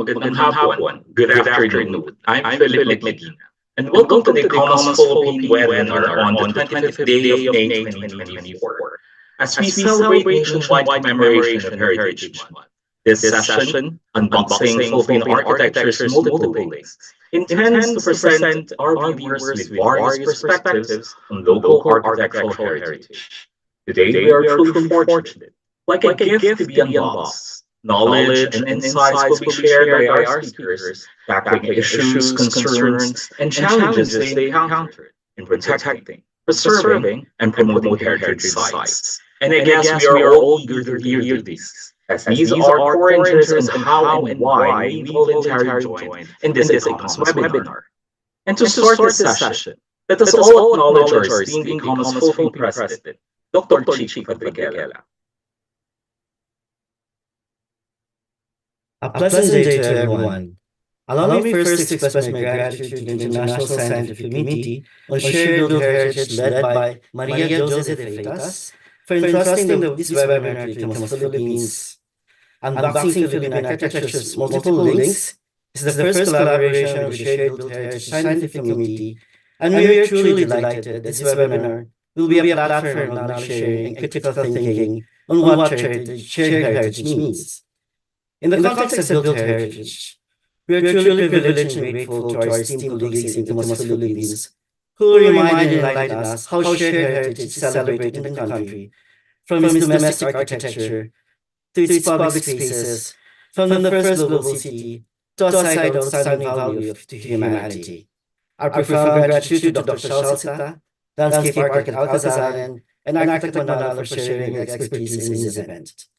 Magandang hapon. Good afternoon. I'm Philip Medina. And welcome to the ICOMOS Philippine webinar on the 25th day of May 2024. As we celebrate nationwide commemoration of Heritage Month, this session, Unboxing Philippine Architecture's Multiple Links, intends to present our viewers with various perspectives on local architectural heritage. Today, we are truly fortunate, like a gift to be unboxed. Knowledge and insights will be shared by our speakers, tackling issues, concerns, and challenges they encountered in protecting, preserving, and promoting heritage sites. And I guess we are all eager to hear these, as these are core interests in how and why we voluntarily joined in this ICOMOS webinar. And to start this session, let us all acknowledge our esteemed ICOMOS Philippine President, Dr. Chichi Padriguela. A pleasant day to everyone. Allow me first to express my gratitude to the International Scientific Committee on Shared Built Heritage led by Maria Jose de Freitas for entrusting this webinar to ICOMOS Philippines. Unboxing Philippine Architecture's Multiple Links is the first collaboration with the Shared Built Heritage Scientific Committee, and we are truly delighted this webinar will be a platform of knowledge sharing and critical thinking on what shared heritage means. In the context of built heritage, we are truly privileged and grateful to our esteemed colleagues in ICOMOS Philippines, who reminded and enlightened us how shared heritage is celebrated in the country, from its domestic architecture to its public spaces, from the first global city to a site of outstanding value to humanity. Our profound gratitude to Dr. Shalsita, landscape architect Alcazaran, and architect Manalo for sharing their expertise in this event.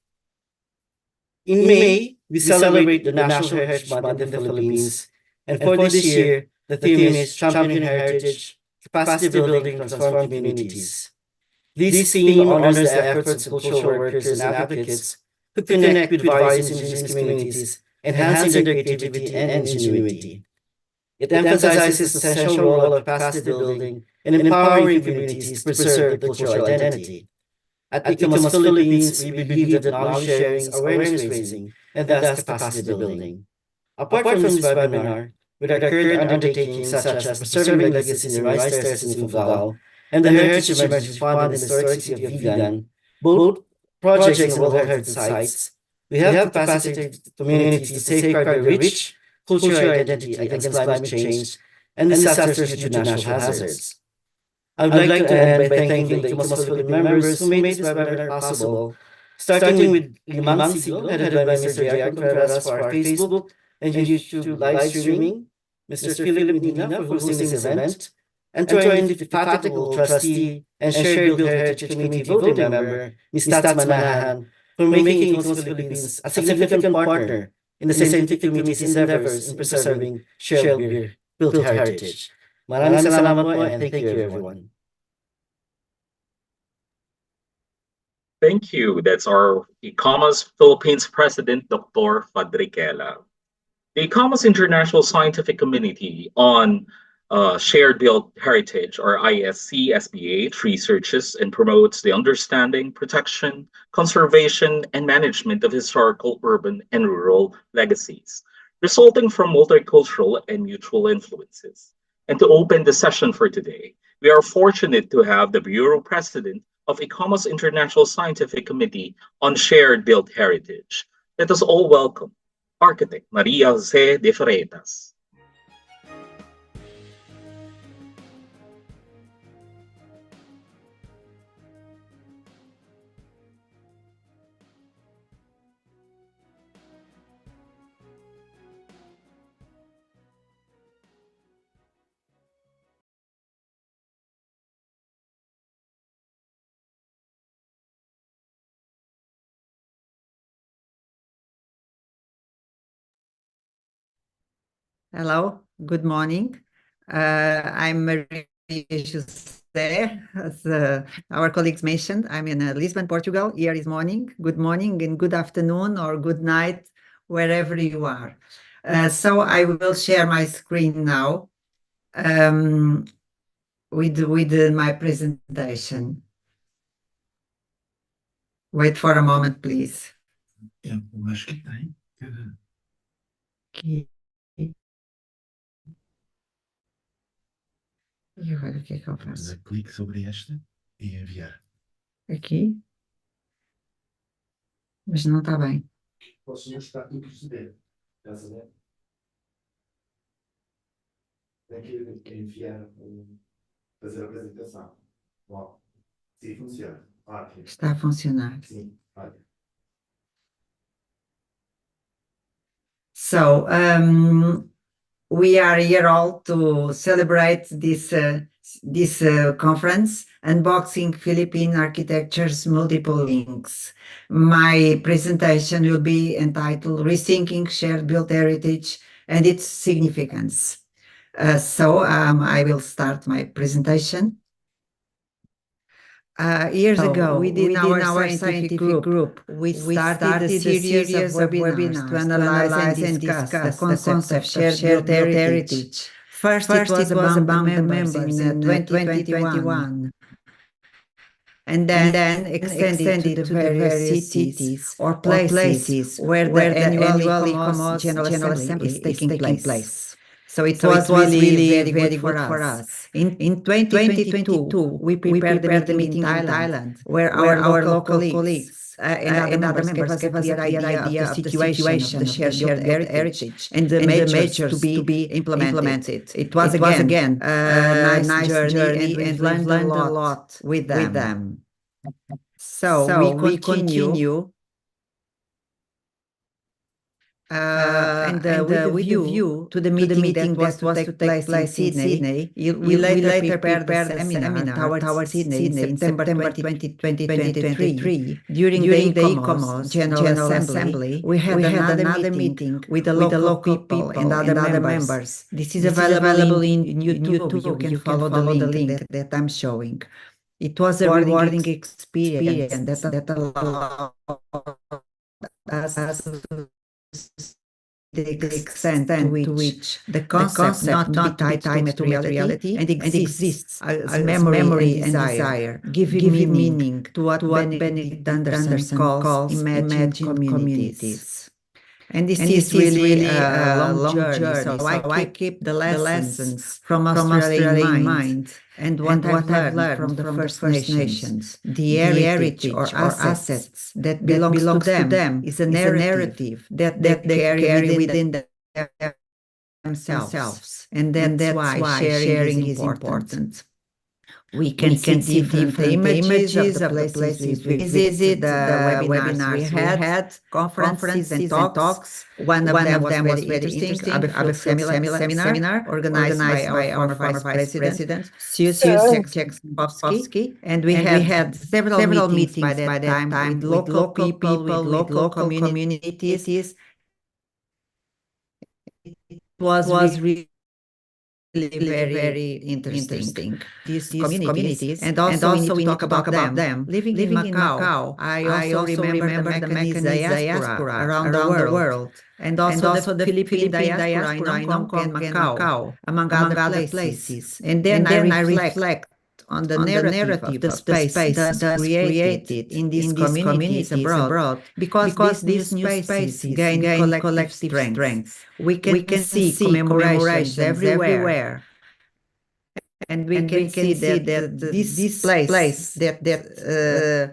In May, we celebrate the National Heritage Month in the Philippines, and for this year, the theme is Championing Heritage, Capacity Building, Transform Communities. This theme honors the efforts of cultural workers and advocates who connect with various indigenous communities, enhancing their creativity and ingenuity. It emphasizes the essential role of capacity building and empowering communities to preserve their cultural identity. At ICOMOS Philippines, we believe that knowledge sharing is awareness raising and thus capacity building. Apart from this webinar, with our current undertakings such as preserving legacies in the rice terraces in Ifugao and the Heritage Emergency Fund in the historic city of Vigan, both projects in World Heritage sites, we have capacitated communities to safeguard their rich cultural identity against climate change and disasters due to natural hazards. I would like to end by thanking the ICOMOS Philippine members who made this webinar possible, starting with Limang Siglo, headed by Mr. J.R. Contreras for our Facebook and YouTube live streaming, Mr. Philip Medina for hosting this event, and to our indefatigable trustee and Shared Built Heritage Committee voting member, Ms. Tats Manahan, for making ICOMOS Philippines a significant partner in the scientific committee's endeavors in preserving shared built heritage. Maraming salamat po and thank you everyone. Thank you. That's our ICOMOS Philippines President, Dr. Fadriquela. The ICOMOS International Scientific Committee on Shared Built Heritage, or ISC SBH, researches and promotes the understanding, protection, conservation, and management of historical, urban, and rural legacies, resulting from multicultural and mutual influences. And to open the session for today, we are fortunate to have the Bureau President of ICOMOS International Scientific Committee on Shared Built Heritage. Let us all welcome Architect Maria Jose de Freitas. Hello, good morning. I'm Maria Jose, as our colleagues mentioned. I'm in Lisbon, Portugal. Here is morning. Good morning and good afternoon or good night, wherever you are. So I will share my screen now with my presentation. Wait for a moment, please. Aqui. E agora o que é que eu faço? Fazer clique sobre esta e enviar. Aqui. Mas não está bem. Posso mostrar e proceder. Estás a ver? Tem que enviar, fazer a apresentação. Bom, sim, funciona. Ótimo. Está a funcionar. Sim, ótimo. So, we are here all to celebrate this conference, Unboxing Philippine Architecture's Multiple Links. My presentation will be entitled Rethinking Shared Built Heritage and Its Significance. I will start my presentation. Years ago, within our scientific group, we started a series of webinars to analyze and discuss the concept of shared built heritage. First, it was among the members in 2021, and then extended to the various cities or places where the annual ICOMOS General Assembly is taking place. So it was really very good for us. In 2022, we prepared the meeting in Thailand, where our local colleagues and other members gave us a clear idea of the situation of the shared heritage and the measures to be implemented. It was again a nice journey, and we've learned a lot with them. So we continue. With a view to the meeting that was to take place in Sydney, we later prepared the seminar towards Sydney in September 2023. During the ICOMOS General Assembly, we had another meeting with the local people and other members. This is available in YouTube. You can follow the link that I'm showing. It was a rewarding experience that allowed us to the extent to which the concept not to be tied to reality and exists as memory and desire, giving meaning to what Benedict Anderson calls imagined communities. And this is really a long journey. So I keep the lessons from Australia in mind and what I've learned from the First Nations. The heritage or assets that belongs to them is a narrative that they carry within themselves. And that's why sharing is important. We can see different images of the places we visit, the webinars we had, conferences and talks. One of them was very interesting, Aberfield seminar organized by our former Vice President, Susan Czechowski. And we had several meetings by that time with local people, with local communities. It was really very interesting. These communities, and also we need to talk about them. Living in Macau, I also remember the Macanese diaspora around the world, and also the Philippine diaspora in Hong Kong and Macau, among other places. And then I reflect on the narrative of the space thus created in these communities abroad, because these new spaces gain collective strength. We can see commemorations everywhere. And we can see that this place that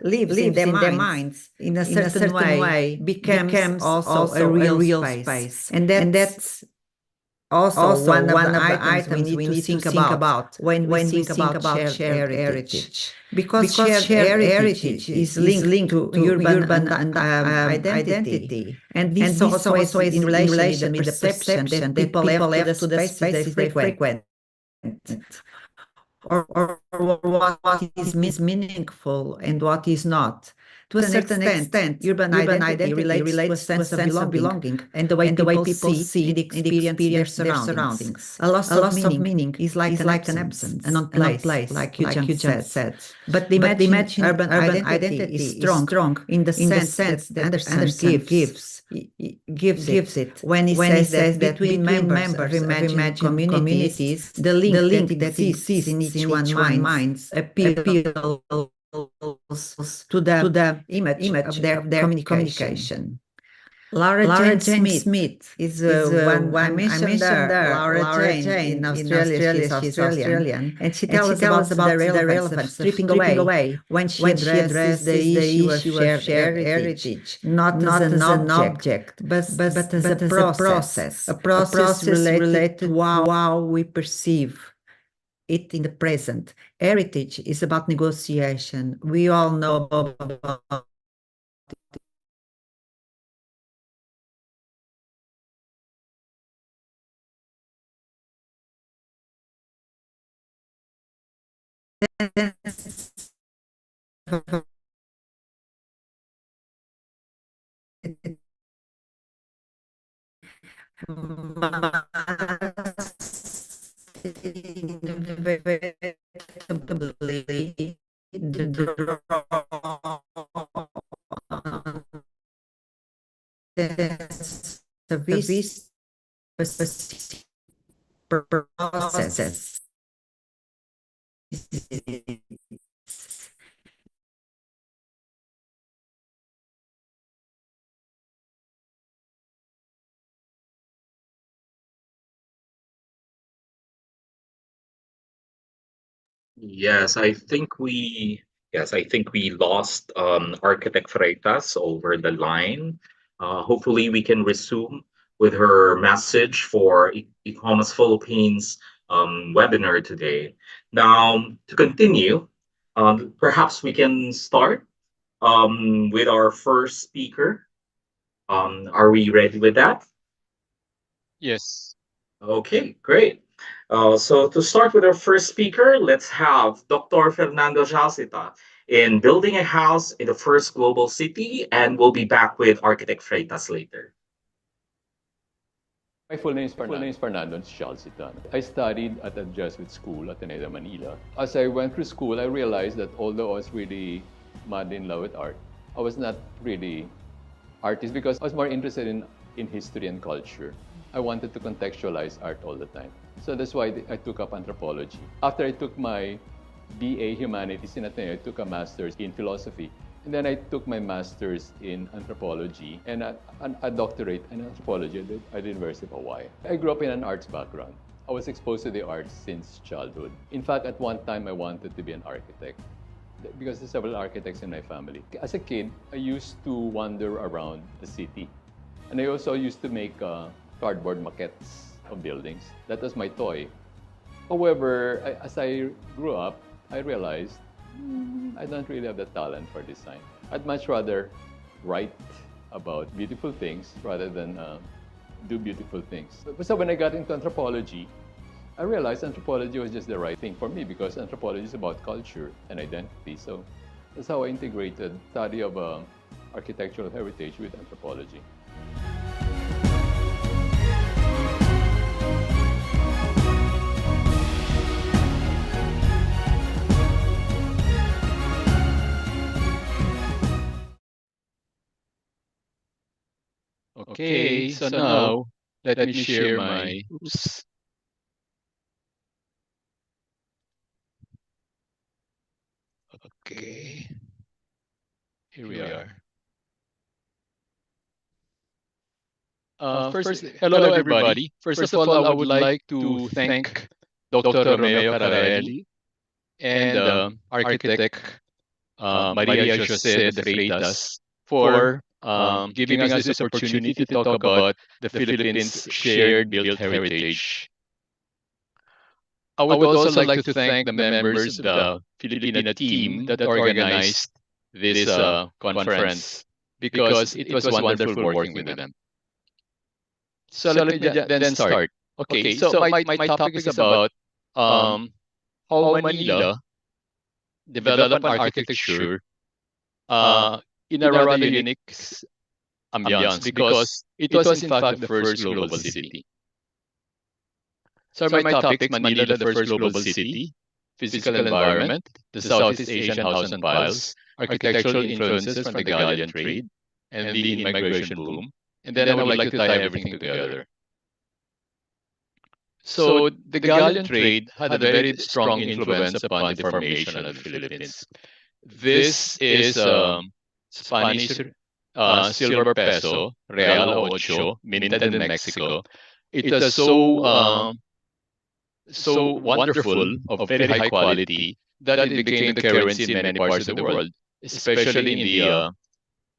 lives in their minds in a certain way becomes also a real space. And that's also one of the items we need to think about when we think about shared heritage. Because shared heritage is linked to urban identity. And this also is in relation with the perception that people have to the spaces they frequent. Or what is meaningful and what is not. To a certain extent, urban identity relates to a sense of belonging and the way people see and experience their surroundings. A loss of meaning is like an absence, a non-place, like you just said. But the imagined urban identity is strong in the sense that Anderson gives it when he says that between members of imagined communities, the link that exists in each one's minds appeals to the image of their communication. Laura Jane Smith is one I mentioned there. Laura Jane in Australia, she's Australian, and she tells us about the relevance of stripping away when she addresses the issue of shared heritage, not as an object, but as a process related to how we perceive it in the present. Heritage is about negotiation. We all know about service process. Yes, I think we lost Architect Freitas over the line. Hopefully we can resume with her message for ICOMOS Philippines webinar today. Now, to continue, perhaps we can start with our first speaker. Are we ready with that? Yes. Okay, great. So to start with our first speaker, let's have Dr. Fernando Jalcita in Building a House in the First Global City, and we'll be back with Architect Freitas later. My full name is Fernando Shalcitan. I studied at a Jesuit school at Ateneo, Manila. As I went through school, I realized that although I was really mad in love with art, I was not really artist because I was more interested in history and culture. I wanted to contextualize art all the time. So that's why I took up anthropology. After I took my BA Humanities in Ateneo, I took a master's in philosophy. And then I took my master's in anthropology and a doctorate in anthropology at the University of Hawaii. I grew up in an arts background. I was exposed to the arts since childhood. In fact, at one time, I wanted to be an architect because there's several architects in my family. As a kid, I used to wander around the city. And I also used to make cardboard maquettes of buildings. That was my toy. However, as I grew up, I realized I don't really have the talent for design. I'd much rather write about beautiful things rather than do beautiful things. So when I got into anthropology, I realized anthropology was just the right thing for me because anthropology is about culture and identity. So that's how I integrated study of architectural heritage with anthropology. Okay, so now let me share my, oops. Okay, here we are. First, hello everybody. First of all, I would like to thank Dr. Romeo Cararelli and architect Maria Jose de Freitas for giving us this opportunity to talk about the Philippines' shared built heritage. I would also like to thank the members of the Filipina team that organized this conference because it was wonderful working with them. So let me then start. Okay, so my topic is about how Manila developed an architecture in a rather unique ambiance because it was in fact the first global city. So my topics: Manila, the first global city; physical environment; the Southeast Asian house and piles; architectural influences from the galleon trade; and the immigration boom. And then I would like to tie everything together. So the galleon trade had a very strong influence upon the formation of the Philippines. This is Spanish silver peso, real o ocho, minted in Mexico. It was so wonderful, of very high quality, that it became the currency in many parts of the world, especially in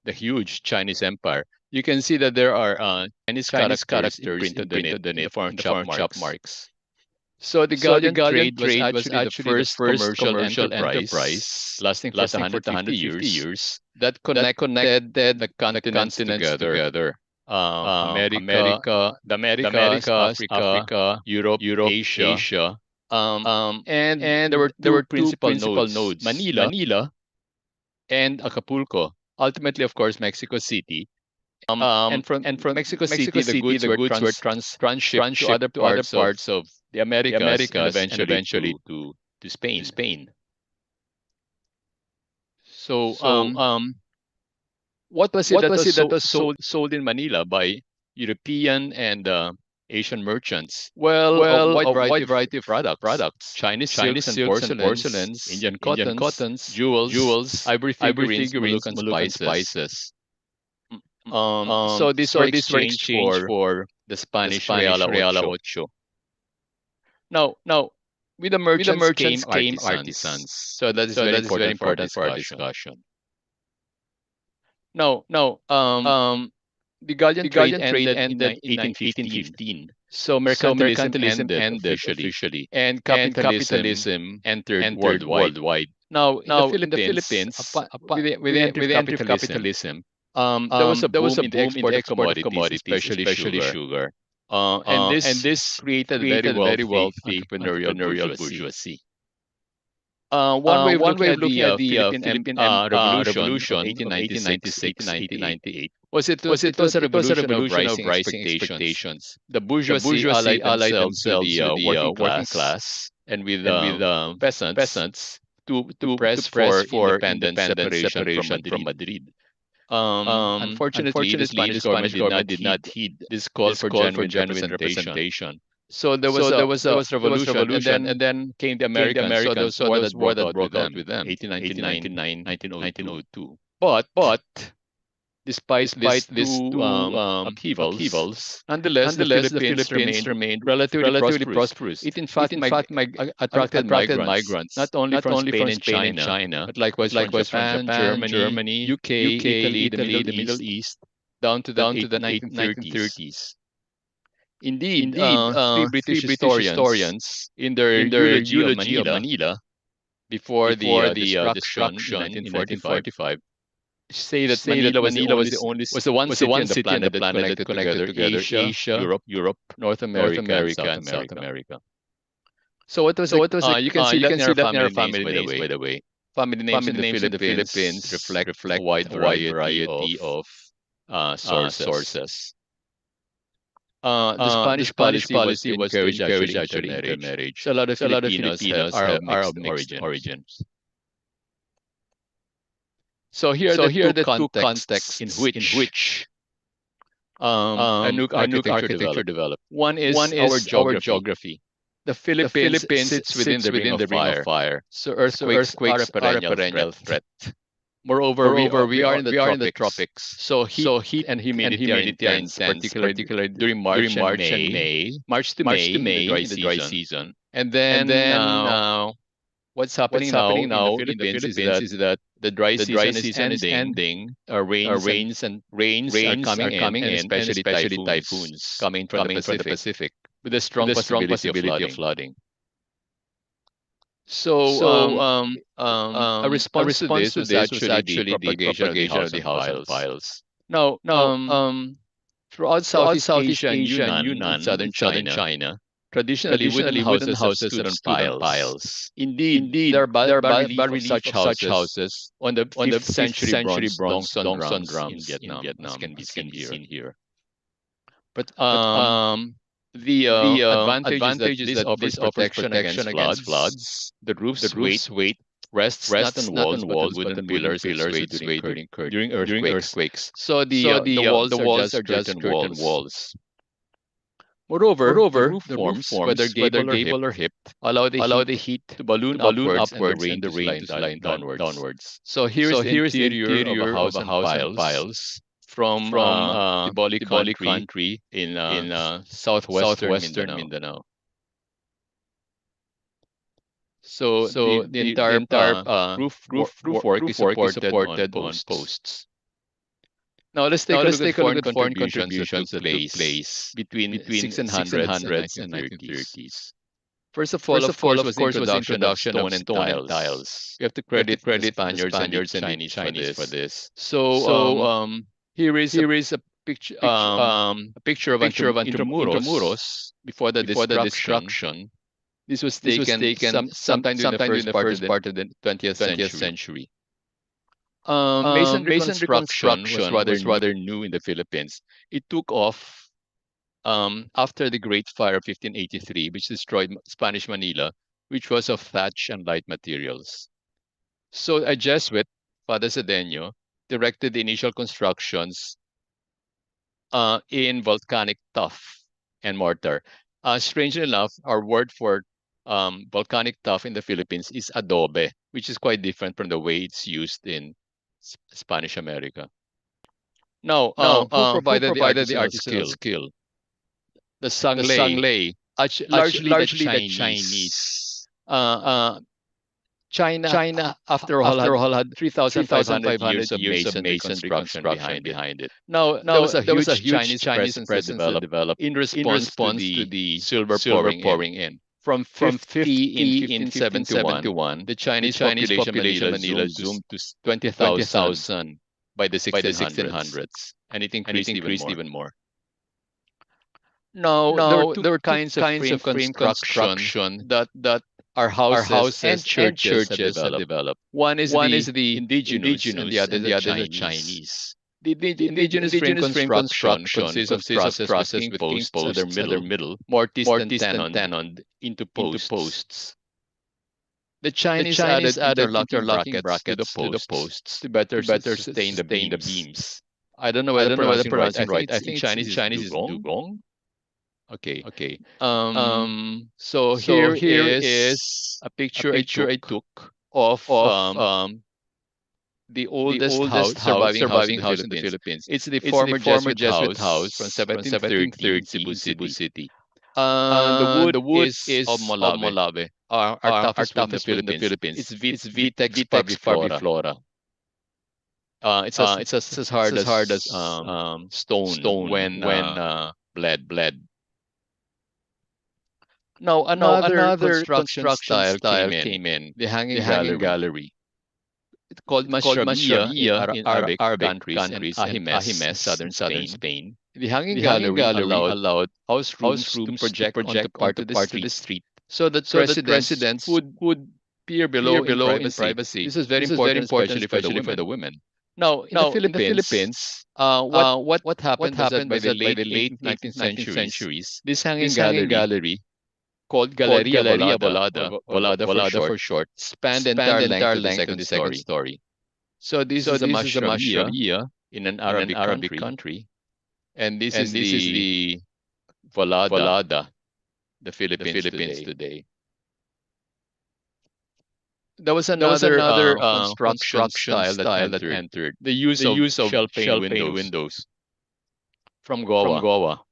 the huge Chinese Empire. You can see that there are Chinese characters imprinted in it, in the form of chop marks. So the Gallian trade was actually the first commercial enterprise lasting for 150 years that connected the continents together. America, the Americas, Africa, Europe, Asia. And there were two principal nodes, Manila and Acapulco. Ultimately, of course, Mexico City. And from Mexico City, the goods were transshipped to other parts of the Americas, and eventually to Spain. So, what was it that was sold in Manila by European and Asian merchants? Well, a wide variety of products: Chinese silks and porcelains, Indian cottons, jewels, ivory figurines, Moluccan spices. So these were exchanged for the Spanish real ocho. Now, with the merchants came artisans. So that is very important for our discussion. Now, the Gallian trade ended in 1815. So mercantilism ended officially, and capitalism entered worldwide. Now, in the Philippines, with the entry of capitalism, there was a boom in the export of commodities, especially sugar. And this created very wealthy entrepreneurial bourgeoisie. One way of looking at the Philippine Revolution of 1896-1898 was it was a revolution of rising expectations. The bourgeoisie allied themselves with the working class and with peasants to press for independence separation from Madrid. Unfortunately, the Spanish government did not heed this call for genuine representation. So there was revolution, and then came the Americans. So there was war that broke out with them, 1899, 1902. But despite these two upheavals, nonetheless, the Philippines remained relatively prosperous. It in fact attracted migrants, not only from Spain and China, but likewise from Japan, Germany, UK, Italy, the Middle East, down to the 1930s. Indeed, three British historians, in their eulogy of Manila before the destruction in 1945, say that Manila was the one city on the planet that connected together Asia, Europe, North America, and South America. So what was it? You can see that in our family names, by the way. Family names in the Philippines reflect a wide variety of sources. The Spanish policy was to encourage intermarriage. So a lot of Filipinos are of mixed origins. So here are the two contexts in which a new architecture developed. One is our geography. The Philippines sits within the Ring of Fire. So earthquakes are a perennial threat. Moreover, we are in the tropics. So heat and humidity are intense, particularly during March and May. March to May, in the dry season. And then what's happening now in the Philippines is that the dry season is ending. Rains are coming in, and especially typhoons coming from the Pacific with a strong possibility of flooding. So, a response to this was actually the propagation of the house of piles. Now, throughout Southeast Asia and Yunnan, southern China, traditionally wooden houses stood on piles. Indeed, there are bas-relief of such houses on the 5th century bronze drums in Vietnam, as can be seen here. But the advantage is that this offers protection against floods. The roof's weight rests not on walls but on pillars during earthquakes. So the walls are just curtain walls. Moreover, the roof forms, whether gable or hipped, allow the heat to balloon upwards and the rain to slide downwards. So here is the interior of a house on piles from Tiboli country in southwestern Mindanao. So the entire roof work is supported on posts. Now let's take a look at foreign contributions that took place between 1600s and 1930s. First of all, of course, was the introduction of stone and tiles. We have to credit the Spaniards and the Chinese for this. So here is a picture of Intramuros before the destruction. This was taken sometime during the first part of the 20th century. Masonry construction was rather new in the Philippines. It took off after the Great Fire of 1583, which destroyed Spanish Manila, which was of thatch and light materials. So a Jesuit, Father Cedeño, directed the initial constructions in volcanic tuff and mortar. Strangely enough, our word for volcanic tuff in the Philippines is adobe, which is quite different from the way it's used in Spanish America. Now, who provided the artisanal skill? The Sangley, largely the Chinese. China, after all, had 3,500 years of masonry construction behind it. Now, there was a huge Chinese presence that developed in response to the silver pouring in. From 50 in 1571, the Chinese population of Manila zoomed to 20,000 by the 1600s, and it increased even more. Now, there were two kinds of frame construction that our houses and churches have developed. One is the indigenous, and the other the Chinese. The indigenous frame construction consists of trusses with posts at their middle, mortised and tenoned into posts. The Chinese added interlocking brackets to the posts to better sustain the beams. I don't know whether pronouncing right. I think Chinese is dugong. Okay. So here is a picture I took of the oldest surviving house in the Philippines. It's the former Jesuit house from 1730 Cebu City. The wood is of Molave, our toughest wood in the Philippines. It's Vitex parviflora. It's as hard as stone when bled. Now another construction style came in. The hanging gallery. It's called mashrabiyya in Arabic countries and ahimes, southern Spain. The hanging gallery allowed house rooms to project onto part of the street, so that residents would peer below in privacy. This is very important, especially for the women. Now, in the Philippines, what happened was that by the late 19th centuries, this hanging gallery called Galeria Volada for short, spanned the entire length of the second story. So this is a mashrabiyya in an Arabic country, and this is the Volada, the Philippines today. There was another construction style that entered the use of shell pane windows from Goa.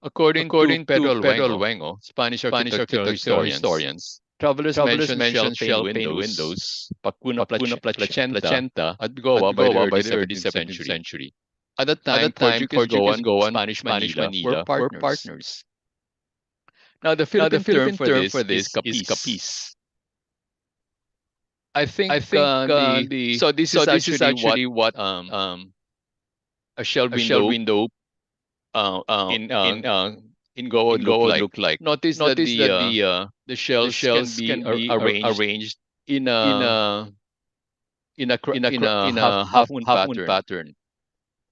According to Pedro Luengo, Spanish architectural historians, travelers mentioned shell pane windows, Pacuna placenta, at Goa by the early 17th century. At that time, Portuguese Goa and Spanish Manila were partners. Now, the Philippine term for this is capis. I think so this is actually what a shell window in Goa look like. Notice that the shells can be arranged in a half moon pattern,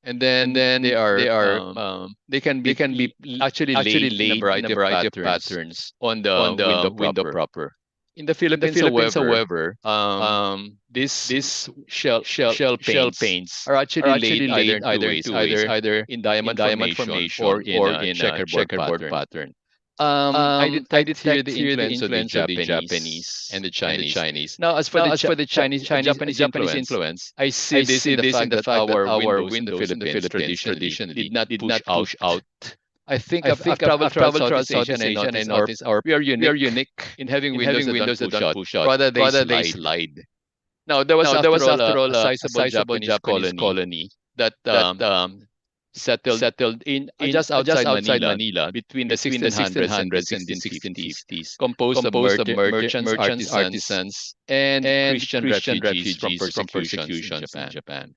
and then they can be actually laid in a variety of patterns on the window proper. In the Philippines, however, these shell paints are actually laid either in two ways, either in diamond formation or in a checkerboard pattern. I detect here the influence of the Japanese and the Chinese. Now, as for the Japanese influence, I see this in the fact that our windows in the Philippines traditionally did not push out. I think I've traveled throughout Southeast Asia and I noticed we are unique in having windows that don't push out. Rather, they slide. Now, there was after all a sizable Japanese colony that settled in just outside Manila between the 1600s and the 1650s, composed of merchants, artisans, and Christian refugees from persecutions in Japan.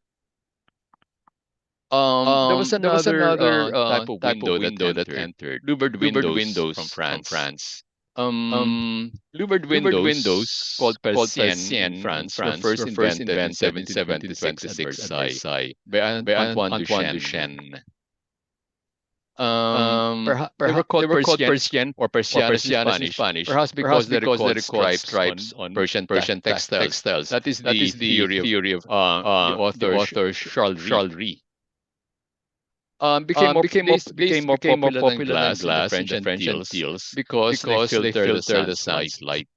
There was another type of window that entered, louvered windows from France. Louvered windows, called persiennes in France, were first invented in 1726 at Versailles by Antoine Duchesne. They were called Persian or Persianas in Spanish, perhaps because they recalled stripes on Persian textiles. That is the theory of the author Charles Rie. Became more popular than glass in the French Antilles because they filter the sunlight.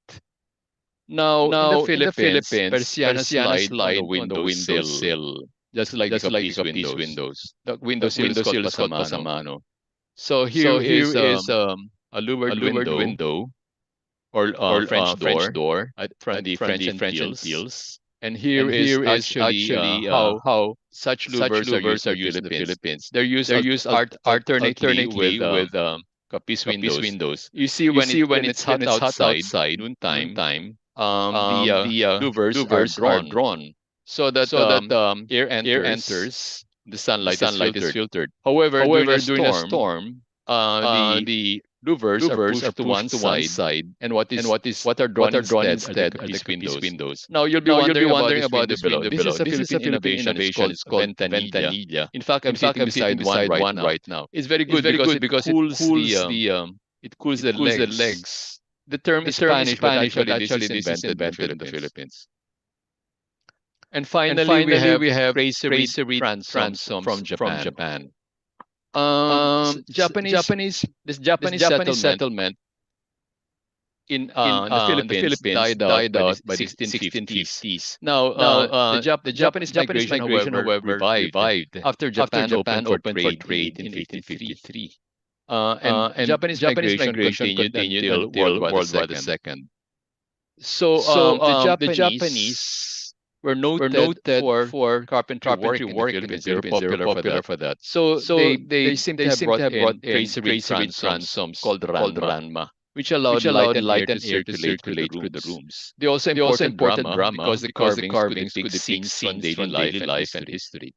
Now, in the Philippines, Persianas slide on the windowsill, just like these windows. The windowsill is called pasamano. So here is a louvered window or French door at the French Antilles. And here is actually how such louvers are used in the Philippines. They're used alternately with capiz windows. You see when it's hot outside, noontime, the louvers are drawn so that air enters, the sunlight is filtered. However, during a storm, the louvers are pushed to one side, and what are drawn instead are the capiz windows. Now you'll be wondering about this window below. This is a Philippine innovation. It's called ventanilla. In fact, I'm sitting beside one right now. It's very good because it cools the legs. The term is Spanish, but actually this is invented in the Philippines. And finally, we have tracery transoms from Japan. This Japanese settlement in the Philippines died out by the 1650s. Now, the Japanese migration, however, revived after Japan opened for trade in 1853. And Japanese migration continued until World War II. So the Japanese were noted for carpentry work in the Philippines. They were popular for that. So they seem to have brought in tracery transoms called ranma, which allowed light and air to circulate through the rooms. They also imported drama because the carvings could depict scenes from daily life and history.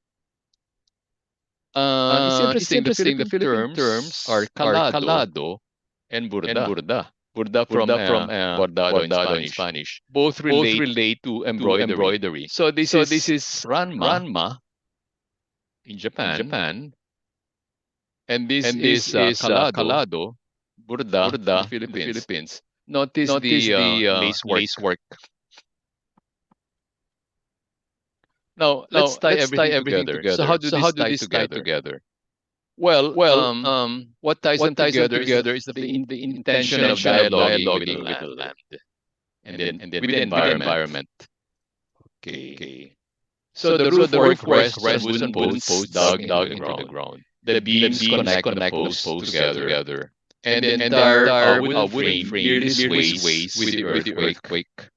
It's interesting. The Philippine terms are calado and burda. Burda from bordado in Spanish. Both relate to embroidery. So this is ranma in Japan, and this is calado, burda in the Philippines. Notice the lace work. Now let's tie everything together. So how do these tie together? Well, what ties them together is the intention of dialoguing with the land and then with the environment. Okay. So the roof rests wooden posts dug into the ground. The beams connect the posts together. And the entire wooden frame merely sways with the earthquake.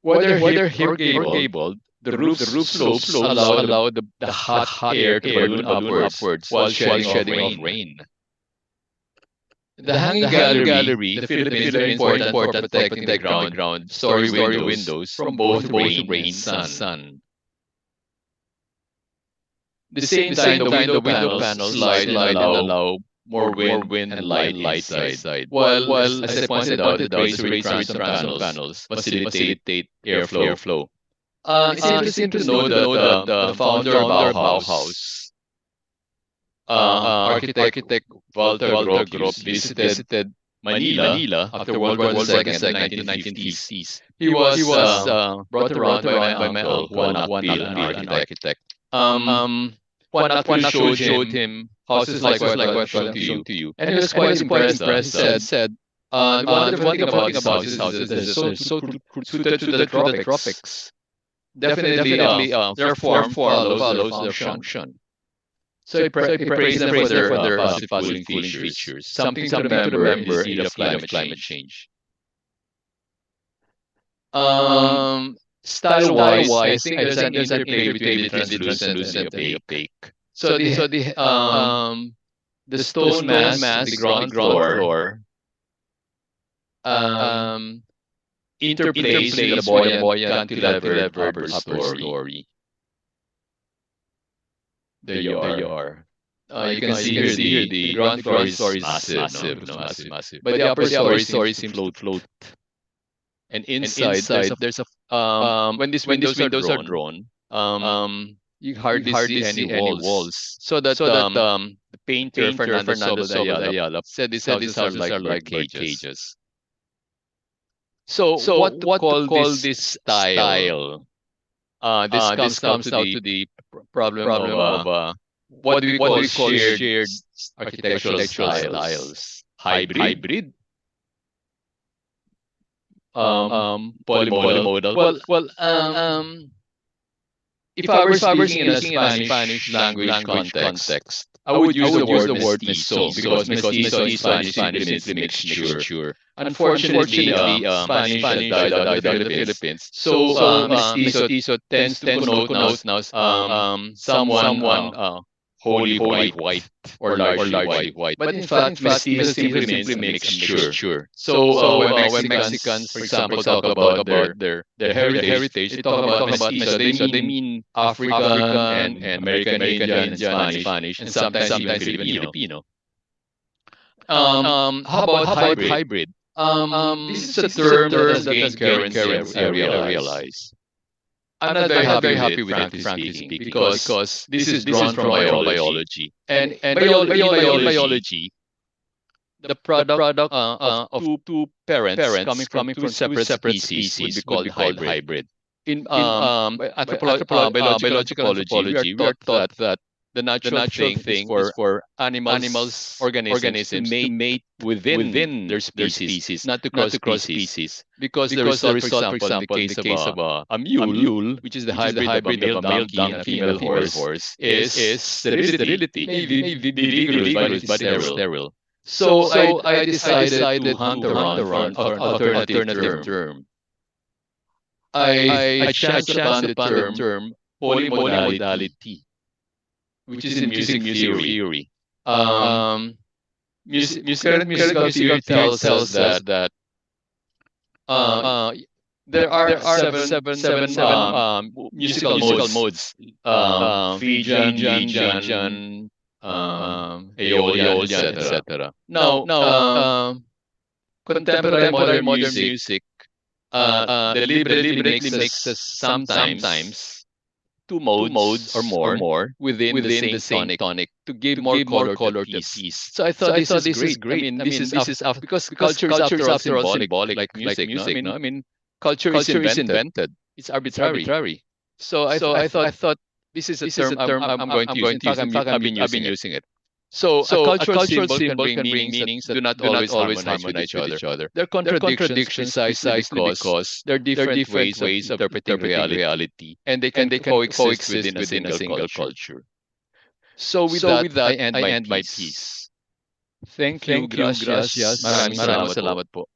Whether hip or gabled, the roof slopes allow the hot air to balloon upwards while shedding off rain. The hanging gallery, the Philippines is very important for protecting the ground story windows from both rain and sun. The same time, the window panels slide and allow more wind and light inside. While as I pointed out, the tracery transom panels facilitate airflow. It's interesting to know that the founder of Bauhaus, architect Walter Gropius, visited Manila after World War II in the 1950s. He was brought around by my uncle, Juan Akpil, an architect. Juan Akpil showed him houses like what I've shown to you. And he was quite impressed. He said, the wonderful thing about these houses is that they're so suited to the tropics. Definitely, their form follows their function. So he praised them for their passive cooling features. Something to remember in the speed of climate change. Style-wise, I think there's an interplay between the translucent and the opaque. So the stone mass, the ground floor, interplays with the buoyant cantilevered upper story. There you are. You can see here the ground floor is massive. But the upper story seems to float. And inside there's a when these windows are drawn, you hardly see any walls. So that the painter Fernando Sobo de Ayala said these houses are like cages. So what to call this style? This comes out to the problem of what do we call shared architectural styles? Hybrid? Polymodal? Well, if I were speaking in a Spanish language context, I would use the word mestizo because mestizo in Spanish simply means mixture. Unfortunately, Spanish has died out of the Philippines. So, mestizo tends to connote now someone wholly white or largely white. But in fact, mestizo simply means a mixture. So, when Mexicans, for example, talk about their heritage, they talk about mestizo. They mean African and American Indian and Spanish, and sometimes even Filipino. How about hybrid? This is a term that has gained currency, I realize. I'm not very happy with it, frankly speaking, because this is drawn from biology. And in biology, the product of two parents coming from two separate species would be called hybrid. In biological anthropology, we are taught that the natural thing is for animals, organisms to mate within their species, not to cross species. Because the result, for example, in the case of a mule, which is the hybrid of a male donkey and a female horse, is sterility. Maybe vigorous, but it's sterile. So I decided to hunt around for an alternative term. I chanced upon the term polymodality, which is in music theory. Current musical theory tells us that there are seven musical modes. Phrygian, Lydian, Aeolian, etc. Now, contemporary modern music deliberately mixes sometimes two modes or more within the same tonic to give more color to the piece. So I thought this is great. I mean, this is because culture is after all symbolic, like music. No? I mean, culture is invented. It's arbitrary. So I thought this is a term I'm going to use. In fact, I've been using it. So a cultural symbol can bring meanings that do not always harmonize with each other. There are contradictions precisely because there are different ways of interpreting reality, and they can coexist within a single culture. So with that, I end my piece. Thank you. Gracias. Maraming salamat po.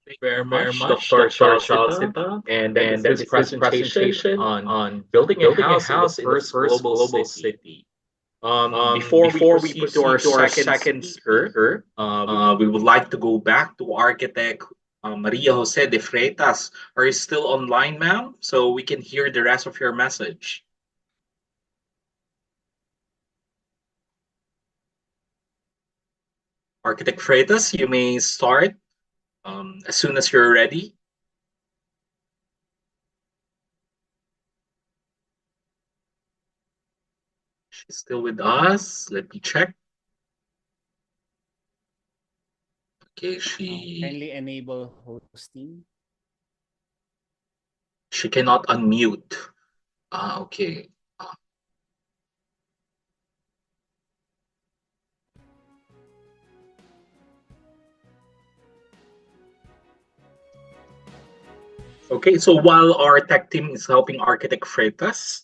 Thank you very much, Dr. Salsita. And this presentation on building a house in the first global city. Before we proceed to our second speaker, we would like to go back to architect Maria Jose de Freitas. Are you still online, ma'am? So we can hear the rest of your message. Architect Freitas, you may start as soon as you're ready. She's still with us. Let me check. Okay, Kindly enable hosting. she cannot unmute. Okay. Okay, so while our tech team is helping Architect Freitas,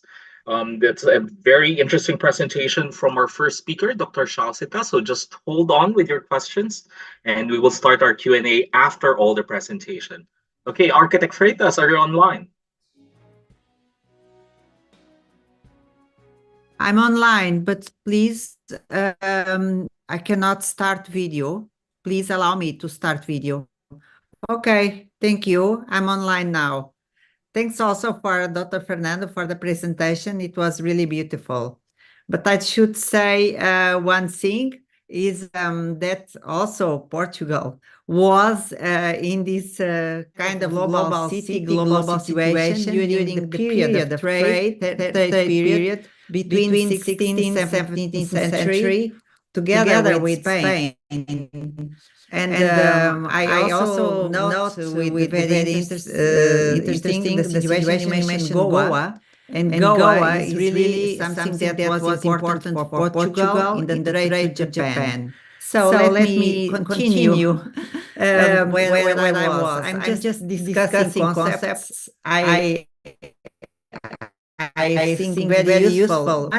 that's a very interesting presentation from our first speaker, Dr. Shalsita. So just hold on with your questions, and we will start our Q&A after all the presentation. Okay, Architect Freitas, are you online? I'm online, but please, I cannot start video. Please allow me to start video. Okay, thank you. I'm online now. Thanks also for Dr. Fernando for the presentation. It was really beautiful. But I should say one thing is that also Portugal was in this kind of global city, global situation during the period of trade period between 16th and 17th century, together with Spain. And I also note with very interesting the situation you mentioned Goa. And Goa is really something that was important for Portugal in the trade to Japan. So let me continue where I was. I'm just discussing concepts. I think very useful.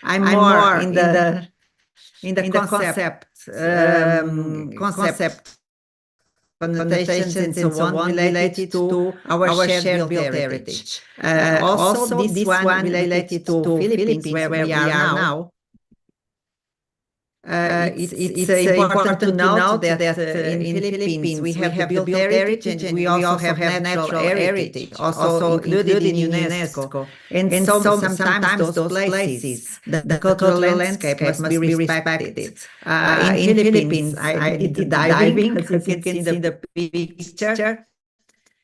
I'm more in the concept connotations and so on related to our shared built heritage. Also, this one related to Philippines, where we are now. It's important to note that in Philippines we have the built heritage and we also have natural heritage, also included in UNESCO. And sometimes those places, the cultural landscape must be respected. In Philippines, I did diving, as you can see the picture.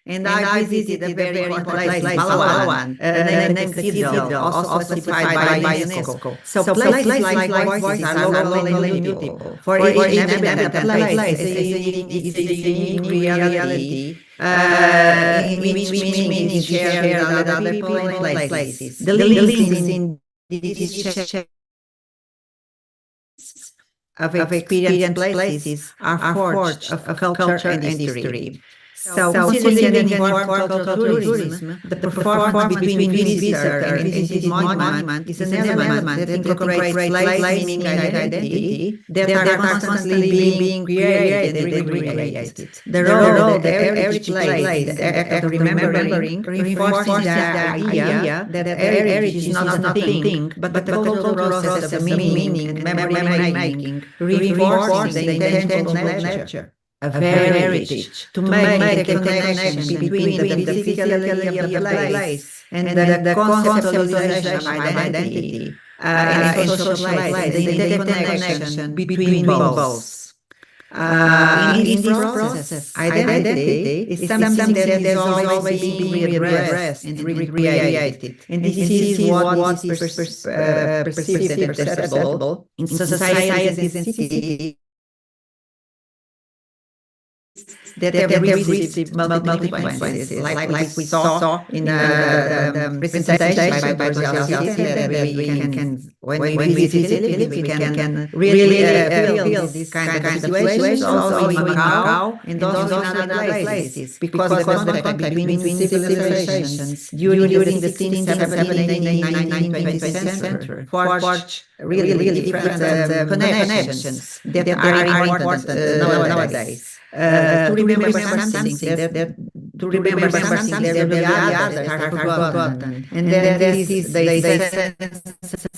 And I visited a very important place, Palawan, named Cathedral, also classified by UNESCO. So places like Voices are locally immutable. For each inhabitant place is a unique reality, in which meaning is shared with other people and places. The links in these of experienced places are forged of culture and history. So considering an informed cultural tourism, the performance between visitor and visited monument is an element that incorporates place, meaning, and identity that are constantly being created and recreated. The role the heritage plays in the act of remembering reinforces the idea that heritage is not a thing, but the cultural process of meaning and memory making, reinforcing the intangible nature of heritage, to make the connection between the physicality of the place and the conceptualization of identity and social place, the interconnection between both. In this process, identity is something that is always being readdressed and recreated. And this is what is perceived and perceptible in societies and cities that have received multiple influences, like we saw in the presentation by José, that we can, when we visit Philippines, we can really feel this kind of situations also in Macau and also in other places, because the contact between civilizations during the 16th, 17th, 18th, 19th, 20th century forged really different connections that are important nowadays. To remember something that there really are that are forgotten, and then this is the sense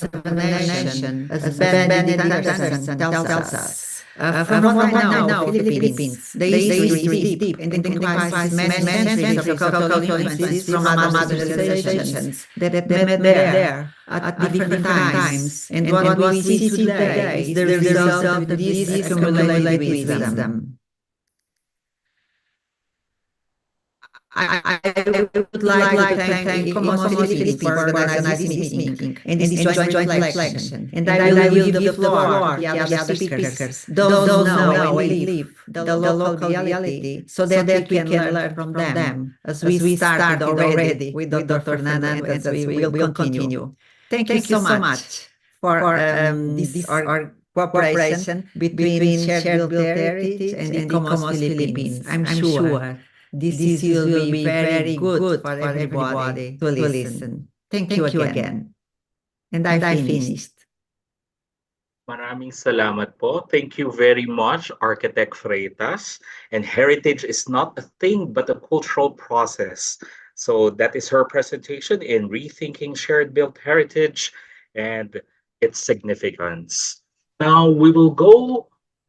of a nation, as Benedict Anderson tells us. From what I know, Philippines, the history is deep and encompasses many centuries of cultural influences from other civilizations that met there at different times. And what we see today is the result of this accumulated wisdom. I would like to thank ICOMOS Philippines for organizing this meeting and this joint reflection. And I will give the floor to the other speakers. Those know and live the local reality so that we can learn from them as we started already with Dr. Fernando and as we will continue. Thank you so much for this cooperation between Shared Built Heritage and ICOMOS Philippines. I'm sure this will be very good for everybody to listen. Thank you again. And I finished. Maraming salamat po. Thank you very much, Architect Freitas. And heritage is not a thing but a cultural process. So that is her presentation in Rethinking Shared Built Heritage and its significance. Now we'll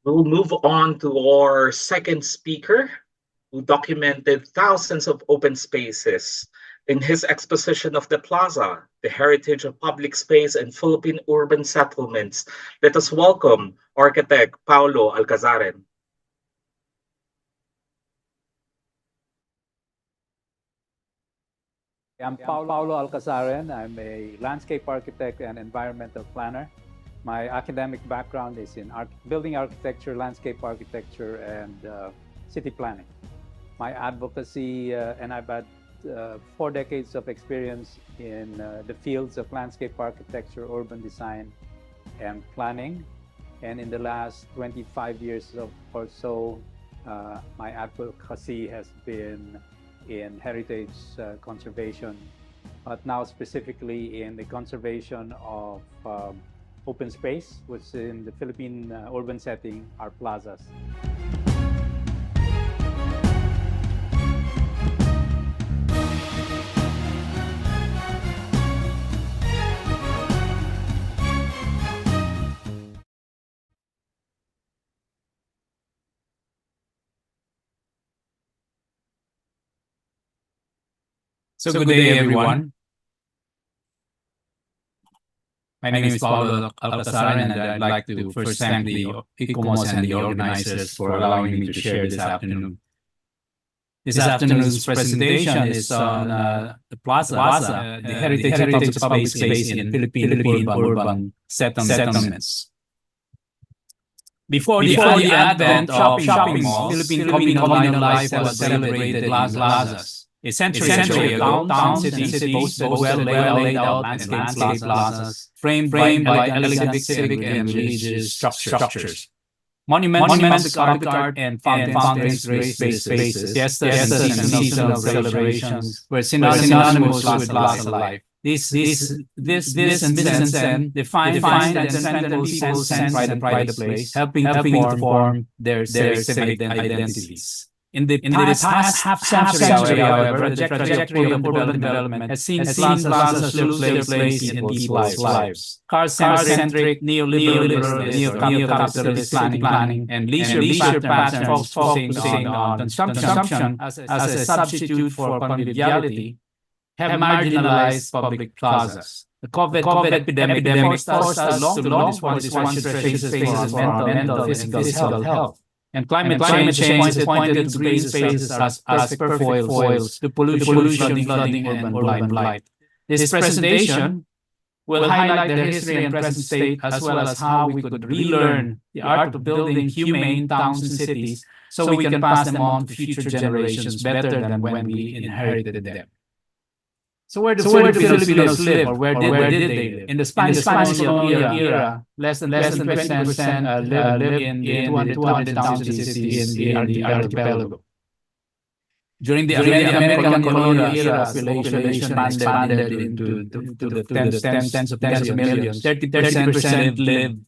move on to our second speaker, who documented thousands of open spaces in his exposition of the plaza, the heritage of public space and Philippine urban settlements. Let us welcome architect Paulo Alcazaren. I'm Paulo Alcazaren. I'm a landscape architect and environmental planner. My academic background is in building architecture, landscape architecture, and city planning. My advocacy, and I've had 4 decades of experience in the fields of landscape architecture, urban design, and planning. And in the last 25 years or so, my advocacy has been in heritage conservation, but now specifically in the conservation of open space, which in the Philippine urban setting are plazas. So good day, everyone. My name is Paulo Alcazaren, and I'd like to first thank the ICOMOS and the organizers for allowing me to share this afternoon. This afternoon's presentation is on the plaza, the heritage of public space in Philippine urban settlements. Before the advent of shopping malls, Philippine colonial life was celebrated in plazas. A century ago, town cities boasted well laid out landscape plazas, framed by elegant civic and religious structures. Monuments, public art, and fountains raised spaces, fiestas, and seasonal celebrations were synonymous with plaza life. This and defined and strengthened people's sense and pride of place, helping to form their civic identities. In the past half century, however, the trajectory of urban development has seen plazas lose their place in people's lives. Car-centric, neoliberal, neo-capitalist planning, and leisure patterns focusing on consumption as a substitute for conviviality have marginalized public plazas. The COVID epidemic forced us to launch what is one spaces for our mental and physical health. And climate change pointed to green spaces as perfect foils to pollution, flooding, and urban blight. This presentation will highlight the history and present state, as well as how we could relearn the art of building humane towns and cities so we can pass them on to future generations better than when we inherited them. So where do Filipinos live, or where did they live? In the Spanish colonial era, less than 20% live in the 200,000 cities in the archipelago. During the American colonial era, population expanded into the tens of millions. 30% lived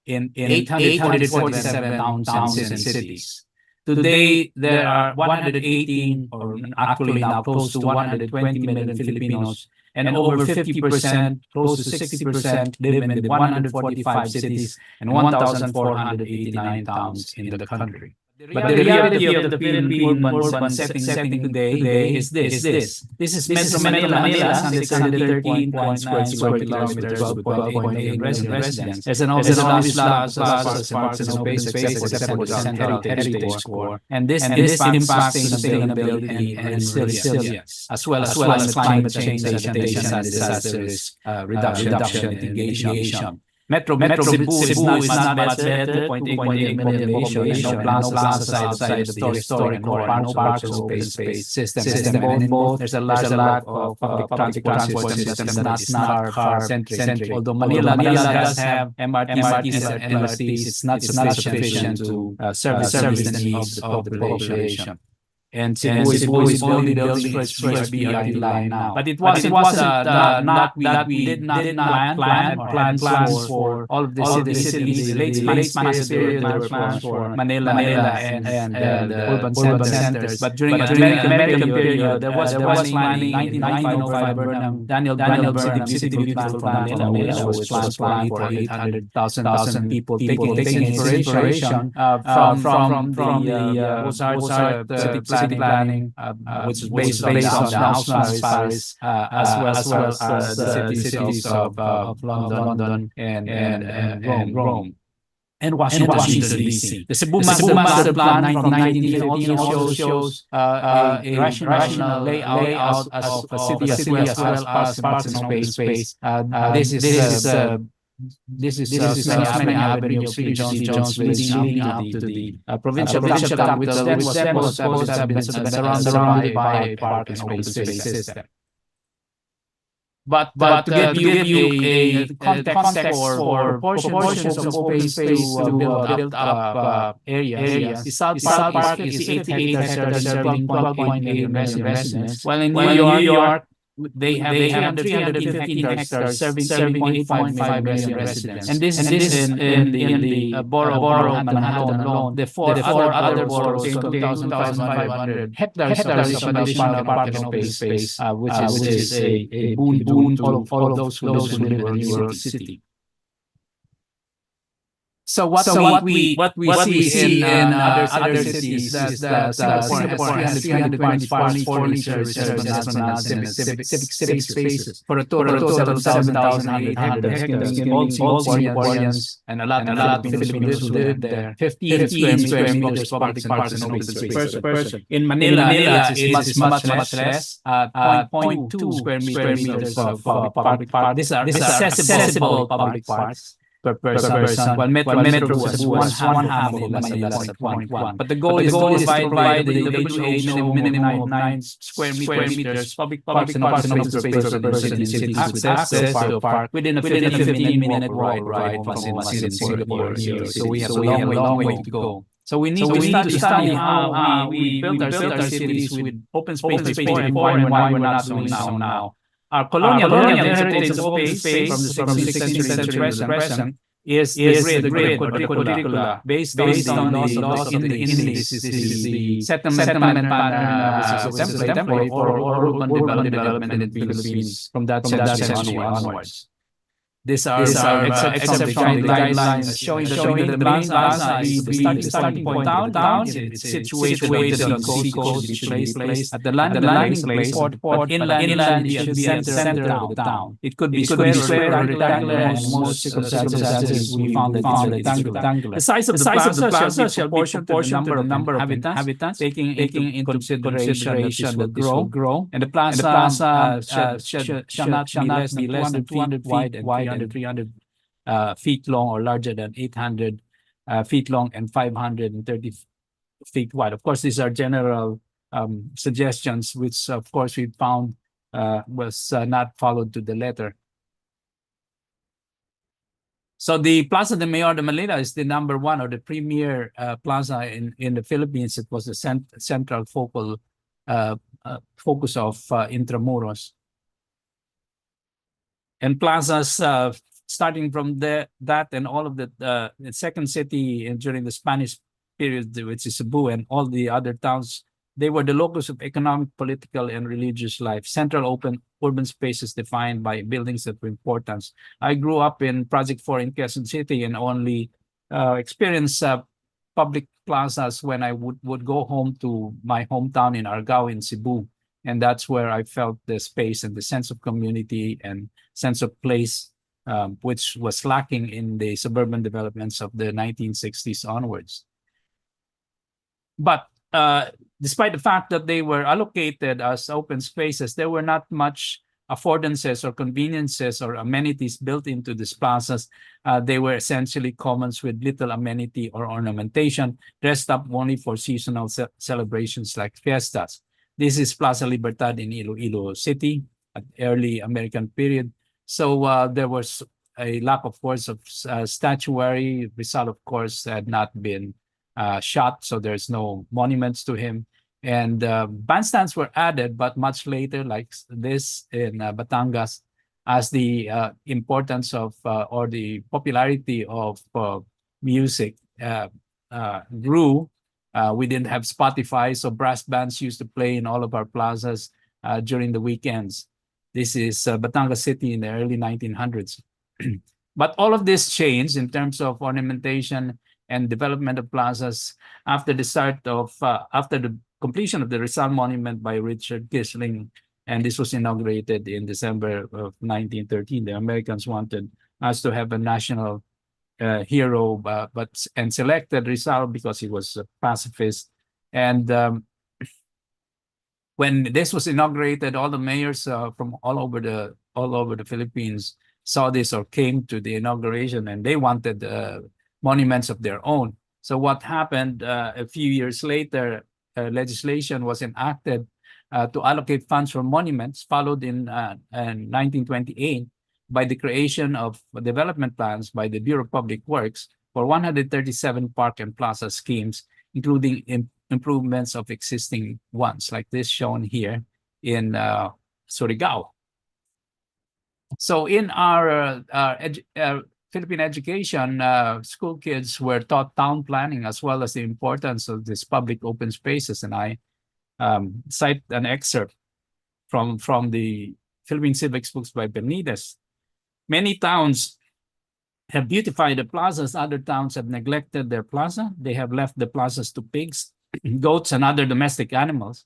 in 847 towns and cities. Today, there are 118, or actually now close to 120 million Filipinos, and over 50%, close to 60%, live in 145 cities and 1,489 towns in the country. But the reality of the Philippine urban setting today is this. This is Metro Manila, 613 square kilometers, 12.8 million residents. There's an obvious lack of parks and open space except for the heritage core. And this impacts sustainability and resilience, as well as climate change adaptation and disaster risk reduction and mitigation. Metro Cebu is not much better, 0.8 million population, no plazas outside the historic core, no parks or open space system. And both, there's a large lack of public transport system that's not car-centric. Although Manila does have MRTs and LRTs, it's not sufficient to service the needs of the population. And Cebu is only building for its first BRT line now. But it wasn't not that we did not plan for all of the cities. The late Spanish period, there were plans for Manila and urban centers. But during the American period, there was planning in 1905. Daniel Burnham city plan for Manila was planned for 800,000 people, taking inspiration from the Ozark city planning, which is based on the house Paris, as well as the cities of London and Rome. And Washington D.C. The Cebu Master Plan from 1915 also shows a rational layout of a city as well as parks and open space. This is many avenue of St. John's leading up to the provincial capital, which then was supposed to have been surrounded by a park and open space system. But to give you a context for portions of open space to build up areas, the South Park is 88 hectares serving 12.8 million residents, while in New York, they have 315 hectares serving 8.5 million residents. And this is in the borough of Manhattan alone. The four other boroughs contain 2,500 hectares of additional park and open space, which is a boon to all of those who live in New York City. So what we see in other cities, that Singapore has 324 foreign services, esplanades, and civic spaces for a total of 7,800 hectares. All Singaporeans and a lot of Filipinos who live there. 15 square meters public parks and open space per person. In Manila, it's much less. 0.2 square meters of public parks. These are accessible public parks per person, while Metro has one half of Manila's at 0.1. But the goal is to provide the WHO minimum of 9 square meters public parks and open space per person in cities with access to a park within a 15-minute ride from Singapore here. So we have a long way to go. So we need to study how we built our cities with open space before and why we're not doing so now. Our colonial heritage of open space from the 16th century present is the grid quadricula based on the laws of the Indies, the settlement pattern, which is a template for urban development in the Philippines from that century onwards. These are exceptional guidelines showing that the plaza is the starting point downtown. It's situated on the coast, which should be placed at the landing place, but inland it should be at the center of the town. It could be square or rectangular, and in most circumstances we found that it's rectangular. The size of the plaza shall be proportional to the number of inhabitants, taking into consideration that this will grow, and the plaza shall not be less than 200 wide and 300 feet long, or larger than 800 feet long and 530 feet wide. Of course, these are general suggestions, which of course we found was not followed to the letter. So the Plaza de Mayor de Manila is the number one, or the premier plaza in the Philippines. It was the central focal focus of Intramuros. And plazas, starting from that and all of the second city during the Spanish period, which is Cebu, and all the other towns, they were the locus of economic, political, and religious life. Central open urban spaces defined by buildings of importance. I grew up in Project 4 in Quezon City and only experienced public plazas when I would go home to my hometown in Argao in Cebu. And that's where I felt the space and the sense of community and sense of place, which was lacking in the suburban developments of the 1960s onwards. But despite the fact that they were allocated as open spaces, there were not much affordances or conveniences or amenities built into these plazas. They were essentially commons with little amenity or ornamentation, dressed up only for seasonal celebrations like fiestas. This is Plaza Libertad in Iloilo City at early American period. So there was a lack, of course, of statuary. Rizal, of course, had not been shot, so there's no monuments to him. And bandstands were added, but much later, like this in Batangas, as the importance of or the popularity of music grew. We didn't have Spotify, so brass bands used to play in all of our plazas during the weekends. This is Batangas City in the early 1900s. But all of this changed in terms of ornamentation and development of plazas after the start of after the completion of the Rizal Monument by Richard Kissling, and this was inaugurated in December of 1913. The Americans wanted us to have a national hero, and selected Rizal because he was a pacifist. And when this was inaugurated, all the mayors from all over the Philippines saw this or came to the inauguration, and they wanted monuments of their own. So what happened a few years later, legislation was enacted to allocate funds for monuments, followed in 1928 by the creation of development plans by the Bureau of Public Works for 137 park and plaza schemes, including improvements of existing ones, like this shown here in Surigao. So in our Philippine education, school kids were taught town planning as well as the importance of these public open spaces. And I cite an excerpt from the Philippine Civics books by Benitez. Many towns have beautified the plazas. Other towns have neglected their plaza. They have left the plazas to pigs, goats, and other domestic animals.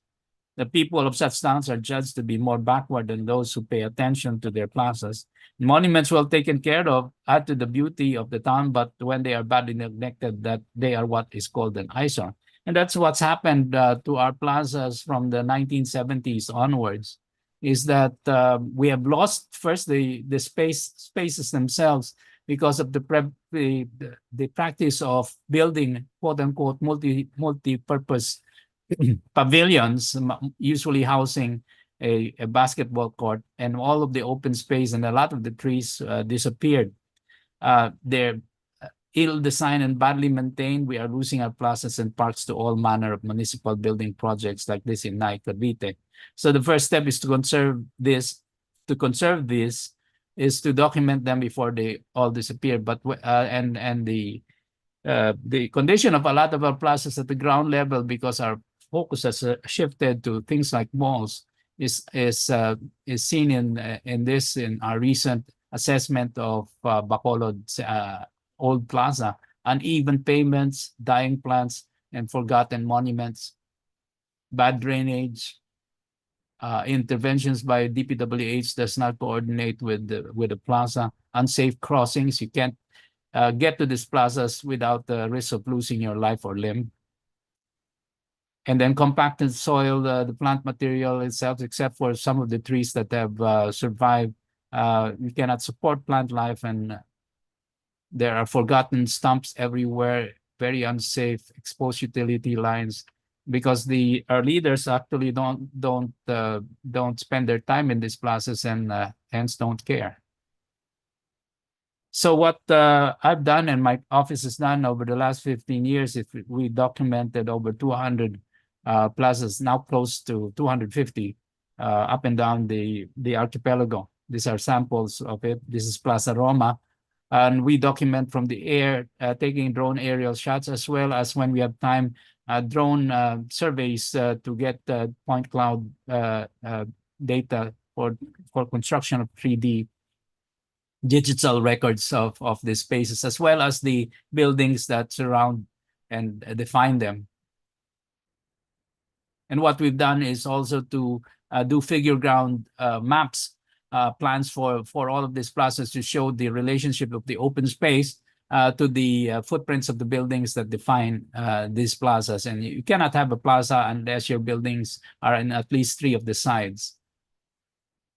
The people of such towns are judged to be more backward than those who pay attention to their plazas. Monuments well taken care of add to the beauty of the town, but when they are badly neglected, that they are what is called an eyesore. And that's what's happened to our plazas from the 1970s onwards, is that we have lost first the spaces themselves because of the practice of building quote-unquote multi-purpose pavilions, usually housing a basketball court, and all of the open space and a lot of the trees disappeared. They're ill-designed and badly maintained. We are losing our plazas and parks to all manner of municipal building projects like this in Naik, Cavite. So the first step is to conserve this. To conserve this is to document them before they all disappear. But the condition of a lot of our plazas at the ground level, because our focus has shifted to things like malls, is seen in our recent assessment of Bacolod's old plaza. Uneven payments, dying plants, and forgotten monuments, bad drainage, interventions by DPWH does not coordinate with the plaza, unsafe crossings. You can't get to these plazas without the risk of losing your life or limb. And then compacted soil, the plant material itself, except for some of the trees that have survived, you cannot support plant life, and there are forgotten stumps everywhere, very unsafe, exposed utility lines, because our leaders actually don't spend their time in these plazas and hence don't care. So what I've done and my office has done over the last 15 years, if we documented over 200 plazas, now close to 250 up and down the archipelago. These are samples of it. This is Plaza Roma. And we document from the air, taking drone aerial shots, as well as when we have time, drone surveys to get point cloud data for construction of 3D digital records of the spaces, as well as the buildings that surround define them. And what we've done is also to do figure ground maps, plans for all of these plazas to show the relationship of the open space to the footprints of the buildings that define these plazas. And you cannot have a plaza unless your buildings are in at least 3 of the sides.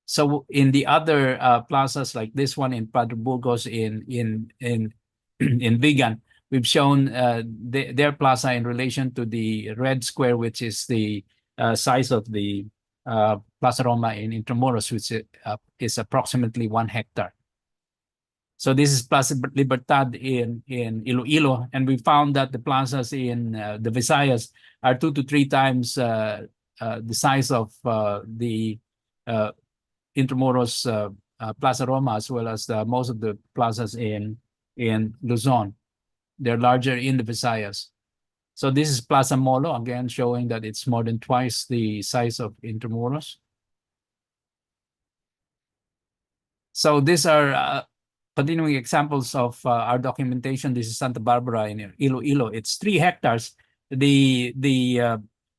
So in the other plazas like this one in Padre Burgos in Vigan, we've shown their plaza in relation to the red square, which is the size of the Plaza Roma in Intramuros, which is approximately 1 hectare. So this is Plaza Libertad in Iloilo, and we found that the plazas in the Visayas are 2 to 3 times the size of the Intramuros Plaza Roma, as well as most of the plazas in Luzon. They're larger in the Visayas. So this is Plaza Molo, again showing that it's more than twice the size of Intramuros. So these are continuing examples of our documentation. This is Santa Barbara in Iloilo. It's 3 hectares. The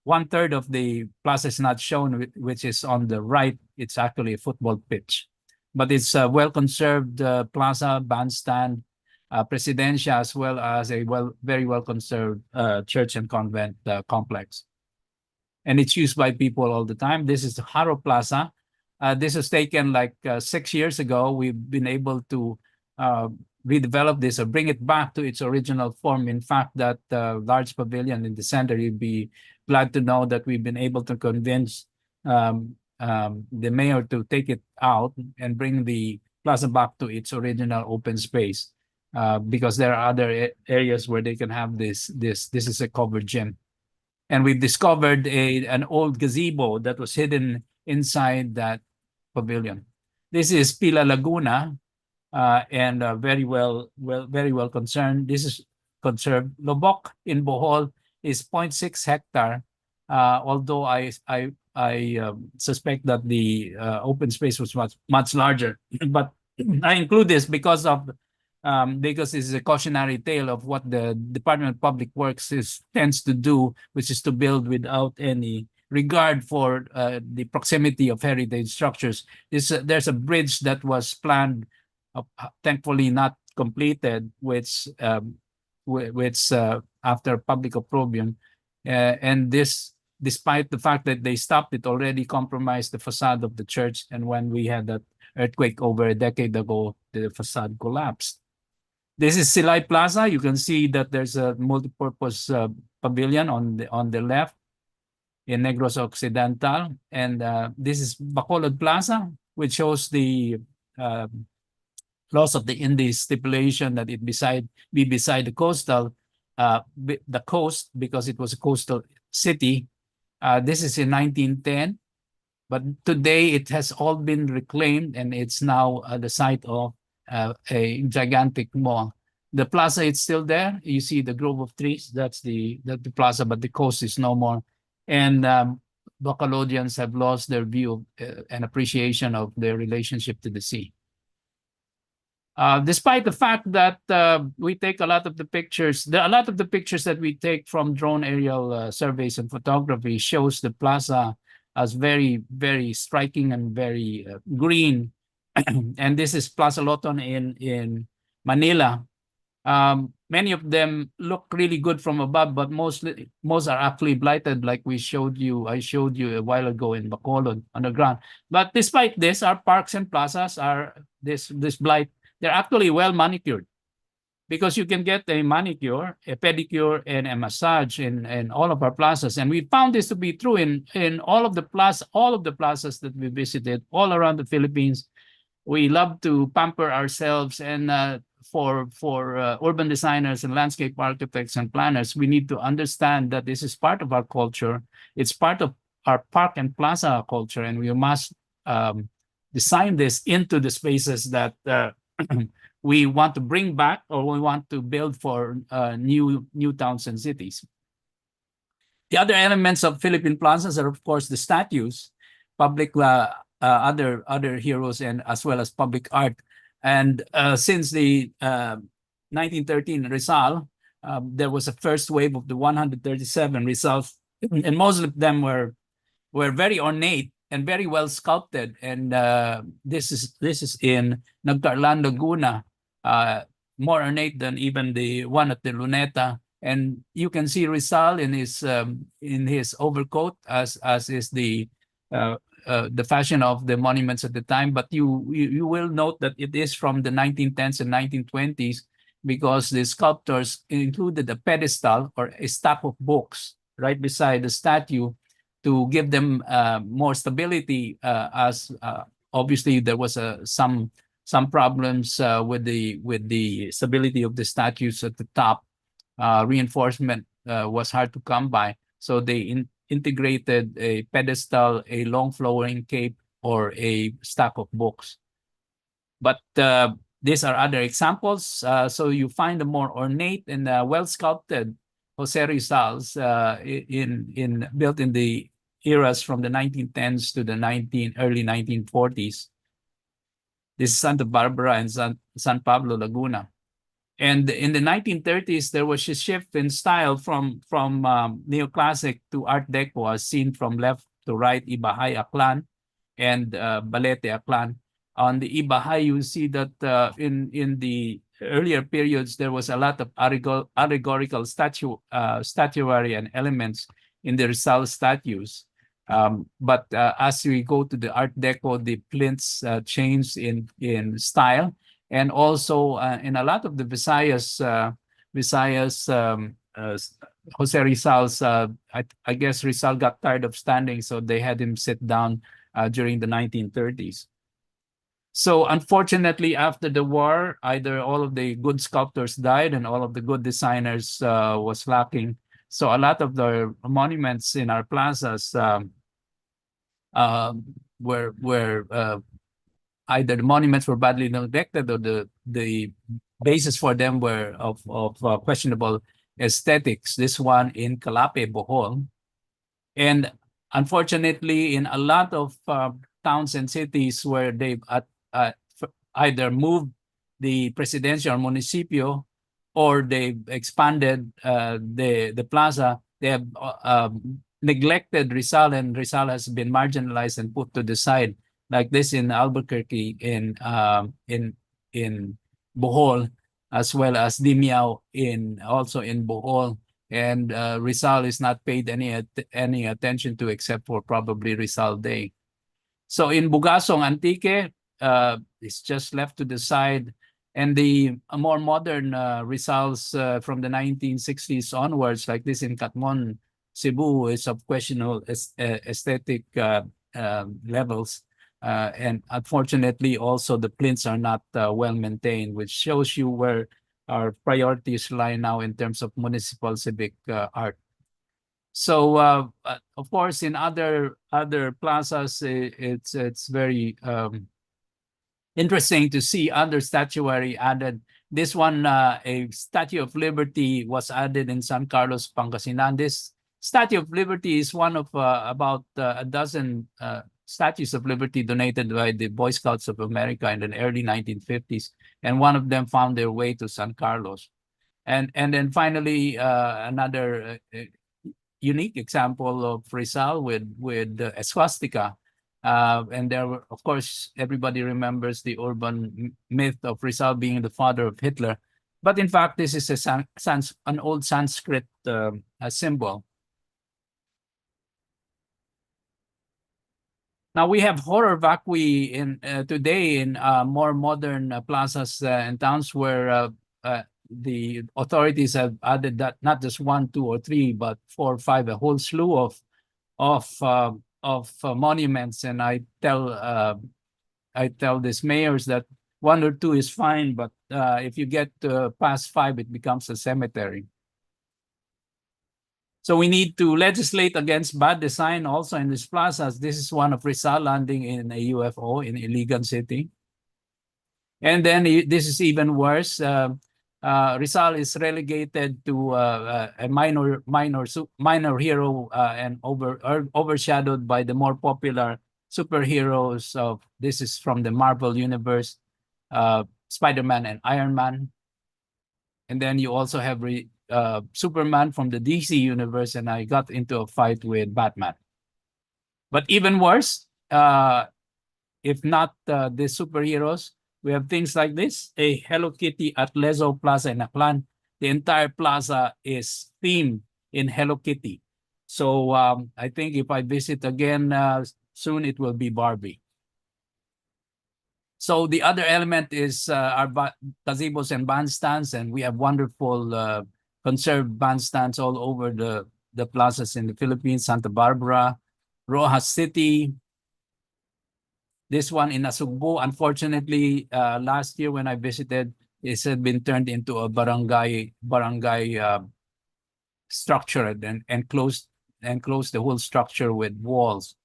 1/3 of the plaza is not shown, which is on the right. It's actually a football pitch, but it's a well-conserved plaza, bandstand, Presidencia, as well as a very well-conserved church and convent complex. And it's used by people all the time. This is the Haro Plaza. This was taken like 6 years ago. We've been able to redevelop this or bring it back to its original form. In fact, that large pavilion in the center, you'd be glad to know that we've been able to convince the mayor to take it out and bring the plaza back to its original open space, because there are other areas where they can have this. This is a covered gym. And we've discovered an old gazebo that was hidden inside that pavilion. This is Pila Laguna, and very well concerned. This is conserved. Lobok in Bohol is 0.6 hectare, although I suspect that the open space was much larger. But I include this because it's a cautionary tale of what the Department of Public Works tends to do, which is to build without any regard for the proximity of heritage structures. There's a bridge that was planned, thankfully not completed, which after public opprobrium, and this, despite the fact that they stopped it, already compromised the facade of the church. And when we had that earthquake over a decade ago, the facade collapsed. This is Silay Plaza. You can see that there's a multi-purpose pavilion on the left in Negros Occidental, and this is Bacolod Plaza, which shows the loss of the Indies stipulation that it be beside the coast, because it was a coastal city. This is in 1910, but today it has all been reclaimed, and it's now the site of a gigantic mall. The plaza is still there. You see the grove of trees. That's the plaza, but the coast is no more. And Bacolodians have lost their view and appreciation of their relationship to the sea. Despite the fact that we take a lot of the pictures, a lot of the pictures that we take from drone aerial surveys and photography shows the plaza as very, very striking and very green. And this is Plaza Loton in Manila. Many of them look really good from above, but most are actually blighted, like I showed you a while ago in Bacolod on the ground. But despite this, our parks and plazas are this blight. They're actually well manicured, because you can get a manicure, a pedicure, and a massage in all of our plazas. And we found this to be true in all of the plazas that we visited all around the Philippines. We love to pamper ourselves, and for urban designers and landscape architects and planners, we need to understand that this is part of our culture. It's part of our park and plaza culture, and we must design this into the spaces that we want to bring back, or we want to build for new towns and cities. The other elements of Philippine plazas are, of course, the statues, public other heroes, and as well as public art. And since the 1913 Rizal, there was a first wave of the 137 results, and most of them were very ornate and very well sculpted. And this is in Nagcarlan, Laguna, more ornate than even the one at the Luneta. And you can see Rizal in his overcoat, as is the fashion of the monuments at the time. But you will note that it is from the 1910s and 1920s, because the sculptors included a pedestal or a stack of books right beside the statue to give them more stability, as obviously there was some problems with the stability of the statues at the top. Reinforcement was hard to come by, so they integrated a pedestal, a long flowing cape, or a stack of books. But these are other examples. So you find a more ornate and well sculpted Jose Rizals built in the eras from the 1910s to the early 1940s. This is Santa Barbara and San Pablo, Laguna. And in the 1930s, there was a shift in style from neoclassic to Art Deco, as seen from left to right, Ibahay Aklan and Balete Aklan. On the Ibahay, you see that in the earlier periods, there was a lot of allegorical statuary and elements in the Rizal statues. But as we go to the Art Deco, the plinths changed in style. And also in a lot of the Visayas, Jose Rizal's, I guess Rizal got tired of standing, so they had him sit down during the 1930s. So unfortunately, after the war, either all of the good sculptors died and all of the good designers was lacking. So a lot of the monuments in our plazas were either the monuments were badly neglected, or the basis for them were of questionable aesthetics. This one in Calape, Bohol. And unfortunately, in a lot of towns and cities where they've either moved the presidential municipio or they've expanded the plaza, they have neglected Rizal, and Rizal has been marginalized and put to the side. Like this in Albuquerque, in Bohol, as well as Dimiao also in Bohol, and Rizal is not paid any attention to, except for probably Rizal Day. So in Bugasong, Antique, it's just left to the side, and the more modern Rizals from the 1960s onwards, like this in Catmon, Cebu, is of questionable aesthetic levels. And unfortunately, also the plinths are not well maintained, which shows you where our priorities lie now in terms of municipal civic art. So, of course, in other plazas, it's very interesting to see other statuary added. This one, a Statue of Liberty, was added in San Carlos, Pangasinan. This Statue of Liberty is one of about a dozen statues of liberty donated by the Boy Scouts of America in the early 1950s, and one of them found their way to San Carlos. And then finally, another unique example of Rizal with a swastika. And there were, of course, everybody remembers the urban myth of Rizal being the father of Hitler. But in fact, this is an old Sanskrit symbol. Now we have horror vacui today in more modern plazas and towns where the authorities have added that not just 1, 2, or 3, but 4 or 5, a whole slew of monuments. And I tell these mayors that 1 or 2 is fine, but if you get past 5, it becomes a cemetery. So we need to legislate against bad design also in these plazas. This is one of Rizal landing in a UFO in Iligan City. And then this is even worse. Rizal is relegated to a minor hero and overshadowed by the more popular superheroes of, this is from the Marvel Universe, Spider-Man and Iron Man. And then you also have Superman from the DC universe, and I got into a fight with Batman. But even worse, if not the superheroes, we have things like this: a Hello Kitty at Lezo Plaza in Aklan. The entire plaza is themed in Hello Kitty. So I think if I visit again soon, it will be Barbie. So the other element is our gazebos and bandstands, and we have wonderful conserved bandstands all over the plazas in the Philippines: Santa Barbara, Rojas City. This one in Nasugbu, unfortunately, last year when I visited, it had been turned into a barangay structure and closed the whole structure with walls,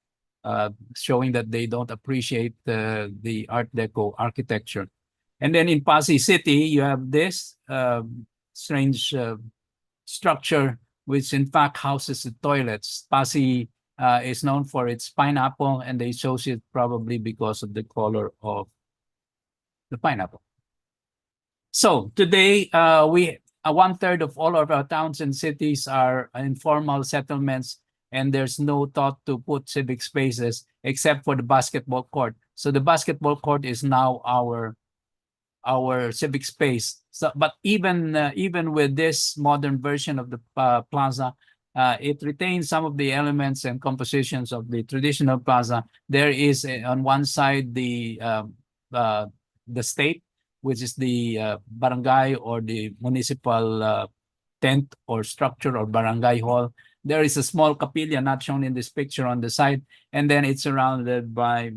showing that they don't appreciate the Art Deco architecture. And then in Pasig City, you have this strange structure, which in fact houses the toilets. Pasig is known for its pineapple, and they chose it probably because of the color of the pineapple. So today, we 1/3 of all of our towns and cities are informal settlements, and there's no thought to put civic spaces except for the basketball court. So the basketball court is now our civic space. So, but even with this modern version of the plaza, it retains some of the elements and compositions of the traditional plaza. There is on one side the state, which is the barangay or the municipal tent or structure or barangay hall. There is a small capilla not shown in this picture on the side, and then it's surrounded by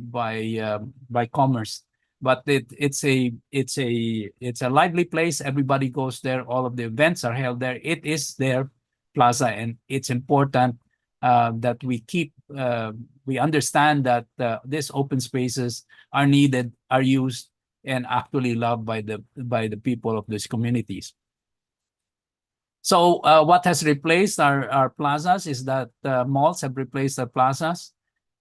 commerce. But it's a lively place. Everybody goes there. All of the events are held there. It is their plaza, and it's important that we understand that these open spaces are needed, are used, and actually loved by the people of these communities. So what has replaced our plazas is that malls have replaced our plazas.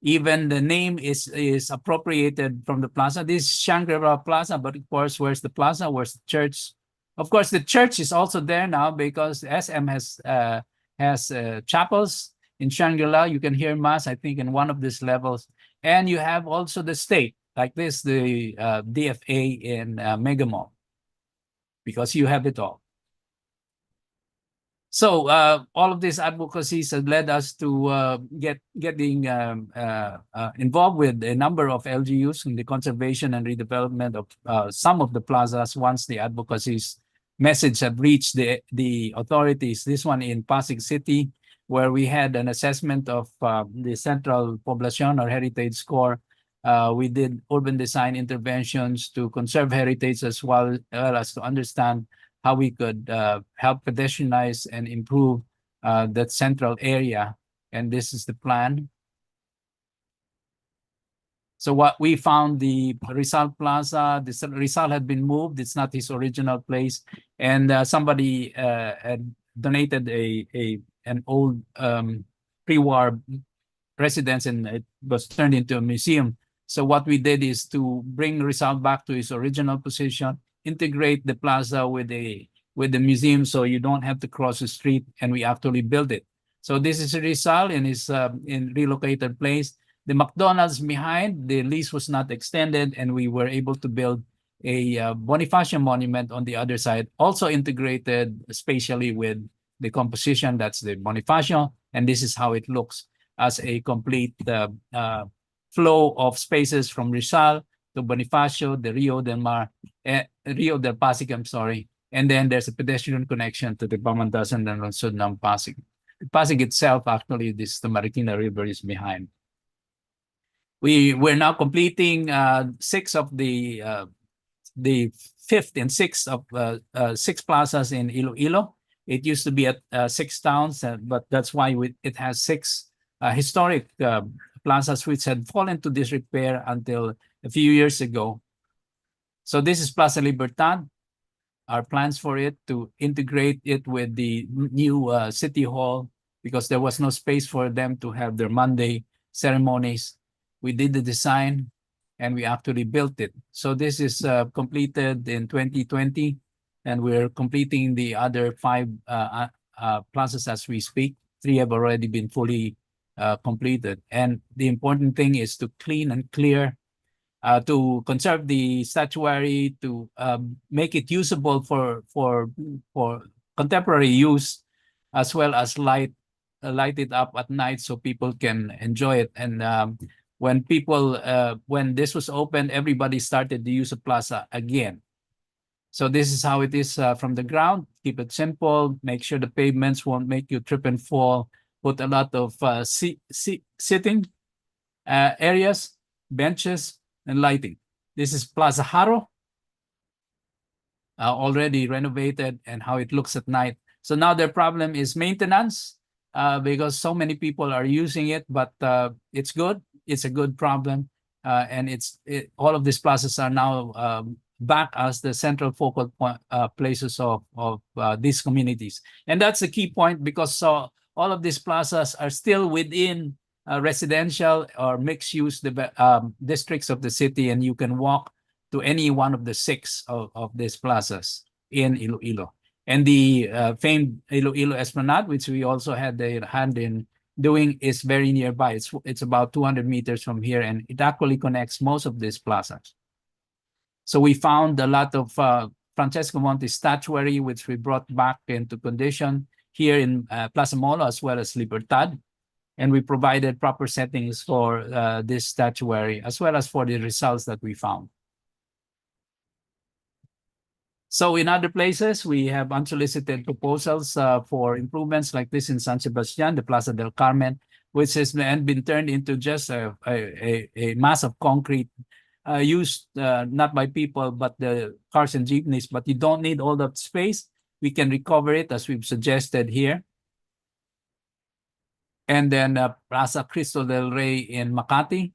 Even the name is appropriated from the plaza. This is Shangri-La Plaza, but of course, where's the plaza? Where's the church? Of course, the church is also there now because SM has chapels in Shangri-La. You can hear mass, I think, in one of these levels. And you have also the state, like this, the DFA in Mega Mall, because you have it all. So all of these advocacies have led us to getting involved with a number of LGUs in the conservation and redevelopment of some of the plazas once the advocacies message have reached the authorities. This one in Pasig City, where we had an assessment of the central population or heritage score. We did urban design interventions to conserve heritage as well as to understand how we could help pedestrianize and improve that central area. And this is the plan. So what we found, the Rizal Plaza, Rizal had been moved. It's not his original place. And somebody had donated an old pre-war residence, and it was turned into a museum. So what we did is to bring Rizal back to his original position, integrate the plaza with the museum, so you don't have to cross the street, and we actually build it. So this is Rizal in his in relocated place. The McDonald's behind, the lease was not extended, and we were able to build a Bonifacio monument on the other side, also integrated spatially with the composition. That's the Bonifacio, and this is how it looks as a complete flow of spaces from Rizal to Bonifacio, the Rio del Pasig, I'm sorry. And then there's a pedestrian connection to the Pamantasan and Lungsod ng Pasig. Pasig itself, actually, the Marikina River is behind. We're now completing 6 of the 5th and 6th of 6 plazas in Iloilo. It used to be at 6 towns, but that's why it has 6 historic plazas which had fallen to disrepair until a few years ago. So this is Plaza Libertad. Our plans for it to integrate it with the new City Hall, because there was no space for them to have their Monday ceremonies. We did the design and we actually built it. So this is completed in 2020. and we're completing the other 5 plazas as we speak. 3 have already been fully completed. And the important thing is to clean and clear, to conserve the statuary, to make it usable for contemporary use, as well as light it up at night so people can enjoy it. And when this was opened, everybody started to use the plaza again. So this is how it is from the ground. Keep it simple. Make sure the pavements won't make you trip and fall. Put a lot of sitting areas, benches, and lighting. This is Plaza Haro, already renovated, and how it looks at night. So now their problem is maintenance, because so many people are using it, but it's good. It's a good problem. And all of these plazas are now back as the central focal point, places of these communities. And that's the key point, because all of these plazas are still within residential or mixed-use districts of the city, and you can walk to any one of the 6 of these plazas in Iloilo. And the famed Iloilo Esplanade, which we also had a hand in doing, is very nearby. It's about 200 meters from here, and it actually connects most of these plazas. So we found a lot of Francesco Monti statuary, which we brought back into condition here in Plaza Molo, as well as Libertad. And we provided proper settings for this statuary, as well as for the results that we found. So in other places, we have unsolicited proposals for improvements like this in San Sebastian, the Plaza del Carmen, which has been turned into just a mass of concrete used not by people, but the cars and jeepneys. But you don't need all that space. We can recover it as we've suggested here. And then Plaza Cristo del Rey in Makati.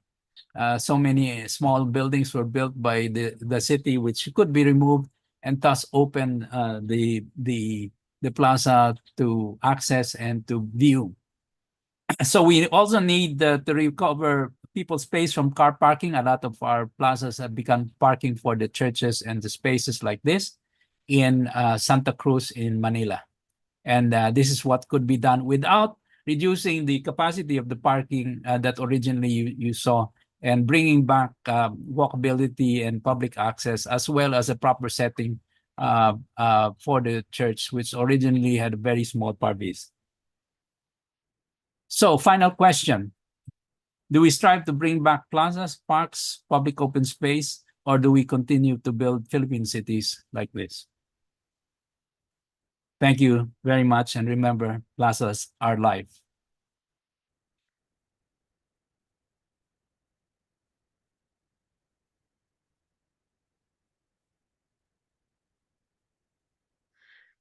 So many small buildings were built by the city, which could be removed, and thus open the plaza to access and to view. So we also need to recover people's space from car parking. A lot of our plazas have become parking for the churches and the spaces like this in Santa Cruz in Manila. And this is what could be done without reducing the capacity of the parking that originally you saw, and bringing back walkability and public access, as well as a proper setting for the church, which originally had a very small parvis. So, final question. Do we strive to bring back plazas, parks, public open space, or do we continue to build Philippine cities like this? Thank you very much, and remember, plazas are life.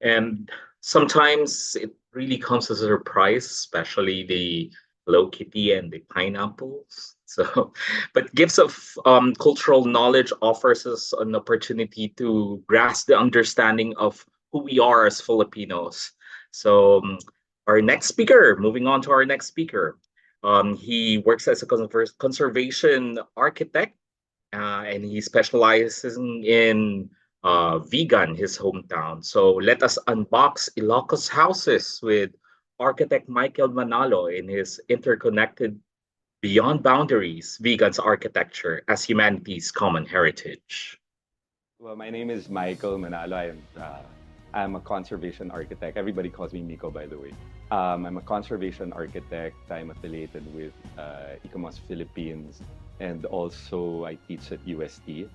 And sometimes it really comes as a surprise, especially the Hello Kitty and the pineapples. So, but gifts of cultural knowledge offers us an opportunity to grasp the understanding of who we are as Filipinos. So, our next speaker, moving on to our next speaker, he works as a conservation architect, and he specializes in Vegan, his hometown. So let us unbox Ilocos houses with architect Michael Manalo in his interconnected Beyond Boundaries, Vegan's Architecture as Humanity's Common Heritage. Well, my name is Michael Manalo. I'm a conservation architect. Everybody calls me Miko, by the way. I'm a conservation architect. I'm affiliated with ICOMOS Philippines, and also I teach at UST.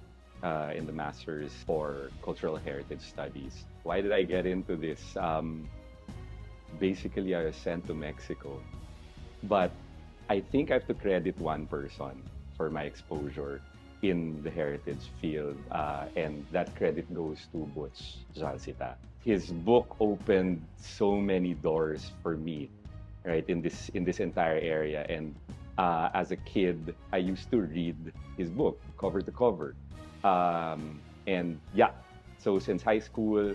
In the Masters for Cultural Heritage Studies. Why did I get into this? Basically, I was sent to Mexico. But I think I have to credit one person for my exposure in the heritage field, and that credit goes to Butch Jalcita. His book opened so many doors for me, right, in this entire area. And as a kid, I used to read his book cover to cover. And yeah, so since high school,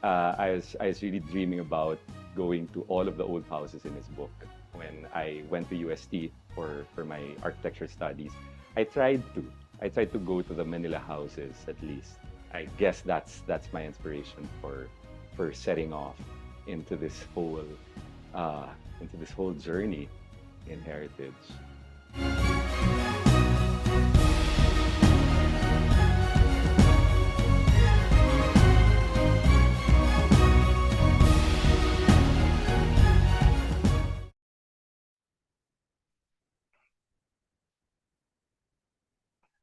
I was really dreaming about going to all of the old houses in his book. When I went to UST for my architecture studies, I tried to go to the Manila houses at least. I guess that's my inspiration for setting off into this whole journey in heritage.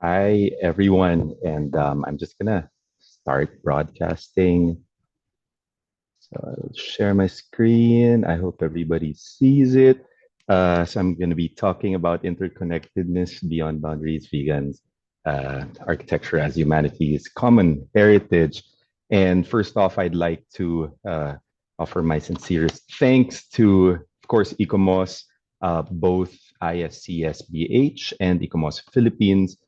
Hi, everyone, and I'm just gonna start broadcasting. So I'll share my screen. I hope everybody sees it. So I'm going to be talking about interconnectedness beyond boundaries, vegans, architecture as humanity's common heritage. And first off, I'd like to offer my sincerest thanks to, of course, ICOMOS, both ISC SBH and ICOMOS Philippines.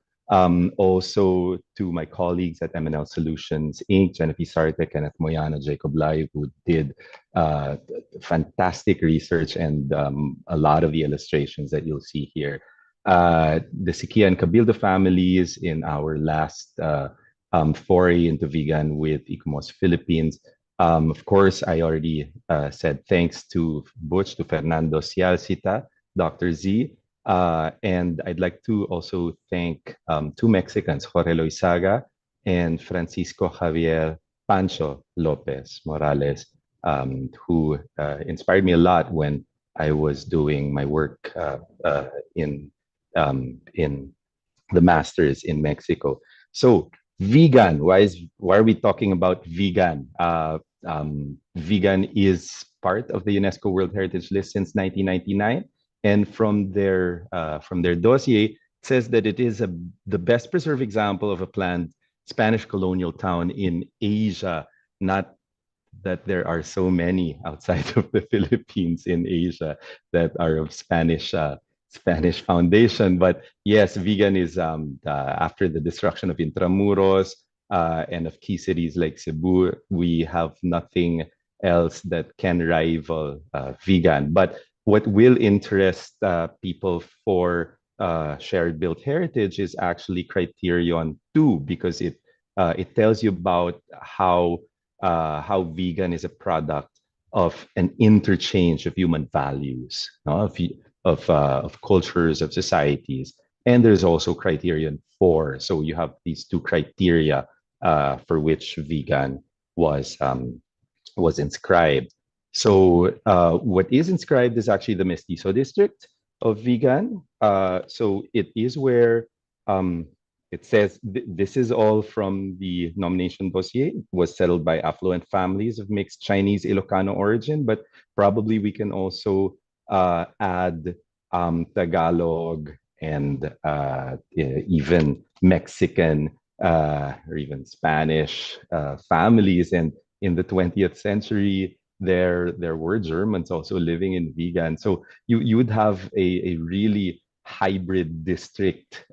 Also to my colleagues at MNL Solutions Inc., Genevieve Sarte, Kenneth Moyano, Jacob Lai, who did fantastic research and a lot of the illustrations that you'll see here. The Sikia and Cabildo families in our last foray into vegan with ICOMOS Philippines. Of course, I already said thanks to Butch, to Fernando Cialcita, Dr. Z, and I'd like to also thank two Mexicans, Jorge Loizaga and Francisco Javier Pancho Lopez Morales, who inspired me a lot when I was doing my work in the masters in Mexico. So vegan, why are we talking about vegan? Vegan is part of the UNESCO World Heritage List since 1999. And from their dossier, it says that it is the best preserved example of a planned Spanish colonial town in Asia. Not that there are so many outside of the Philippines in Asia that are of Spanish foundation, but yes, vegan is after the destruction of Intramuros and of key cities like Cebu, we have nothing else that can rival vegan. But what will interest people for shared built heritage is actually criterion 2, because it tells you about how vegan is a product of an interchange of human values, of cultures, of societies. And there's also criterion 4. So you have these two criteria for which vegan was inscribed. So what is inscribed is actually the Mestizo district of vegan. So it is where it says this is all from the nomination dossier. It was settled by affluent families of mixed Chinese Ilocano origin, but probably we can also add Tagalog and even Mexican or even Spanish families. And in the 20th century, there were Germans also living in vegan. So you would have a really hybrid district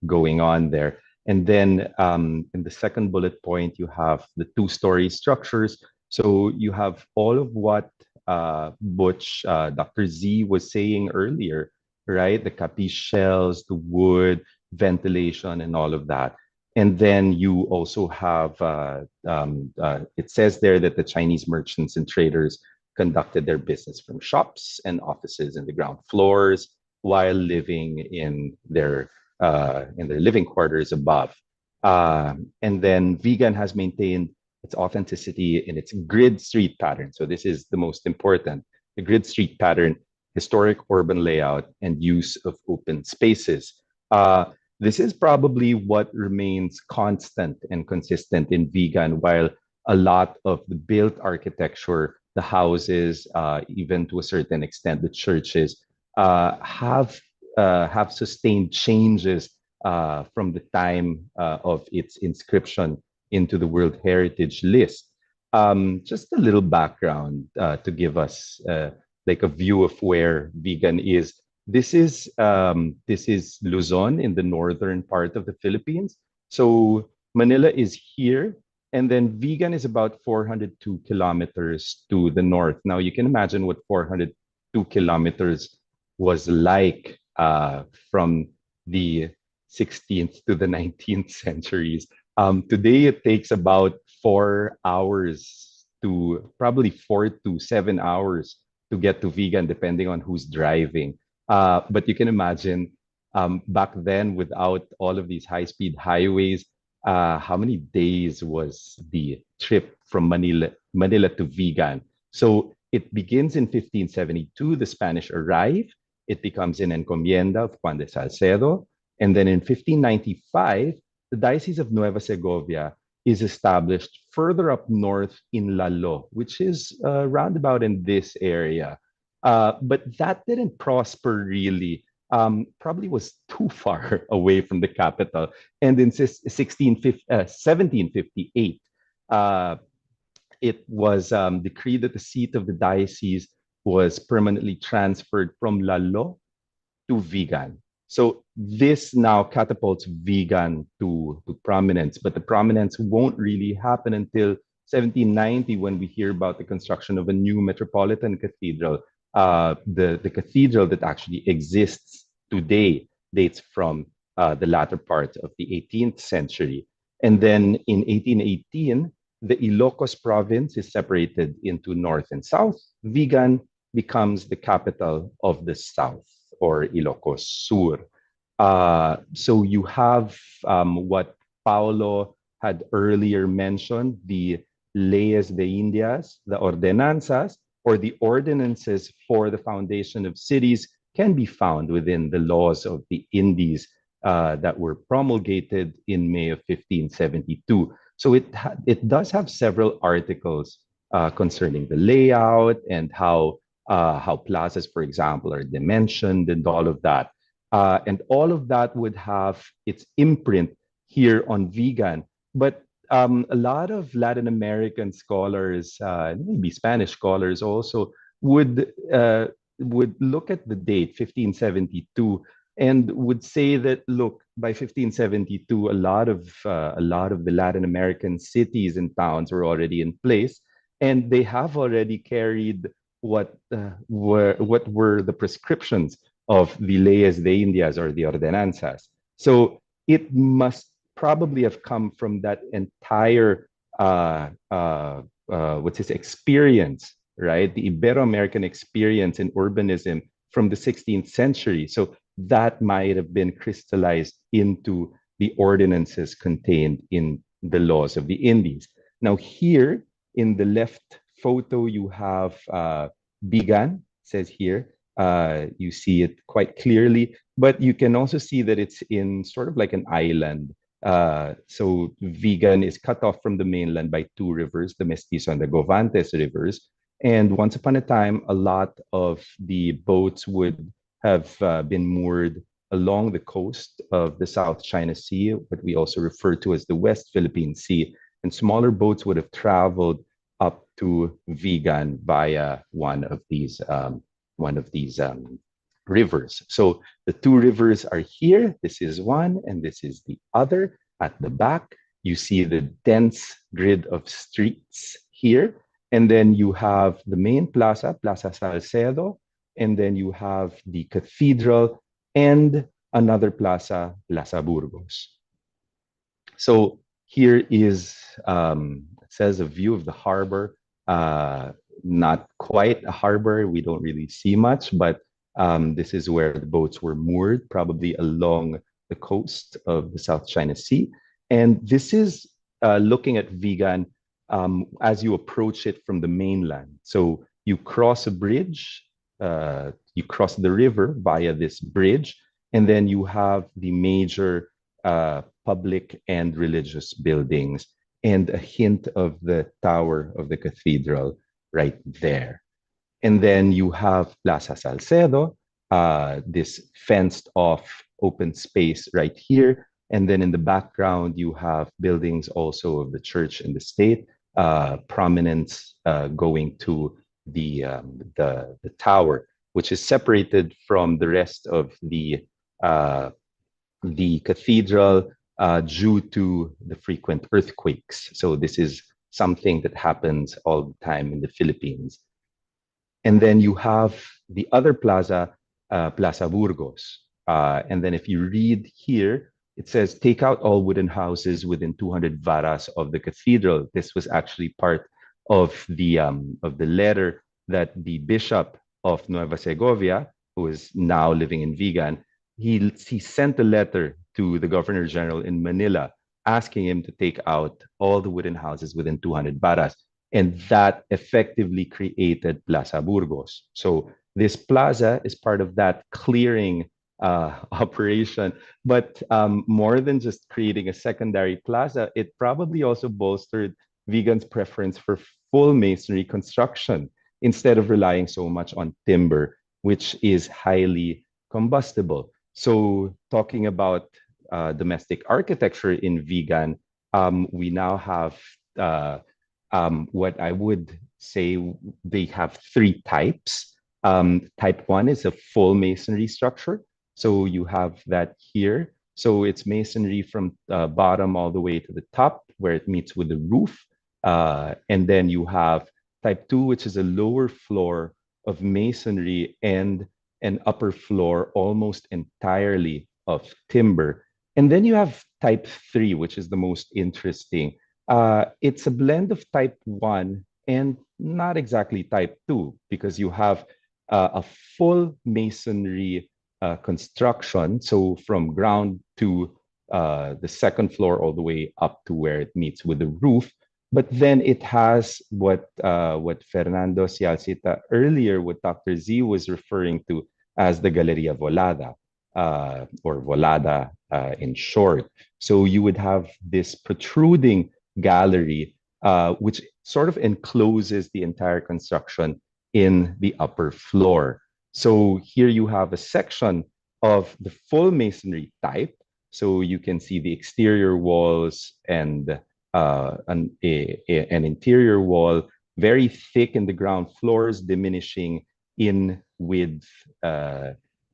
going on there. And then in the second bullet point, you have the two-story structures. So you have all of what Butch, Dr. Z was saying earlier, right? The capiche shells, the wood, ventilation, and all of that. And then you also have, it says there that the Chinese merchants and traders conducted their business from shops and offices in the ground floors while living in their living quarters above. And then vegan has maintained its authenticity in its grid street pattern. So this is the most important. The grid street pattern, historic urban layout, and use of open spaces. This is probably what remains constant and consistent in vegan, while a lot of the built architecture, the houses, even to a certain extent, the churches, have sustained changes from the time of its inscription into the World Heritage List. Just a little background to give us like a view of where vegan is. This is Luzon in the northern part of the Philippines. So Manila is here, and then vegan is about 402 kilometers to the north. Now you can imagine what 402 kilometers was like from the 16th to the 19th centuries. Today, it takes about 4 hours to probably 4 to 7 hours to get to vegan, depending on who's driving. But you can imagine back then, without all of these high-speed highways, how many days was the trip from Manila to Vigan? So it begins in 1572. The Spanish arrive. It becomes an encomienda of Juan de Salcedo. And then in 1595, the Diocese of Nueva Segovia is established further up north in Lalo, which is roundabout in this area. But that didn't prosper really. Probably was too far away from the capital. And in 1758, it was decreed that the seat of the diocese was permanently transferred from Lalo to Vigan. So this now catapults Vigan to prominence, but the prominence won't really happen until 1790 when we hear about the construction of a new metropolitan cathedral. The cathedral that actually exists today dates from the latter part of the 18th century. And then in 1818, the Ilocos province is separated into north and south. Vigan becomes the capital of the south, or Ilocos Sur. So you have what Paulo had earlier mentioned, the leyes de Indias, the ordenanzas, or the ordinances for the foundation of cities can be found within the laws of the Indies that were promulgated in May of 1572. So it does have several articles concerning the layout and how plazas, for example, are dimensioned and all of that. And all of that would have its imprint here on Vigan. But a lot of Latin American scholars, maybe Spanish scholars also, would look at the date 1572 and would say that, look, by 1572, a lot of the Latin American cities and towns were already in place, and they have already carried what were the prescriptions of the leyes de Indias, or the ordenanzas. So it must probably have come from that entire what's his experience, right? The Ibero-American experience in urbanism from the 16th century. So that might have been crystallized into the ordinances contained in the laws of the Indies. Now here in the left photo, you have Bigan, says here. You see it quite clearly, but you can also see that it's in sort of like an island. So Vigan is cut off from the mainland by two rivers, the Mestizo and the Govantes rivers. And once upon a time, a lot of the boats would have been moored along the coast of the South China Sea, what we also refer to as the West Philippine Sea. And smaller boats would have traveled up to Vigan via one of these rivers. So the two rivers are here. This is one, and this is the other. At the back, you see the dense grid of streets here. And then you have the main plaza, Plaza Salcedo, and then you have the cathedral and another plaza, Plaza Burgos. So here is, it says, a view of the harbor. Not quite a harbor, we don't really see much, but this is where the boats were moored, probably along the coast of the South China Sea. And this is looking at Vigan as you approach it from the mainland. So you cross a bridge, you cross the river via this bridge, and then you have the major public and religious buildings and a hint of the tower of the cathedral right there. And then you have Plaza Salcedo, this fenced off open space right here. And then in the background, you have buildings also of the church and the state, prominence going to the tower, which is separated from the rest of the cathedral due to the frequent earthquakes. So this is something that happens all the time in the Philippines. And then you have the other plaza, Plaza Burgos. And then if you read here, it says, take out all wooden houses within 200 varas of the cathedral. This was actually part of the letter that the bishop of Nueva Segovia, who is now living in Vigan, he sent a letter to the Governor General in Manila asking him to take out all the wooden houses within 200 varas. And that effectively created Plaza Burgos. So this plaza is part of that clearing operation. But more than just creating a secondary plaza, it probably also bolstered Vigan's preference for full masonry construction instead of relying so much on timber, which is highly combustible. So talking about domestic architecture in Vigan, we now have what I would say they have three types. Type 1 is a full masonry structure. So you have that here. So it's masonry from bottom all the way to the top where it meets with the roof. And then you have type 2, which is a lower floor of masonry and an upper floor almost entirely of timber. And then you have type 3, which is the most interesting. It's a blend of type 1 and not exactly type 2 because you have a full masonry construction. So from ground to the second floor all the way up to where it meets with the roof. But then it has what Fernando Cialcita earlier, what Dr. Z was referring to as the Galeria Volada, or Volada in short. So you would have this protruding gallery, which sort of encloses the entire construction in the upper floor. So here you have a section of the full masonry type. So you can see the exterior walls and an interior wall, very thick in the ground floors, diminishing in width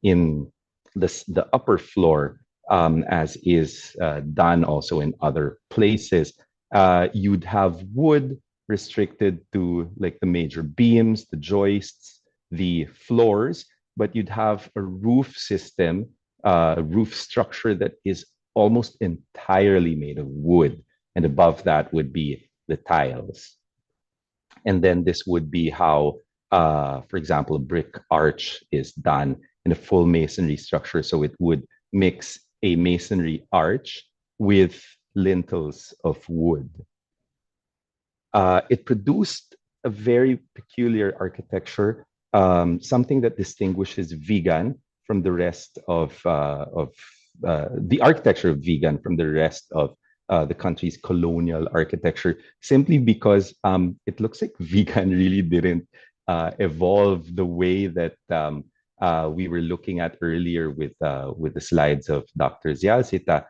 in the upper floor, as is done also in other places. You'd have wood restricted to like the major beams, the joists, the floors, but you'd have a roof system, a roof structure that is almost entirely made of wood. And above that would be the tiles. And then this would be how, for example, a brick arch is done in a full masonry structure. So it would mix a masonry arch with lintels of wood. It produced a very peculiar architecture, something that distinguishes Vigan from the rest of the architecture of Vigan from the rest of the country's colonial architecture, simply because it looks like Vigan really didn't evolve the way that we were looking at earlier with the slides of Dr. Zialcita,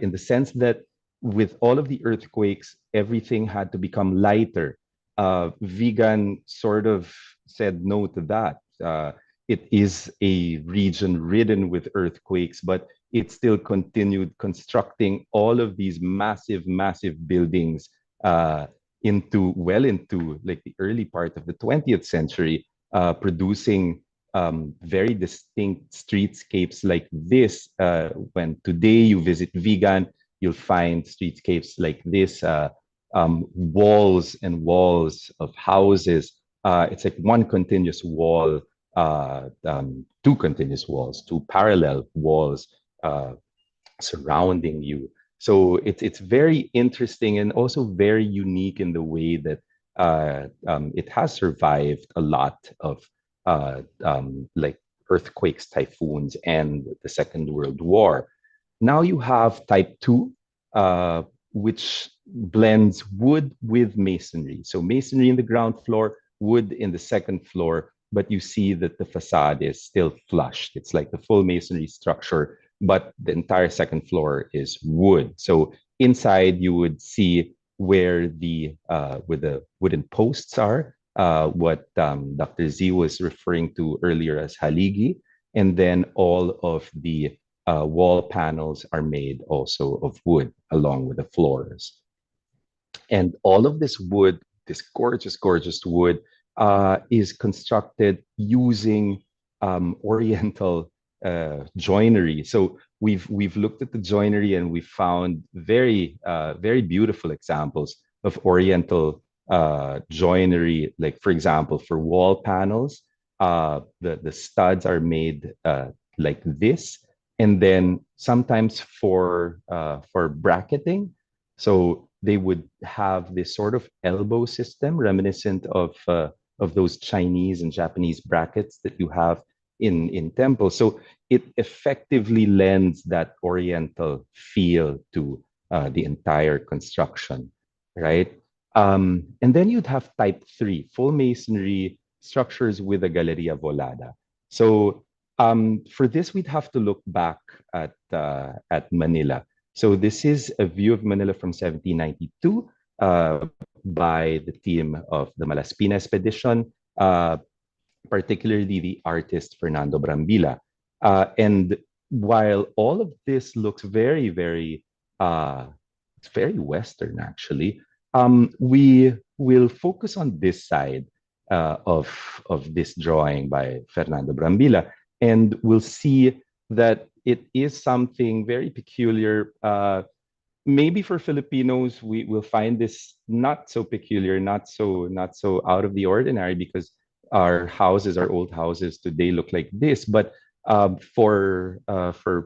in the sense that with all of the earthquakes, everything had to become lighter. Vigan sort of said no to that. It is a region ridden with earthquakes, but it still continued constructing all of these massive, massive buildings into like the early part of the 20th century, producing very distinct streetscapes like this. When today you visit Vigan, you'll find streetscapes like this, walls and walls of houses. It's like one continuous wall, two continuous walls, two parallel walls surrounding you. So it's very interesting and also very unique in the way that it has survived a lot of like earthquakes, typhoons, and the Second World War. Now you have type 2, which blends wood with masonry. So masonry in the ground floor, wood in the second floor, but you see that the facade is still flushed. It's like the full masonry structure, but the entire second floor is wood. So inside you would see where the wooden posts are, what Dr. Z was referring to earlier as haligi, and then all of the wall panels are made also of wood along with the floors. And all of this wood, this gorgeous, gorgeous wood, is constructed using Oriental joinery. So we've looked at the joinery and we found very beautiful examples of Oriental joinery. Like for example, for wall panels, the studs are made like this, and then sometimes for bracketing, so they would have this sort of elbow system reminiscent of those Chinese and Japanese brackets that you have in temples. So it effectively lends that Oriental feel to the entire construction, right? And then you'd have type 3, full masonry structures with a Galleria Volada. So for this, we'd have to look back at Manila. So this is a view of Manila from 1792 by the team of the Malaspina expedition, particularly the artist Fernando Brambilla. And while all of this looks it's very Western actually, we will focus on this side of this drawing by Fernando Brambilla, and we'll see that it is something very peculiar. Maybe for Filipinos, we will find this not so peculiar, not so out of the ordinary, because our old houses today look like this. But for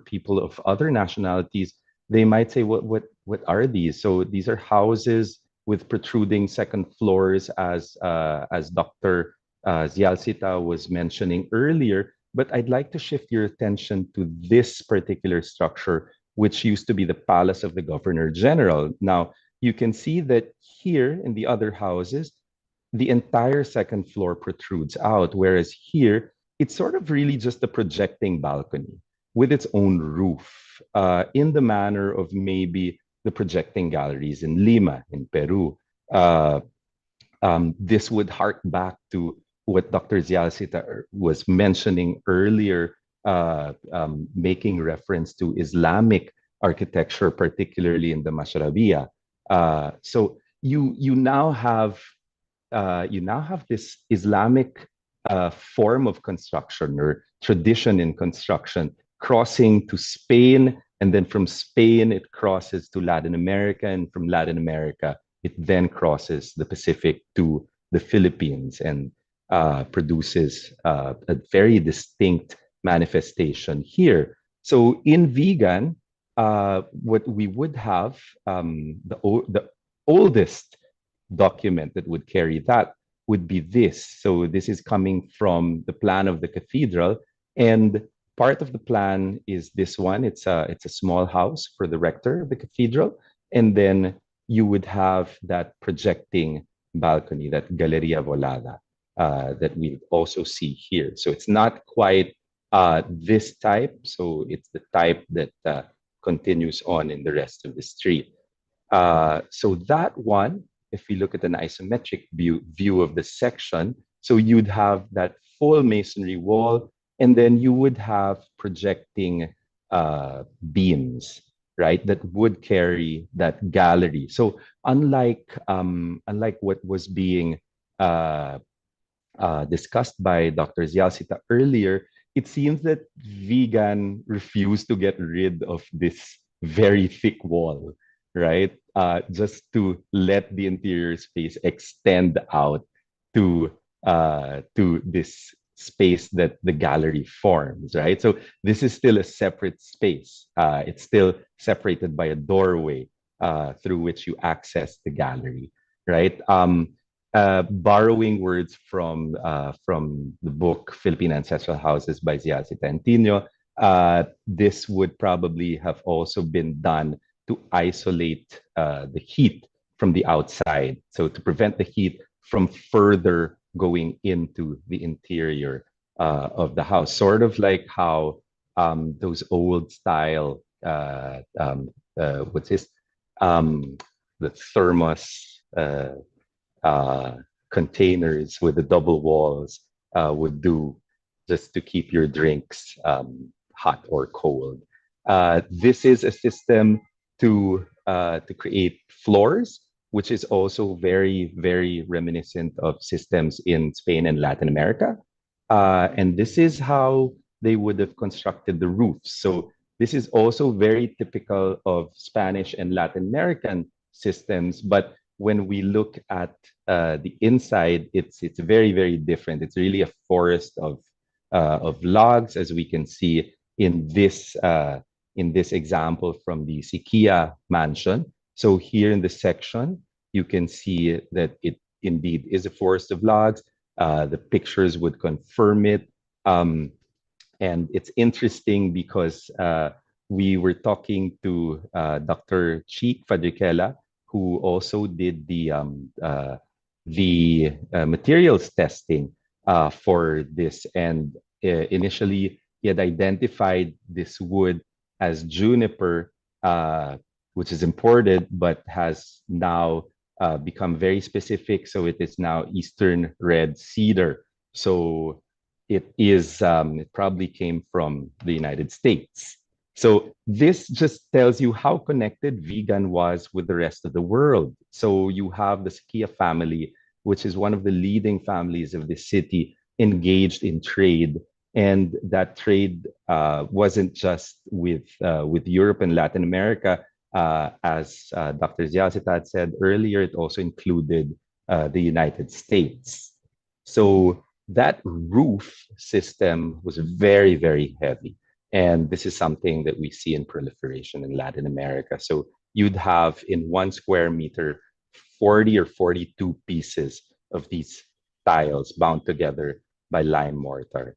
people of other nationalities, they might say, what are these? So these are houses with protruding second floors, as Dr. Zialcita was mentioning earlier. But I'd like to shift your attention to this particular structure, which used to be the palace of the Governor General. Now, you can see that here in the other houses, the entire second floor protrudes out, whereas here, it's sort of really just a projecting balcony with its own roof, in the manner of maybe the projecting galleries in Lima, in Peru. This would hark back to what Dr. Zialcita was mentioning earlier, making reference to Islamic architecture, particularly in the Mashrabiyah. So you now have this Islamic form of construction or tradition in construction crossing to Spain, and then from Spain it crosses to Latin America, and from Latin America it then crosses the Pacific to the Philippines and produces a very distinct manifestation here. So in Vigan, what we would have, the oldest document that would carry that would be this. So this is coming from the plan of the cathedral, and part of the plan is this one. It's a small house for the rector of the cathedral, and then you would have that projecting balcony, that Galleria Volada, that we also see here. So it's not quite this type. So it's the type that continues on in the rest of the street. So that one, if we look at an isometric view of the section, so you'd have that full masonry wall, and then you would have projecting beams, right, that would carry that gallery. So unlike what was being discussed by Dr. Zialcita earlier, it seems that Vigan refused to get rid of this very thick wall, right? Just to let the interior space extend out to this space that the gallery forms, right? So this is still a separate space. It's still separated by a doorway through which you access the gallery, right? Borrowing words from the book Philippine Ancestral Houses by Zialcita and Tino, this would probably have also been done to isolate the heat from the outside, so to prevent the heat from further going into the interior of the house, sort of like how those old style what's this the thermos containers with the double walls would do, just to keep your drinks hot or cold. This is a system to create floors, which is also very, very reminiscent of systems in Spain and Latin America. And this is how they would have constructed the roofs. So this is also very typical of Spanish and Latin American systems. But when we look at the inside, it's very, very different. It's really a forest of logs, as we can see in this example from the Siquia mansion. So here in the section, you can see that it indeed is a forest of logs. The pictures would confirm it. And it's interesting because we were talking to Dr. Cheek Fadrikela, who also did the materials testing for this. And initially, he had identified this wood as juniper, which is imported, but has now become very specific. So it is now Eastern red cedar. So it probably came from the United States. So this just tells you how connected vegan was with the rest of the world. So you have the Siquia family, which is one of the leading families of the city, engaged in trade. And that trade wasn't just with Europe and Latin America. As Dr. Zialcita said earlier, it also included the United States. So that roof system was very, very heavy. And this is something that we see in proliferation in Latin America. So you'd have in 1 square meter, 40 or 42 pieces of these tiles bound together by lime mortar.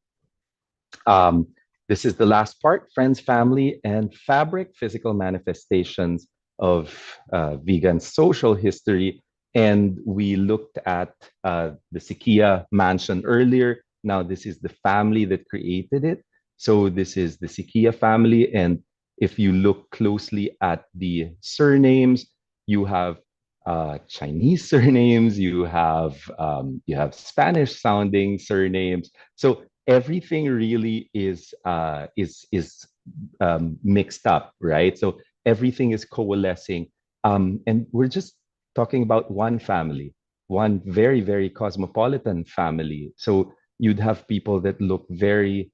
This is the last part, friends, family, and fabric, physical manifestations of vegan social history. And we looked at the Siquia mansion earlier. Now this is the family that created it. So this is the Siquia family. And if you look closely at the surnames, you have Chinese surnames, you have Spanish sounding surnames. So everything really is mixed up, right? So everything is coalescing. And we're just talking about one family, one very, very cosmopolitan family. So you'd have people that look very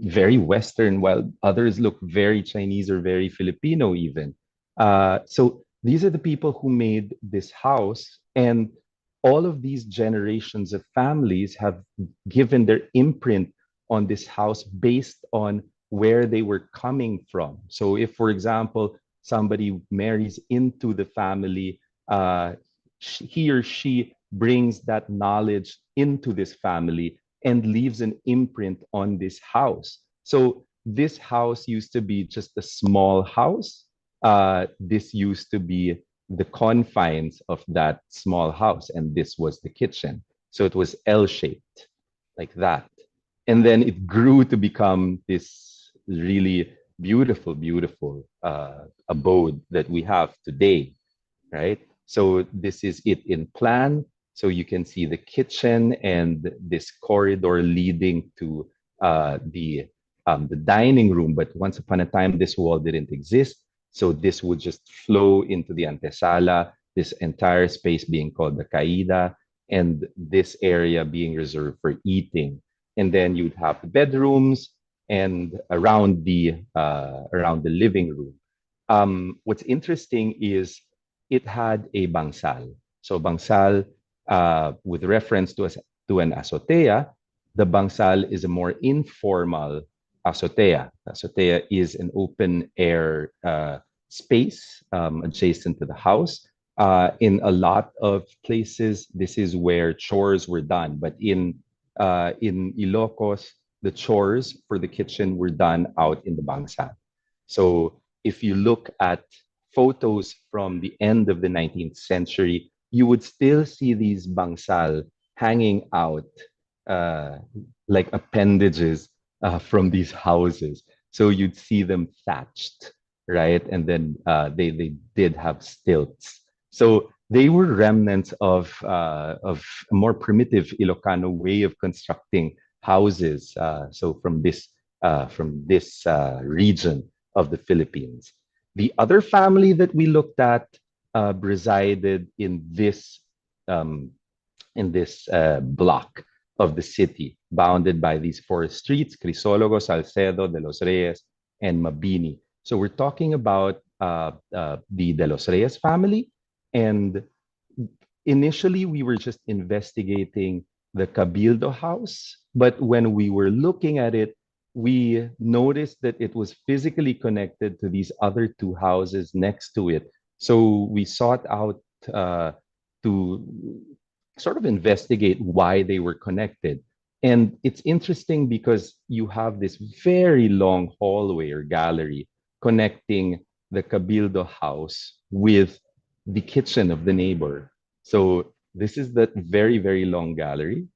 very Western, while others look very Chinese or very Filipino even. So these are the people who made this house, and all of these generations of families have given their imprint on this house based on where they were coming from. So if, for example, somebody marries into the family, he or she brings that knowledge into this family and leaves an imprint on this house. So this house used to be just a small house. This used to be the confines of that small house, and this was the kitchen. So it was L-shaped, like that. And then it grew to become this really beautiful, beautiful abode that we have today, right? So this is it in plan. So you can see the kitchen and this corridor leading to the dining room. But once upon a time, this wall didn't exist. So this would just flow into the antesala, this entire space being called the caida, and this area being reserved for eating. And then you'd have the bedrooms and around the living room. What's interesting is it had a bangsal. So bangsal, with reference to an azotea, the bangsal is a more informal azotea. Azotea is an open air space adjacent to the house. In a lot of places, this is where chores were done. But in Ilocos, the chores for the kitchen were done out in the bangsal. So if you look at photos from the end of the 19th century, you would still see these bangsal hanging out like appendages from these houses. So you'd see them thatched, right? And then they did have stilts. So they were remnants of a more primitive Ilocano way of constructing houses. So from this region of the Philippines. The other family that we looked at resided in this block of the city, bounded by these four streets: Crisologo, Salcedo, De Los Reyes, and Mabini. So we're talking about the De Los Reyes family. And initially, we were just investigating the Cabildo house. But when we were looking at it, we noticed that it was physically connected to these other two houses next to it. So we sought out to sort of investigate why they were connected. And it's interesting because you have this very long hallway or gallery connecting the Cabildo house with the kitchen of the neighbor. So this is that very, very long gallery.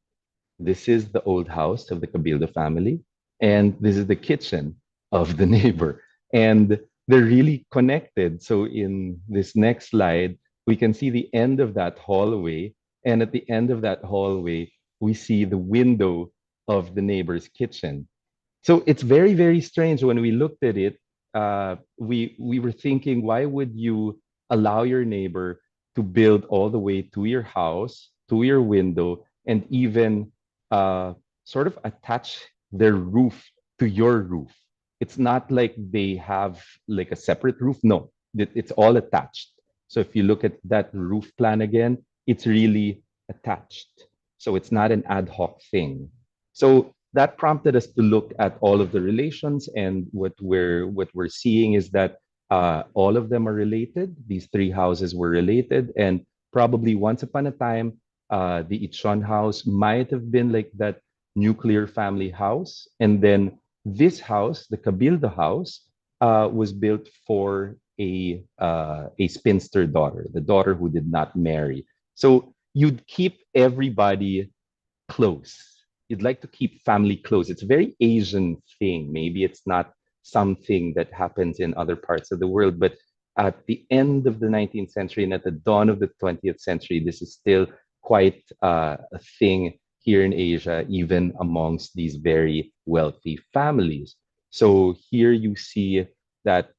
This is the old house of the Cabildo family. And this is the kitchen of the neighbor. And they're really connected. So in this next slide, we can see the end of that hallway. And at the end of that hallway, we see the window of the neighbor's kitchen. So it's very, very strange when we looked at it. We were thinking, why would you allow your neighbor to build all the way to your house, to your window, and even sort of attach their roof to your roof? It's not like they have like a separate roof. No, it's all attached. So if you look at that roof plan again, it's really attached. So it's not an ad hoc thing. So that prompted us to look at all of the relations, and what we're seeing is that all of them are related. These three houses were related, and probably once upon a time, the Ichon house might have been like that nuclear family house, and then this house, the Cabildo house, was built for a spinster daughter, the daughter who did not marry. So you'd keep everybody close. You'd like to keep family close. It's a very Asian thing. Maybe it's not something that happens in other parts of the world, but at the end of the 19th century and at the dawn of the 20th century, this is still quite a thing here in Asia, even amongst these very wealthy families. So here you see that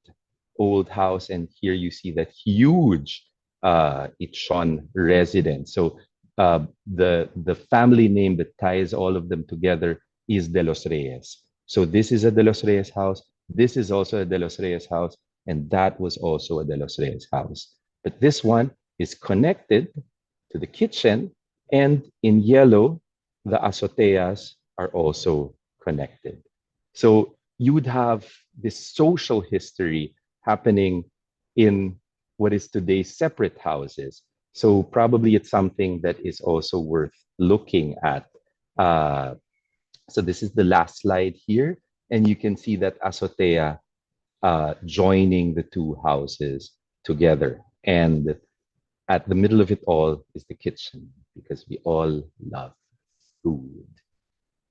old house, and here you see that huge Ichon residence. So the family name that ties all of them together is De Los Reyes. So this is a De Los Reyes house. This is also a De Los Reyes house, and that was also a De Los Reyes house. But this one is connected to the kitchen, and in yellow, the azoteas are also connected. So you would have this social history happening in what is today separate houses. So probably it's something that is also worth looking at. So this is the last slide here, and you can see that azotea joining the two houses together. And at the middle of it all is the kitchen, because we all love food.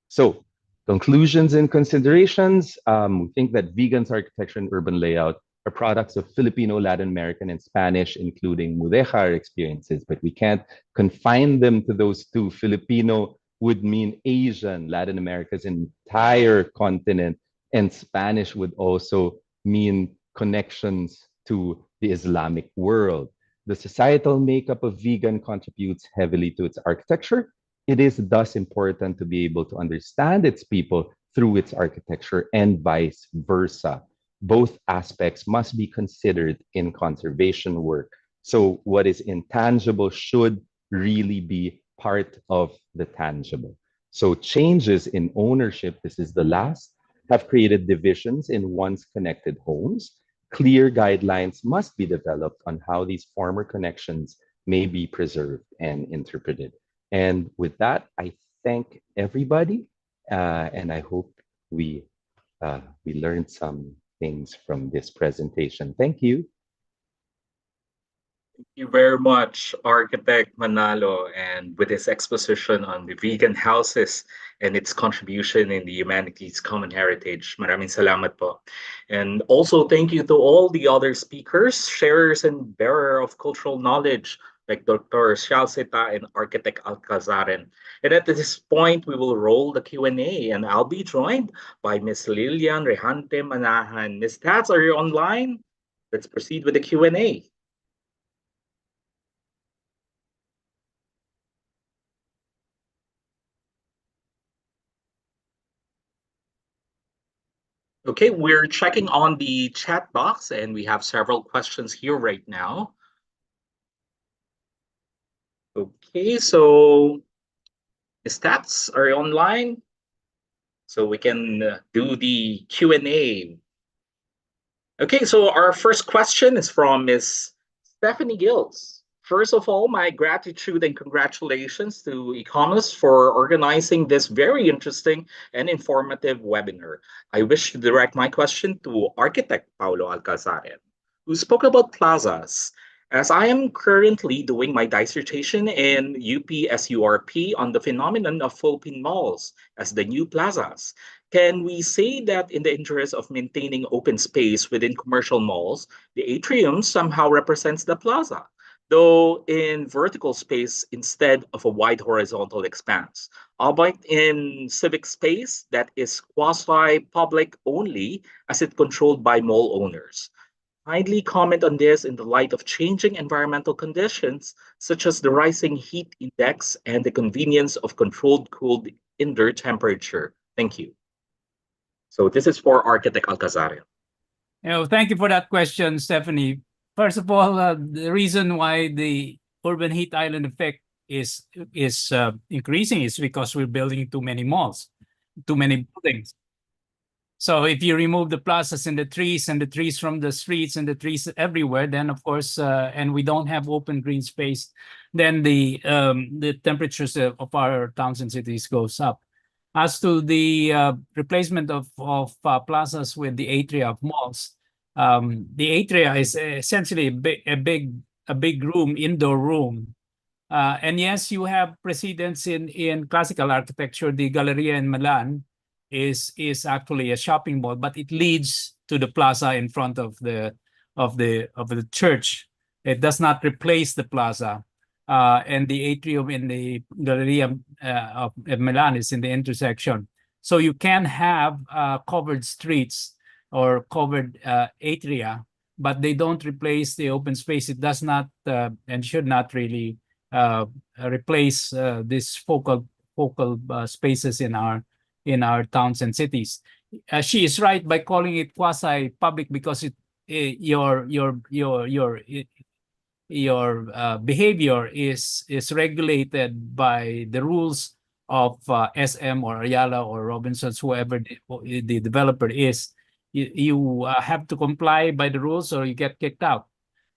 So conclusions and considerations. We think that Vegan's architecture and urban layout are products of Filipino, Latin American, and Spanish, including Mudéjar experiences, but we can't confine them to those two. Filipino would mean Asian, Latin America's entire continent, and Spanish would also mean connections to the Islamic world. The societal makeup of vegan contributes heavily to its architecture. It is thus important to be able to understand its people through its architecture and vice versa. Both aspects must be considered in conservation work. So what is intangible should really be part of the tangible. So changes in ownership, this is the last, have created divisions in once connected homes. Clear guidelines must be developed on how these former connections may be preserved and interpreted. And with that, I thank everybody, and I hope we learned some things from this presentation. Thank you. Thank you very much, Architect Manalo, and with his exposition on the vegan houses and its contribution in the humanities common heritage. Maraming salamat po. And also thank you to all the other speakers, sharers, and bearer of cultural knowledge, like Dr. Shalseta and Architect Alcazaren. And at this point, we will roll the Q&A, and I'll be joined by Ms. Lilian Rejante Manahan. Ms. Tats, are you online? Let's proceed with the Q&A. Okay, we're checking on the chat box and we have several questions here right now. Okay, so stats are online, so we can do the Q&A. Okay, so our first question is from Miss Stephanie Gills. First of all, my gratitude and congratulations to ICOMOS for organizing this very interesting and informative webinar. I wish to direct my question to architect Paulo Alcazaren, who spoke about plazas. As I am currently doing my dissertation in UP-SURP on the phenomenon of Philippine malls as the new plazas, can we say that in the interest of maintaining open space within commercial malls, the atrium somehow represents the plaza, though in vertical space instead of a wide horizontal expanse, albeit in civic space that is quasi-public only as it controlled by mall owners? Kindly comment on this in the light of changing environmental conditions, such as the rising heat index and the convenience of controlled cooled indoor temperature. Thank you. So this is for Architect Alcazar. Thank you for that question, Stephanie. First of all, the reason why the urban heat island effect is increasing is because we're building too many malls, too many buildings. So if you remove the plazas and the trees from the streets and the trees everywhere, then of course, and we don't have open green space, then the temperatures of our towns and cities goes up. As to the replacement of plazas with the atria of malls, the atria is essentially a big room, indoor room. And yes, you have precedents in classical architecture. The Galleria in Milan is actually a shopping mall, but it leads to the plaza in front of the church. It does not replace the plaza. And the atrium in the Galleria of Milan is in the intersection. So you can have covered streets or covered atria, but they don't replace the open space. It does not and should not really replace these focal spaces in our towns and cities. She is right by calling it quasi-public because your behavior is regulated by the rules of SM or Ayala or Robinsons, whoever the developer is. You have to comply by the rules or you get kicked out.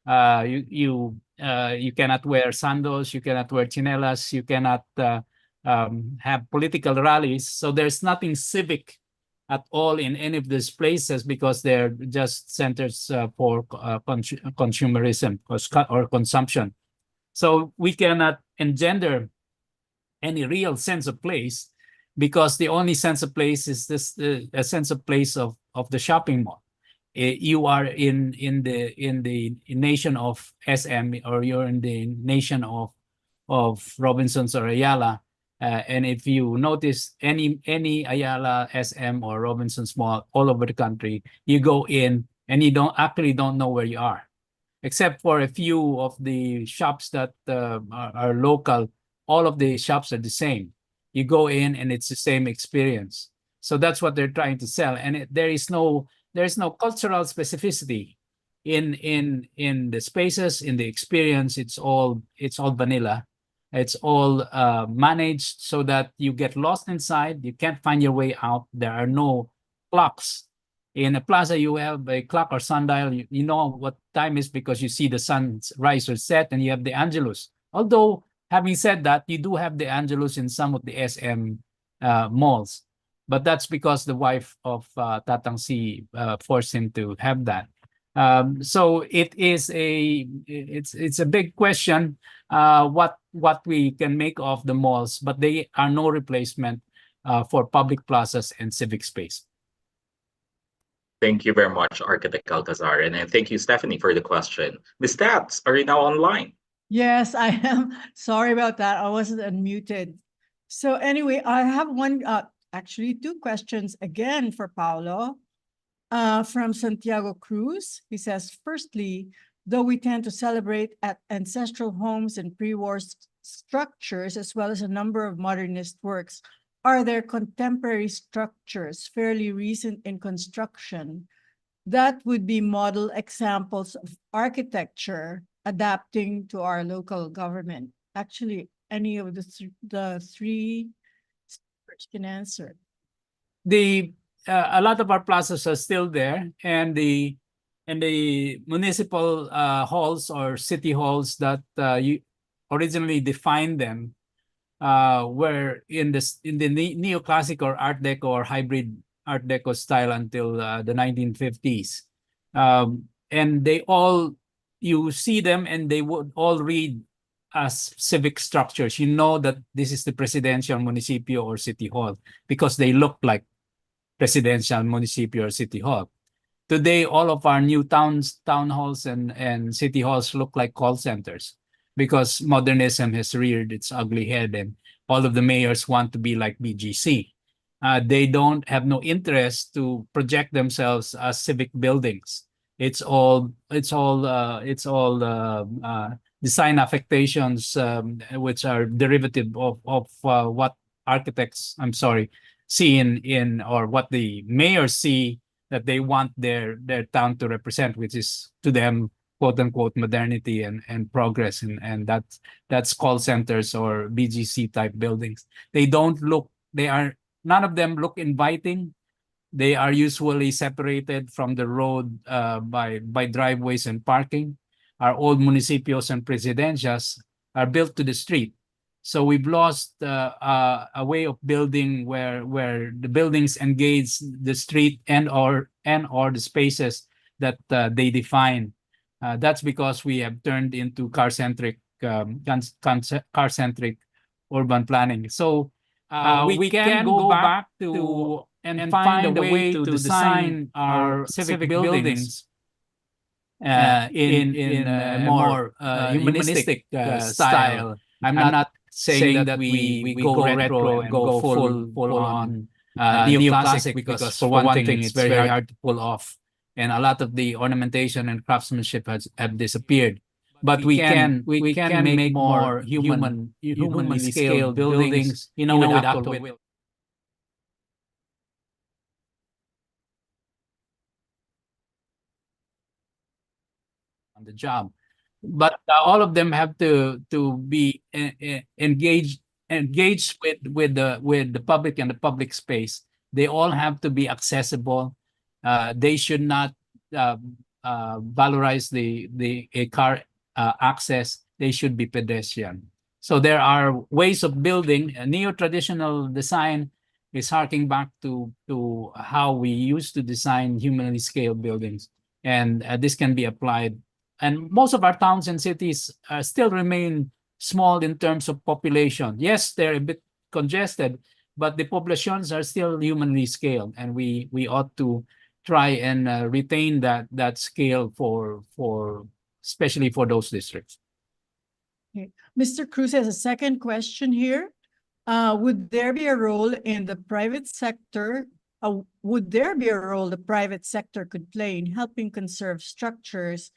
You cannot wear sandals, you cannot wear chinelas, you cannot have political rallies. So there's nothing civic at all in any of these places because they're just centers for consumerism or consumption. So we cannot engender any real sense of place because the only sense of place is this a sense of place of the shopping mall. You are in the nation of SM or you're in the nation of Robinsons or Ayala. And if you notice any Ayala, SM, or Robinsons mall all over the country, you go in and you don't know where you are, except for a few of the shops that are local. All of the shops are the same. You go in and it's the same experience. So that's what they're trying to sell, and there is no cultural specificity in the spaces, in the experience. It's all vanilla. It's all managed so that you get lost inside. You can't find your way out. There are no clocks. In a plaza, you have a clock or sundial. You know what time is because you see the sun rise or set, and you have the Angelus. Although, having said that, you do have the Angelus in some of the SM malls. But that's because the wife of Tatang C forced him to have that. So it's a big question what we can make of the malls, but they are no replacement for public plazas and civic space. Thank you very much, Architect Alcazar, and thank you, Stephanie, for the question. Ms. Stats, are you now online? Yes, I am. Sorry about that. I wasn't unmuted. So anyway, I have actually two questions again for Paulo. From Santiago Cruz. He says, firstly, though we tend to celebrate at ancestral homes and pre-war structures, as well as a number of modernist works, are there contemporary structures fairly recent in construction that would be model examples of architecture adapting to our local government? Actually, any of the three speakers can answer. A lot of our plazas are still there, and the municipal halls or city halls that you originally defined them were in the neoclassic or Art Deco or hybrid Art Deco style until the 1950s, and they all, you see them and they would all read as civic structures. You know that this is the presidential municipio or city hall because they look like presidential municipio or city hall. Today, all of our new town halls and city halls look like call centers because modernism has reared its ugly head and all of the mayors want to be like BGC. They don't have no interest to project themselves as civic buildings. It's all design affectations which are derivative of what architects, see in or what the mayors see that they want their town to represent, which is to them quote unquote modernity and progress, and that's call centers or BGC type buildings. None of them look inviting. They are usually separated from the road by driveways and parking. Our old municipios and presidencias are built to the street. So we've lost a way of building where the buildings engage the street and or the spaces that they define. That's because we have turned into car-centric urban planning. So we can go back to and find a way to design our civic buildings in a more humanistic style. I'm not saying that we go retro and go full on neoclassic because for one thing it's very hard to pull off, and a lot of the ornamentation and craftsmanship have disappeared. But we can make more humanly scaled buildings, with actual will. On the job, but all of them have to be engaged with the public and the public space. They all have to be accessible. They should not valorize the car access. They should be pedestrian. So there are ways of building. A neo-traditional design is harking back to how we used to design humanly scaled buildings, and this can be applied. And most of our towns and cities still remain small in terms of population. Yes, they're a bit congested, but the populations are still humanly scaled, and we ought to try and retain that scale for especially for those districts. Okay. Mr. Cruz has a second question here. Would there be a role in the private sector? Would there be a role the private sector could play in helping conserve structures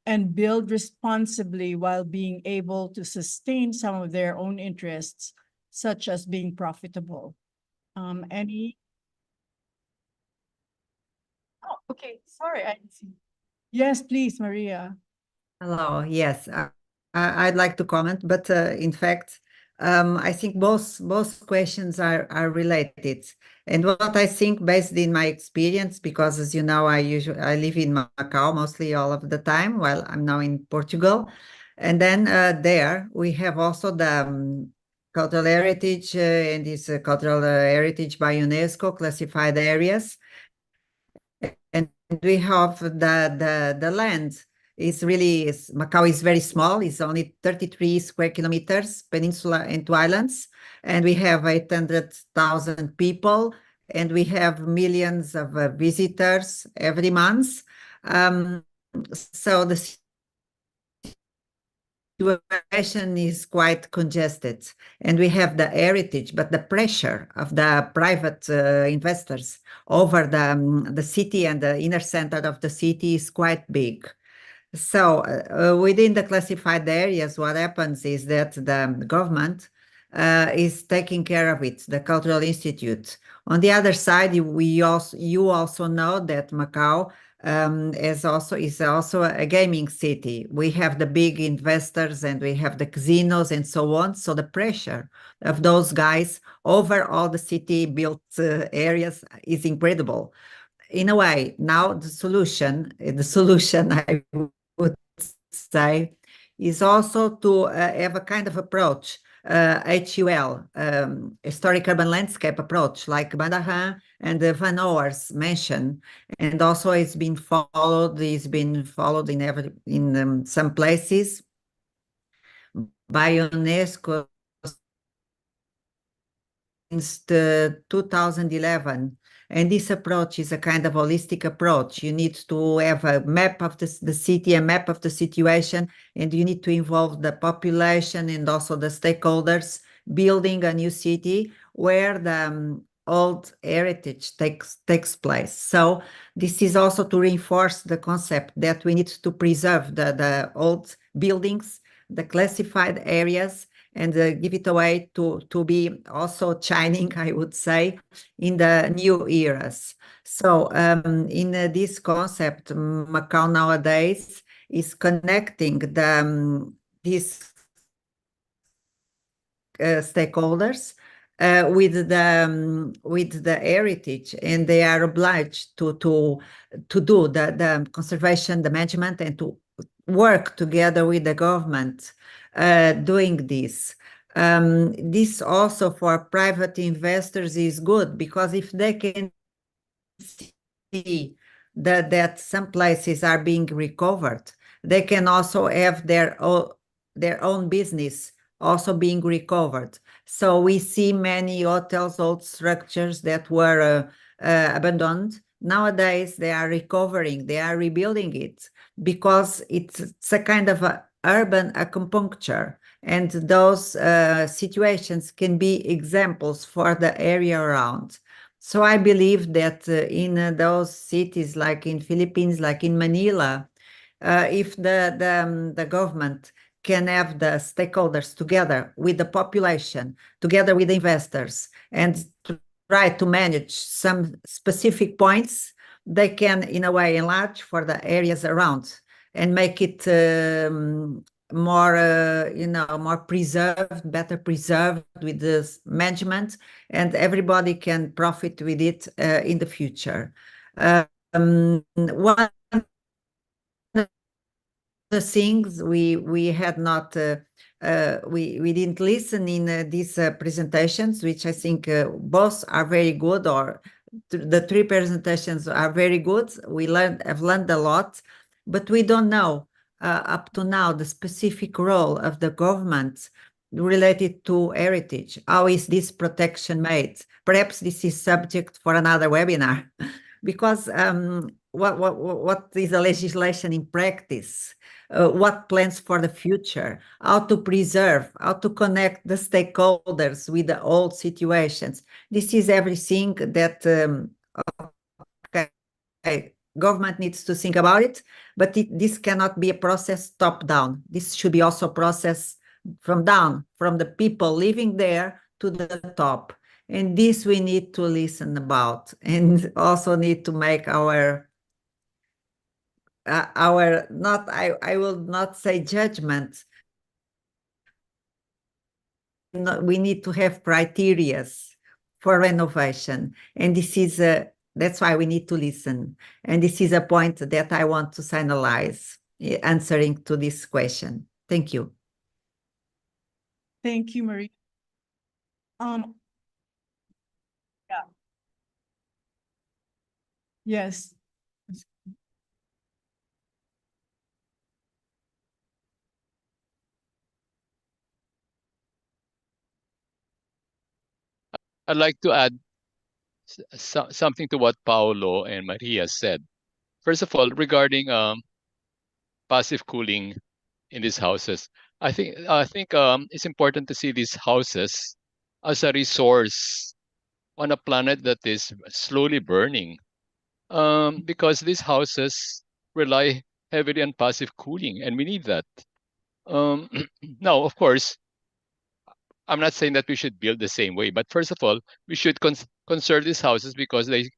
and build responsibly while being able to sustain some of their own interests, such as being profitable? Any? Oh, okay. Sorry, I didn't see. Yes, please, Maria. Hello. Yes, I'd like to comment, but in fact, I think both questions are related. And what I think, based in my experience, because as you know, I live in Macau mostly all of the time, while I'm now in Portugal, and then there we have also the cultural heritage and this cultural heritage by UNESCO classified areas, and we have the land. Macau is very small. It's only 33 square kilometers, peninsula and two islands. And we have 800,000 people, and we have millions of visitors every month. So the situation is quite congested, and we have the heritage, but the pressure of the private investors over the city and the inner center of the city is quite big. So within the classified areas, what happens is that the government is taking care of it, the Cultural Institute. On the other side, you also know that Macau is also a gaming city. We have the big investors and we have the casinos and so on. So the pressure of those guys over all the city built areas is incredible. In a way, now the solution I would say is also to have a kind of approach, HUL, historic urban landscape approach, like Badahan and Van Oers mentioned, and also it's been followed in some places by UNESCO since 2011. And this approach is a kind of holistic approach. You need to have a map of the city, a map of the situation, and you need to involve the population and also the stakeholders building a new city where the old heritage takes place. So this is also to reinforce the concept that we need to preserve the old buildings, the classified areas, and give it away to be also shining, I would say, in the new eras. So in this concept, Macau nowadays is connecting these stakeholders with the heritage, and they are obliged to do the conservation, the management, and to work together with the government doing this. This also for private investors is good, because if they can see that some places are being recovered, they can also have their own business also being recovered. So we see many hotels, old structures that were abandoned. Nowadays, they are recovering, they are rebuilding it, because it's a kind of urban acupuncture. And those situations can be examples for the area around. So I believe that in those cities, like in Philippines, like in Manila, if the government can have the stakeholders together with the population, together with the investors, and to try to manage some specific points, they can, in a way, enlarge for the areas around and make it more preserved, better preserved with this management, and everybody can profit with it in the future. One the things we had not we didn't listen in these presentations, which I think both are very good, or the three presentations are very good. Have learned a lot, but we don't know up to now the specific role of the government related to heritage. How is this protection made? Perhaps this is subject for another webinar, because what is the legislation in practice? What plans for the future? How to preserve, how to connect the stakeholders with the old situations? This is everything that government needs to think about it, but this cannot be a process top-down. This should be also a process from down, from the people living there to the top. And this we need to listen about, and also need to make I will not say judgment. We need to have criteria for renovation, and this is that's why we need to listen. And this is a point that I want to finalize answering to this question. Thank you. Thank you, Marie. Yeah. Yes. I'd like to add something to what Paolo and Maria said. First of all, regarding passive cooling in these houses, I think it's important to see these houses as a resource on a planet that is slowly burning, because these houses rely heavily on passive cooling, and we need that. Now, of course, I'm not saying that we should build the same way, but first of all, we should conserve these houses because they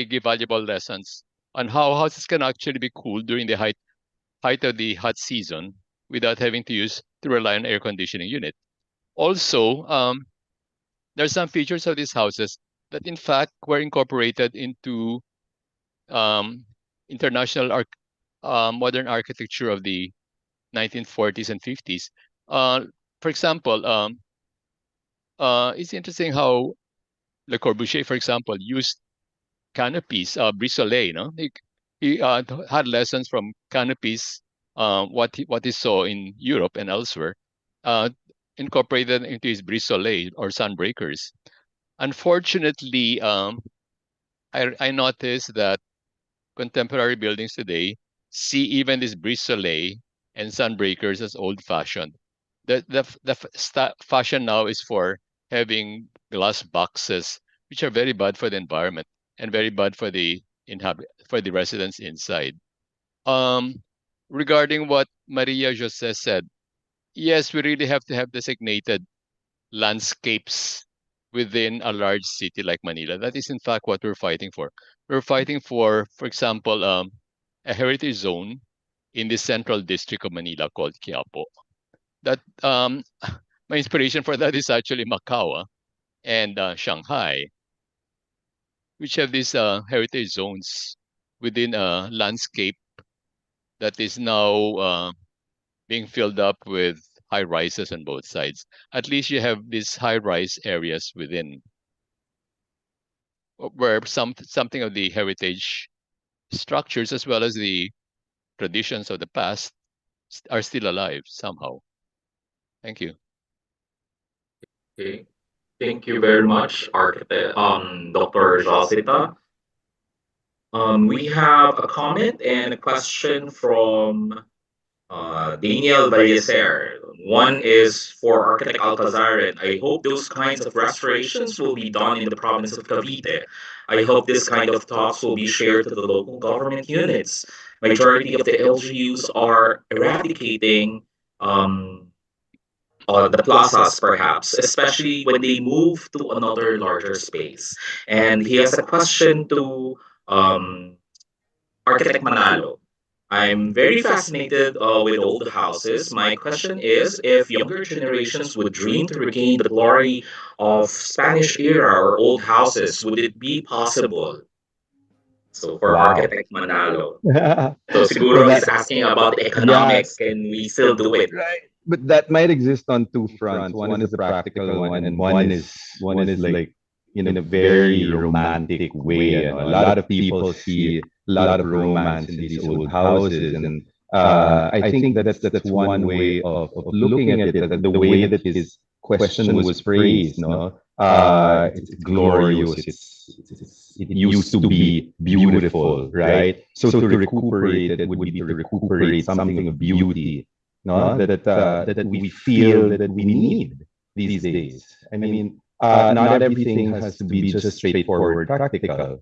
give valuable lessons on how houses can actually be cooled during the height of the hot season without having to rely on air conditioning unit. Also, there's some features of these houses that in fact were incorporated into international modern architecture of the 1940s and 50s. For example, it's interesting how Le Corbusier, for example, used canopies, brise soleil. No, he had lessons from canopies, what he saw in Europe and elsewhere, incorporated into his brise soleil or sunbreakers. Unfortunately, I noticed that contemporary buildings today see even this brise soleil and sunbreakers as old-fashioned. The fashion now is for having glass boxes, which are very bad for the environment and very bad for the residents inside. Regarding what Maria Jose said, yes, we really have to have designated landscapes within a large city like Manila. That is in fact what we're fighting for. We're fighting for example, a heritage zone in the central district of Manila called Quiapo. That my inspiration for that is actually Macau and Shanghai, which have these heritage zones within a landscape that is now being filled up with high rises on both sides. At least you have these high rise areas within where something of the heritage structures as well as the traditions of the past are still alive somehow. Thank you. Okay. Thank you very much, Dr. Josita. We have a comment and a question from Daniel Valleser. One is for Architect Alcazaran. I hope those kinds of restorations will be done in the province of Cavite. I hope this kind of talks will be shared to the local government units. Majority of the LGUs are eradicating the plazas, perhaps, especially when they move to another larger space. And he has a question to Architect Manalo. I'm very fascinated with old houses. My question is if younger generations would dream to regain the glory of Spanish era or old houses, would it be possible? So for Wow. Architect Manalo. So siguro he's asking about the economics. Can we still do it? Right. But that might exist on two fronts. One is the practical one, and one is like in a very romantic way. A lot of people see a lot of romance in these old houses, and I think that's one way of looking at it. The way that his question was phrased, no, it's glorious. It used to be beautiful, right? So to recuperate it would be to recuperate something of beauty, no, that we feel that we need these days. I mean, not everything has to be just straightforward practical.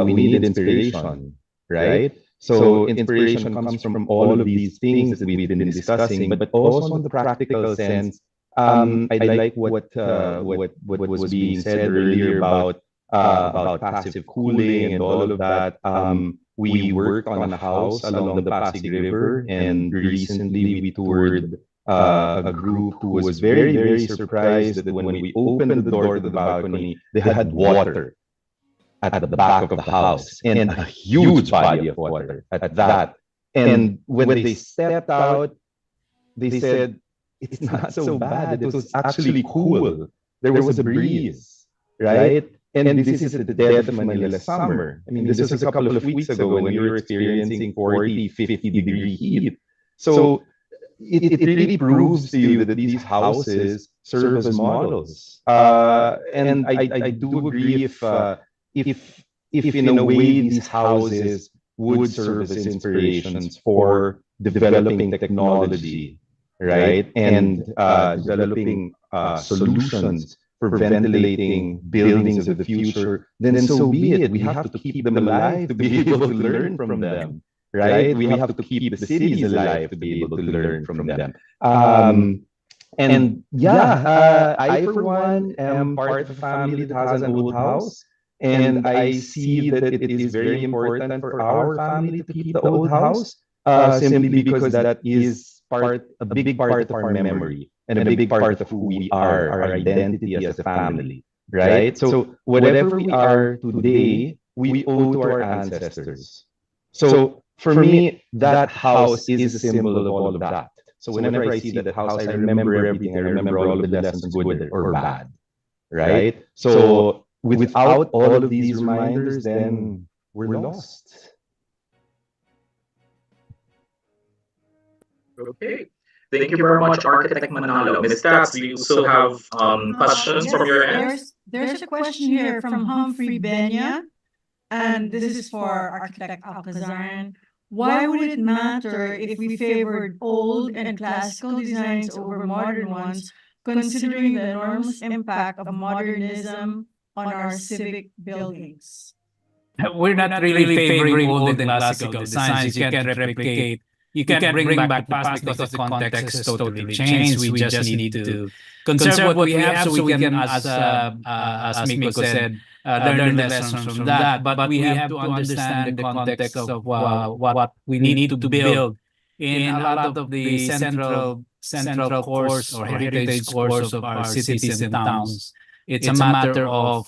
We need inspiration, right? So inspiration comes from all of these things that we've been discussing, but also in the practical sense. I like what was being said earlier about passive cooling and all of that. We worked on a house along the Pasig River, and recently we toured a group who was very, very surprised that when we opened the door to the balcony, they had water at the back of the house, and a huge body of water at that. And when they stepped out, they said, it's not so bad. It was actually cool. There was a breeze, right? And this is at the dead of Manila summer. I mean, this was a couple of weeks ago when we were experiencing 40, 50-degree heat. So it really proves to you that these houses serve as models. And I do agree if in a way these houses would serve as inspirations for developing technology, right? And developing solutions for ventilating buildings of the future, then so be it. We have to keep them alive to be able to learn from them, right? We have to keep the cities alive to be able to learn from them. And I for one am part of a family that has an old house, and I see that it is very important for our family to keep the old house, simply because that is a big part of our memory and a big part of who we are, our identity as a family, right? So whatever we are today, we owe to our ancestors. So for me, that house is a symbol of all of that. So whenever I see that house, I remember everything. I remember all of the lessons, good or bad, right? So without all of these reminders, then we're lost. Okay. Thank you very much, Architect Manalo. Ms. Tats, do you still have questions from your end? There's a question here from Humphrey Benya, and this is for Architect Alcazaran. Why would it matter if we favored old and classical designs over modern ones, considering the enormous impact of modernism on our civic buildings? We're not really favoring old and classical designs. You can't replicate. You can't bring back the past because the context has totally changed. We just need to conserve what we have so we can, as Miko said, learn the lessons from that. But we have to understand the context of what we need to build in a lot of the central course or heritage course of our cities and towns. It's a matter of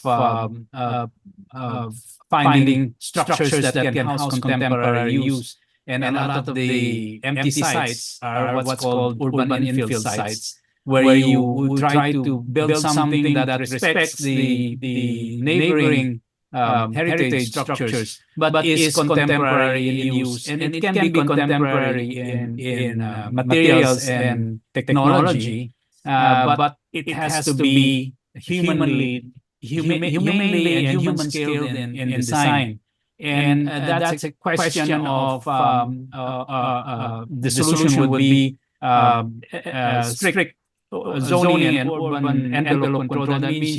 finding structures that can house contemporary use. And a lot of the empty sites are what's called urban infill sites, where you would try to build something that respects the neighboring heritage structures, but is contemporary in use. And it can be contemporary in materials and technology, but it has to be humanely and human scaled in design. And that's a question of the solution would be strict zoning and urban envelope control. That means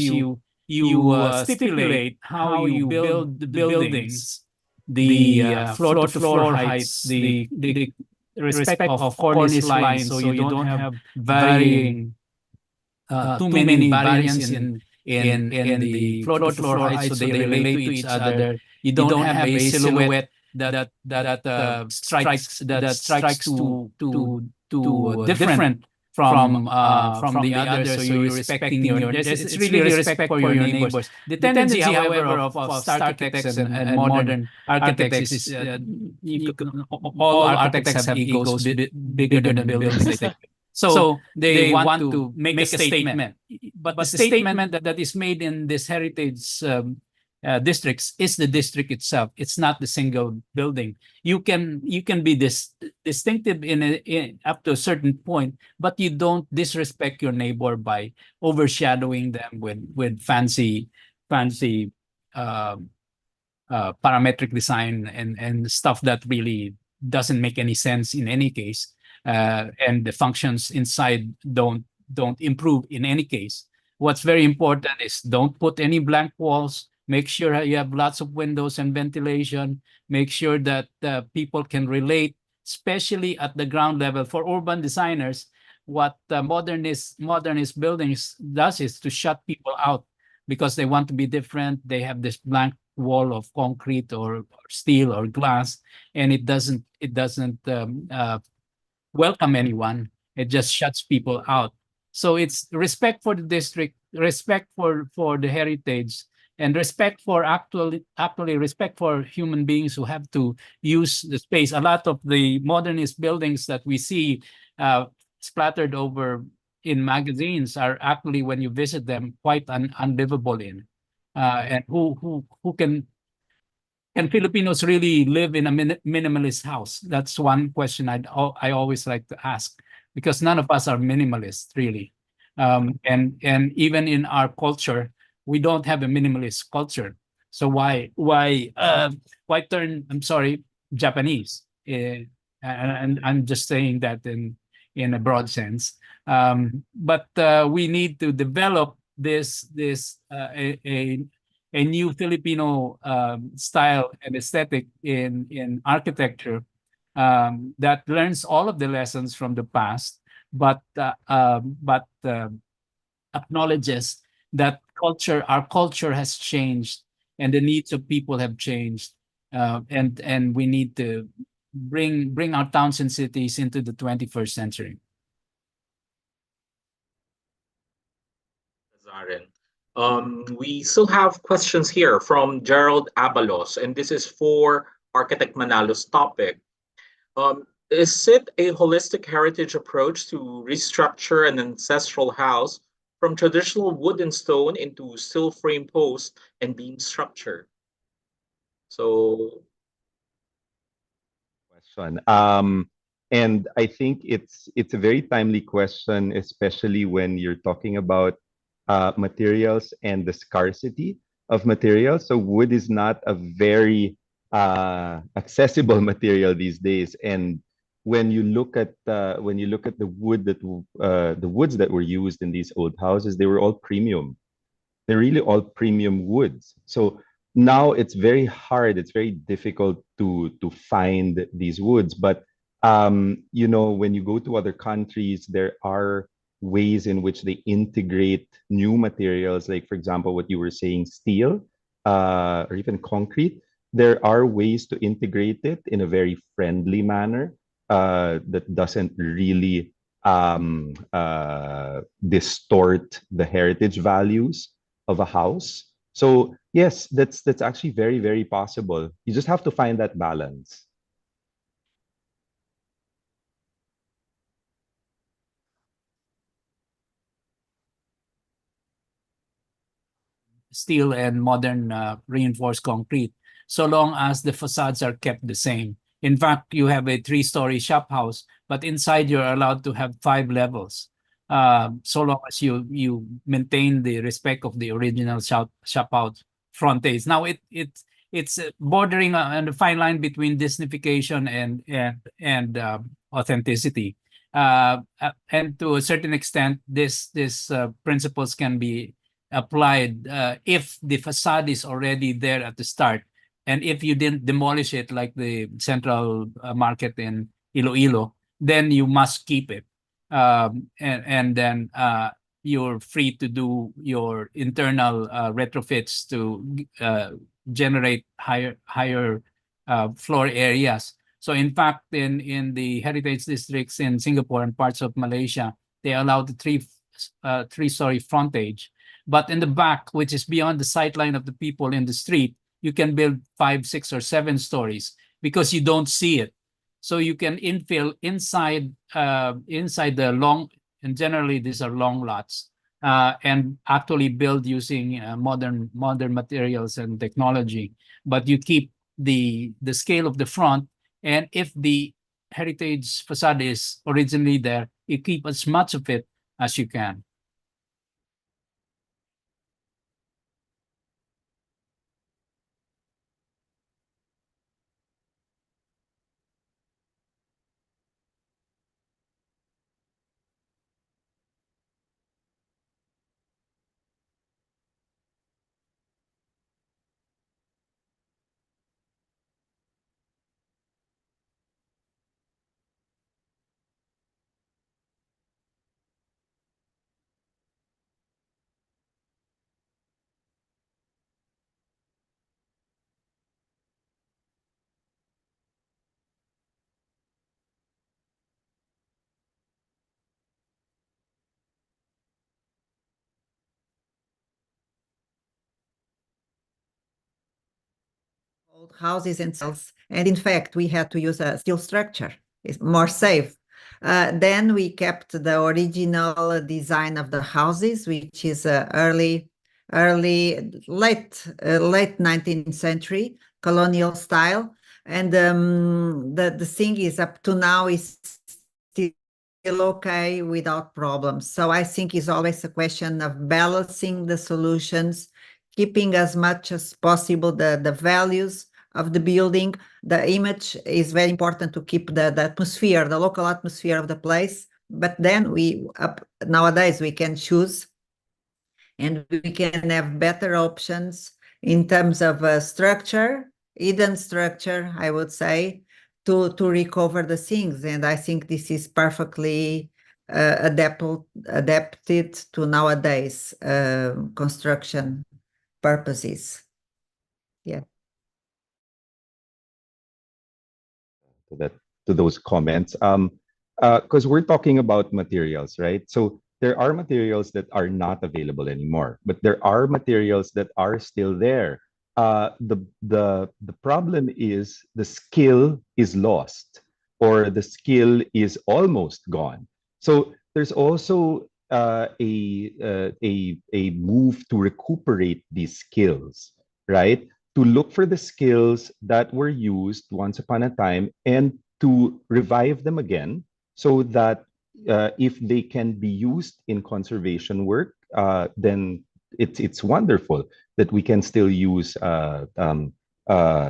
you stipulate how you build the buildings, the floor-to-floor heights, the respect of cornice lines, so you don't have varying too many variants in the floor-to-floor heights, so they relate to each other. You don't have a silhouette that strikes to different from the other. So you're respecting your. It's really respect for your neighbors. The tendency, however, of architects and modern architects is all architects have egos bigger than buildings. So they want to make a statement, but the statement that is made in this heritage districts is the district itself. It's not the single building. You can be distinctive in up to a certain point, but you don't disrespect your neighbor by overshadowing them with fancy parametric design and stuff that really doesn't make any sense in any case. And the functions inside don't improve in any case. What's very important is don't put any blank walls. Make sure you have lots of windows and ventilation. Make sure that people can relate, especially at the ground level. For urban designers, what modernist buildings does is to shut people out because they want to be different. They have this blank wall of concrete or steel or glass, and it doesn't welcome anyone. It just shuts people out. So it's respect for the district, respect for the heritage, and respect for actually respect for human beings who have to use the space. A lot of the modernist buildings that we see splattered over in magazines are actually, when you visit them, quite unlivable in. And who can Filipinos really live in a minimalist house? That's one question I always like to ask, because none of us are minimalists really. And even in our culture, we don't have a minimalist culture. So why turn, I'm sorry, Japanese? And I'm just saying that in a broad sense. But we need to develop this a new Filipino style and aesthetic in architecture that learns all of the lessons from the past, but acknowledges that our culture has changed, and the needs of people have changed, and we need to bring our towns and cities into the 21st century. Zaren. We still have questions here from Gerald Abalos, and this is for Architect Manalo's topic. Is it a holistic heritage approach to restructure an ancestral house from traditional wood and stone into steel frame post and beam structure? So, Question. And I think it's a very timely question, especially when you're talking about materials and the scarcity of materials. So wood is not a very accessible material these days, and when you look at the woods that were used in these old houses, they were all premium. They're really all premium woods. So now it's very hard, it's very difficult to find these woods. But you know, when you go to other countries, there are ways in which they integrate new materials, like for example, what you were saying, steel, or even concrete. There are ways to integrate it in a very friendly manner that doesn't really distort the heritage values of a house. So yes, that's actually very, very possible. You just have to find that balance. Steel and modern reinforced concrete, so long as the facades are kept the same. In fact, you have a 3-story shop house, but inside you're allowed to have 5 levels, so long as you maintain the respect of the original shop house frontage. Now it's bordering on the fine line between Disneyfication and authenticity. And to a certain extent, this principles can be applied if the facade is already there at the start, and if you didn't demolish it like the Central Market in Iloilo, then you must keep it, and then you're free to do your internal retrofits to generate higher floor areas. So in fact, in the heritage districts in Singapore and parts of Malaysia, they allow the 3-story frontage. But in the back, which is beyond the sight line of the people in the street, you can build 5, 6, or 7 stories because you don't see it. So you can infill inside the long, and generally these are long lots, and actually build using modern materials and technology. But you keep the scale of the front, and if the heritage facade is originally there, you keep as much of it as you can. Old houses and cells, and in fact, we had to use a steel structure. It's more safe. Then we kept the original design of the houses, which is late 19th century colonial style. And the thing is, up to now, is still okay without problems. So I think it's always a question of balancing the solutions, keeping as much as possible the values of the building. The image is very important to keep the atmosphere, the local atmosphere of the place. But then nowadays we can choose, and we can have better options in terms of structure, hidden structure, I would say, to recover the things. And I think this is perfectly adapted to nowadays construction purposes. Yeah. To those comments. Because we're talking about materials, right? So there are materials that are not available anymore, but there are materials that are still there. The problem is the skill is lost, or the skill is almost gone. So there's also a move to recuperate these skills, right? To look for the skills that were used once upon a time and to revive them again, so that if they can be used in conservation work, then it's wonderful that we can still use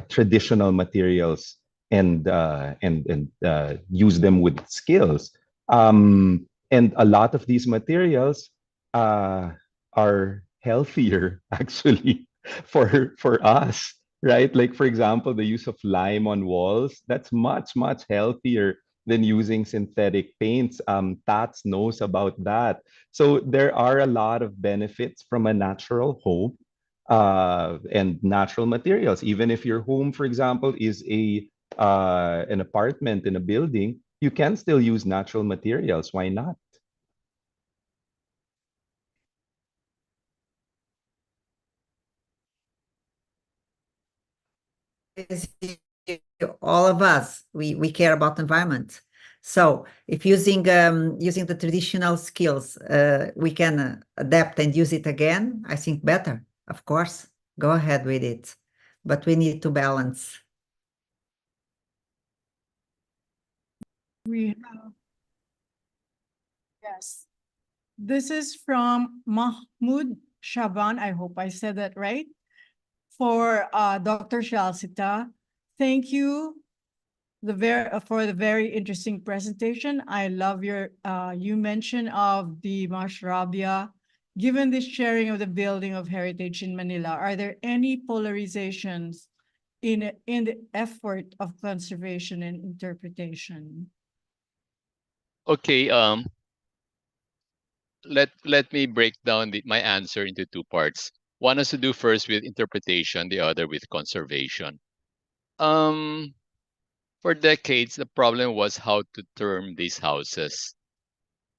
traditional materials and use them with skills. And a lot of these materials are healthier actually for us, right? Like for example, the use of lime on walls, that's much healthier than using synthetic paints. Tats knows about that. So there are a lot of benefits from a natural home and natural materials. Even if your home, for example, is a an apartment in a building, you can still use natural materials. Why not? All of us, we care about the environment. So if using the traditional skills, we can adapt and use it again, I think better, of course, go ahead with it. But we need to balance. We have, yes. This is from Mahmoud Shaban. I hope I said that right. For Dr. Shalsita, thank you for the very interesting presentation. I love your you mention of the Mashrabia. Given this sharing of the building of heritage in Manila, are there any polarizations in the effort of conservation and interpretation? Okay, let me break down my answer into two parts. One has to do first with interpretation, the other with conservation. For decades, the problem was how to term these houses.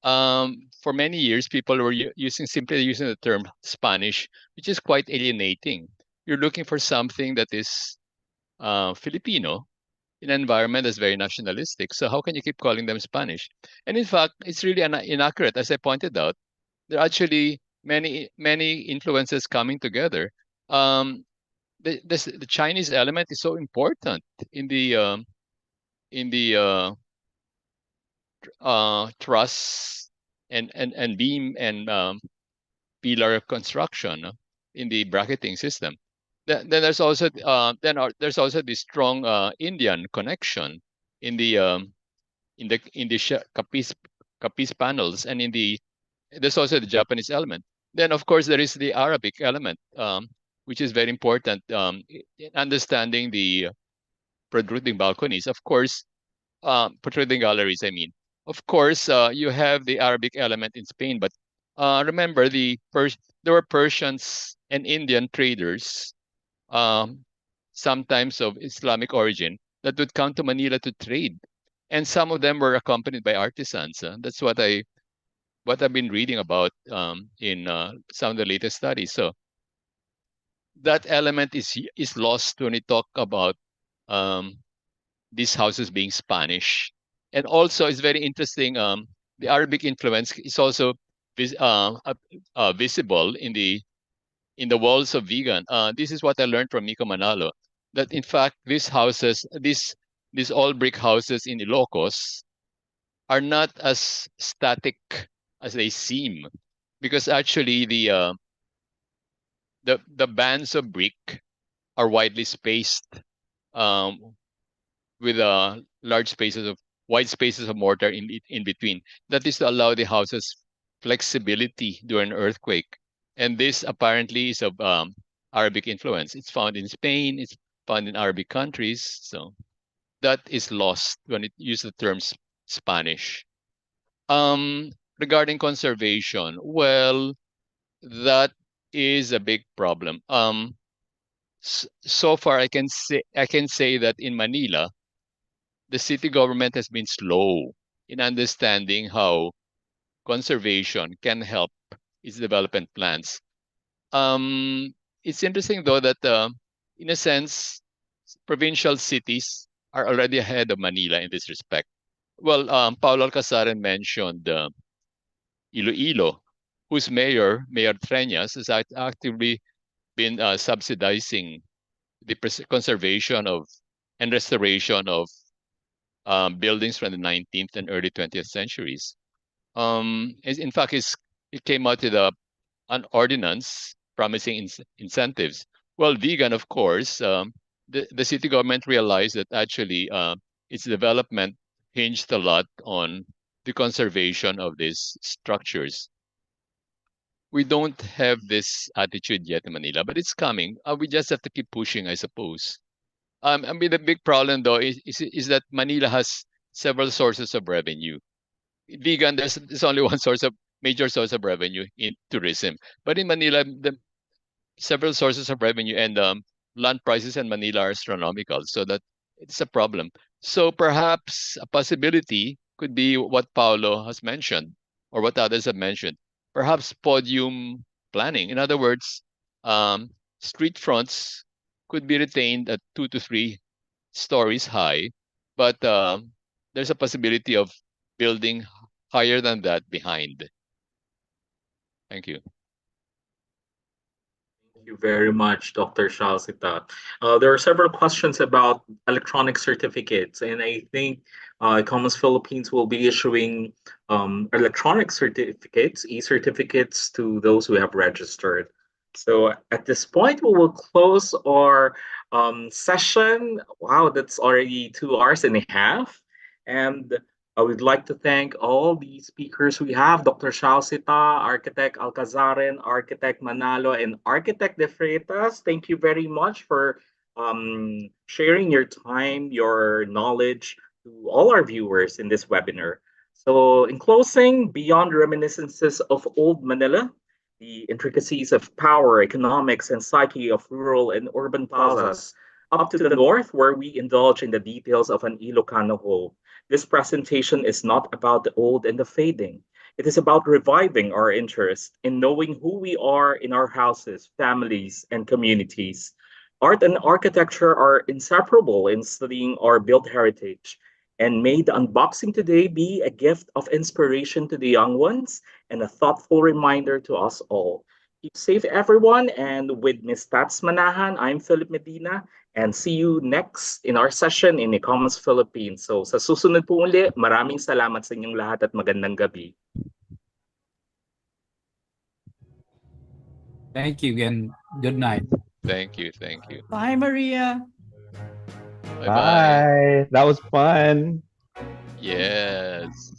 For many years, people were simply using the term Spanish, which is quite alienating. You're looking for something that is Filipino in an environment that's very nationalistic. So how can you keep calling them Spanish? And in fact, it's really inaccurate. As I pointed out, there are actually many influences coming together. The Chinese element is so important in the truss and beam and pillar construction in the bracketing system. Then there's also there's also the strong Indian connection in the Capiz panels, and there's also the Japanese element. Then of course there is the Arabic element, which is very important in understanding the protruding balconies. Of course, protruding galleries. I mean, of course, you have the Arabic element in Spain, but remember there were Persians and Indian traders, sometimes of Islamic origin, that would come to Manila to trade, and some of them were accompanied by artisans. That's what I've been reading about in some of the latest studies. So that element is lost when we talk about these houses being Spanish. And also, it's very interesting. The Arabic influence is also visible in the walls of Vegan. This is what I learned from Miko Manalo, that in fact these houses, these all brick houses in Ilocos, are not as static as they seem, because actually the bands of brick are widely spaced, with wide spaces of mortar in between. That is to allow the houses flexibility during an earthquake. And this apparently is of Arabic influence. It's found in Spain. It's found in Arabic countries. So that is lost when it uses the term Spanish. Regarding conservation, well, that is a big problem. So far, I can say that in Manila, the city government has been slow in understanding how conservation can help its development plans. It's interesting though that, in a sense, provincial cities are already ahead of Manila in this respect. Well, Paulo Alcazaran mentioned Iloilo, whose Mayor Treñas, has actively been subsidizing the conservation of and restoration of buildings from the 19th and early 20th centuries. In fact, it came out with an ordinance promising incentives. Well, vegan, of course, the city government realized that actually its development hinged a lot on the conservation of these structures. We don't have this attitude yet in Manila, but it's coming. We just have to keep pushing, I suppose. I mean, the big problem though is that Manila has several sources of revenue. Vegan, there's only one major source of revenue in tourism, but in Manila, the several sources of revenue, and land prices in Manila are astronomical, so that it's a problem. So perhaps a possibility could be what Paulo has mentioned, or what others have mentioned. Perhaps podium planning. In other words, street fronts could be retained at 2 to 3 stories high, but there's a possibility of building higher than that behind. Thank you. Thank you very much, Dr. Shalsita. There are several questions about electronic certificates, and I think ICOMOS Philippines will be issuing electronic certificates, e-certificates, to those who have registered. So at this point, we will close our session. Wow, that's already 2 hours and a half. And I would like to thank all the speakers we have: Dr. Shalsita, Architect Alcazaran, Architect Manalo, and Architect De Freitas. Thank you very much for sharing your time, your knowledge to all our viewers in this webinar. So, in closing, beyond reminiscences of old Manila, the intricacies of power, economics, and psyche of rural and urban plazas, up to the north, where we indulge in the details of an Ilocano whole. This presentation is not about the old and the fading. It is about reviving our interest in knowing who we are in our houses, families, and communities. Art and architecture are inseparable in studying our built heritage. And may the unboxing today be a gift of inspiration to the young ones and a thoughtful reminder to us all. Keep safe, everyone. And with Ms. Tats Manahan, I'm Philip Medina. And see you next in our session in ICOMOS Philippines. So sa susunod po uli, maraming salamat sa inyong lahat at magandang gabi. Thank you and good night. Thank you. Thank you. Bye, Maria. Bye-bye. Bye. That was fun. Yes.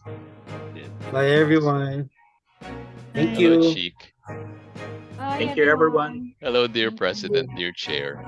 Bye, everyone. Thank Hello, you. Chic. Bye, Thank you, everyone. Hello, dear Thank you. President, dear Chair.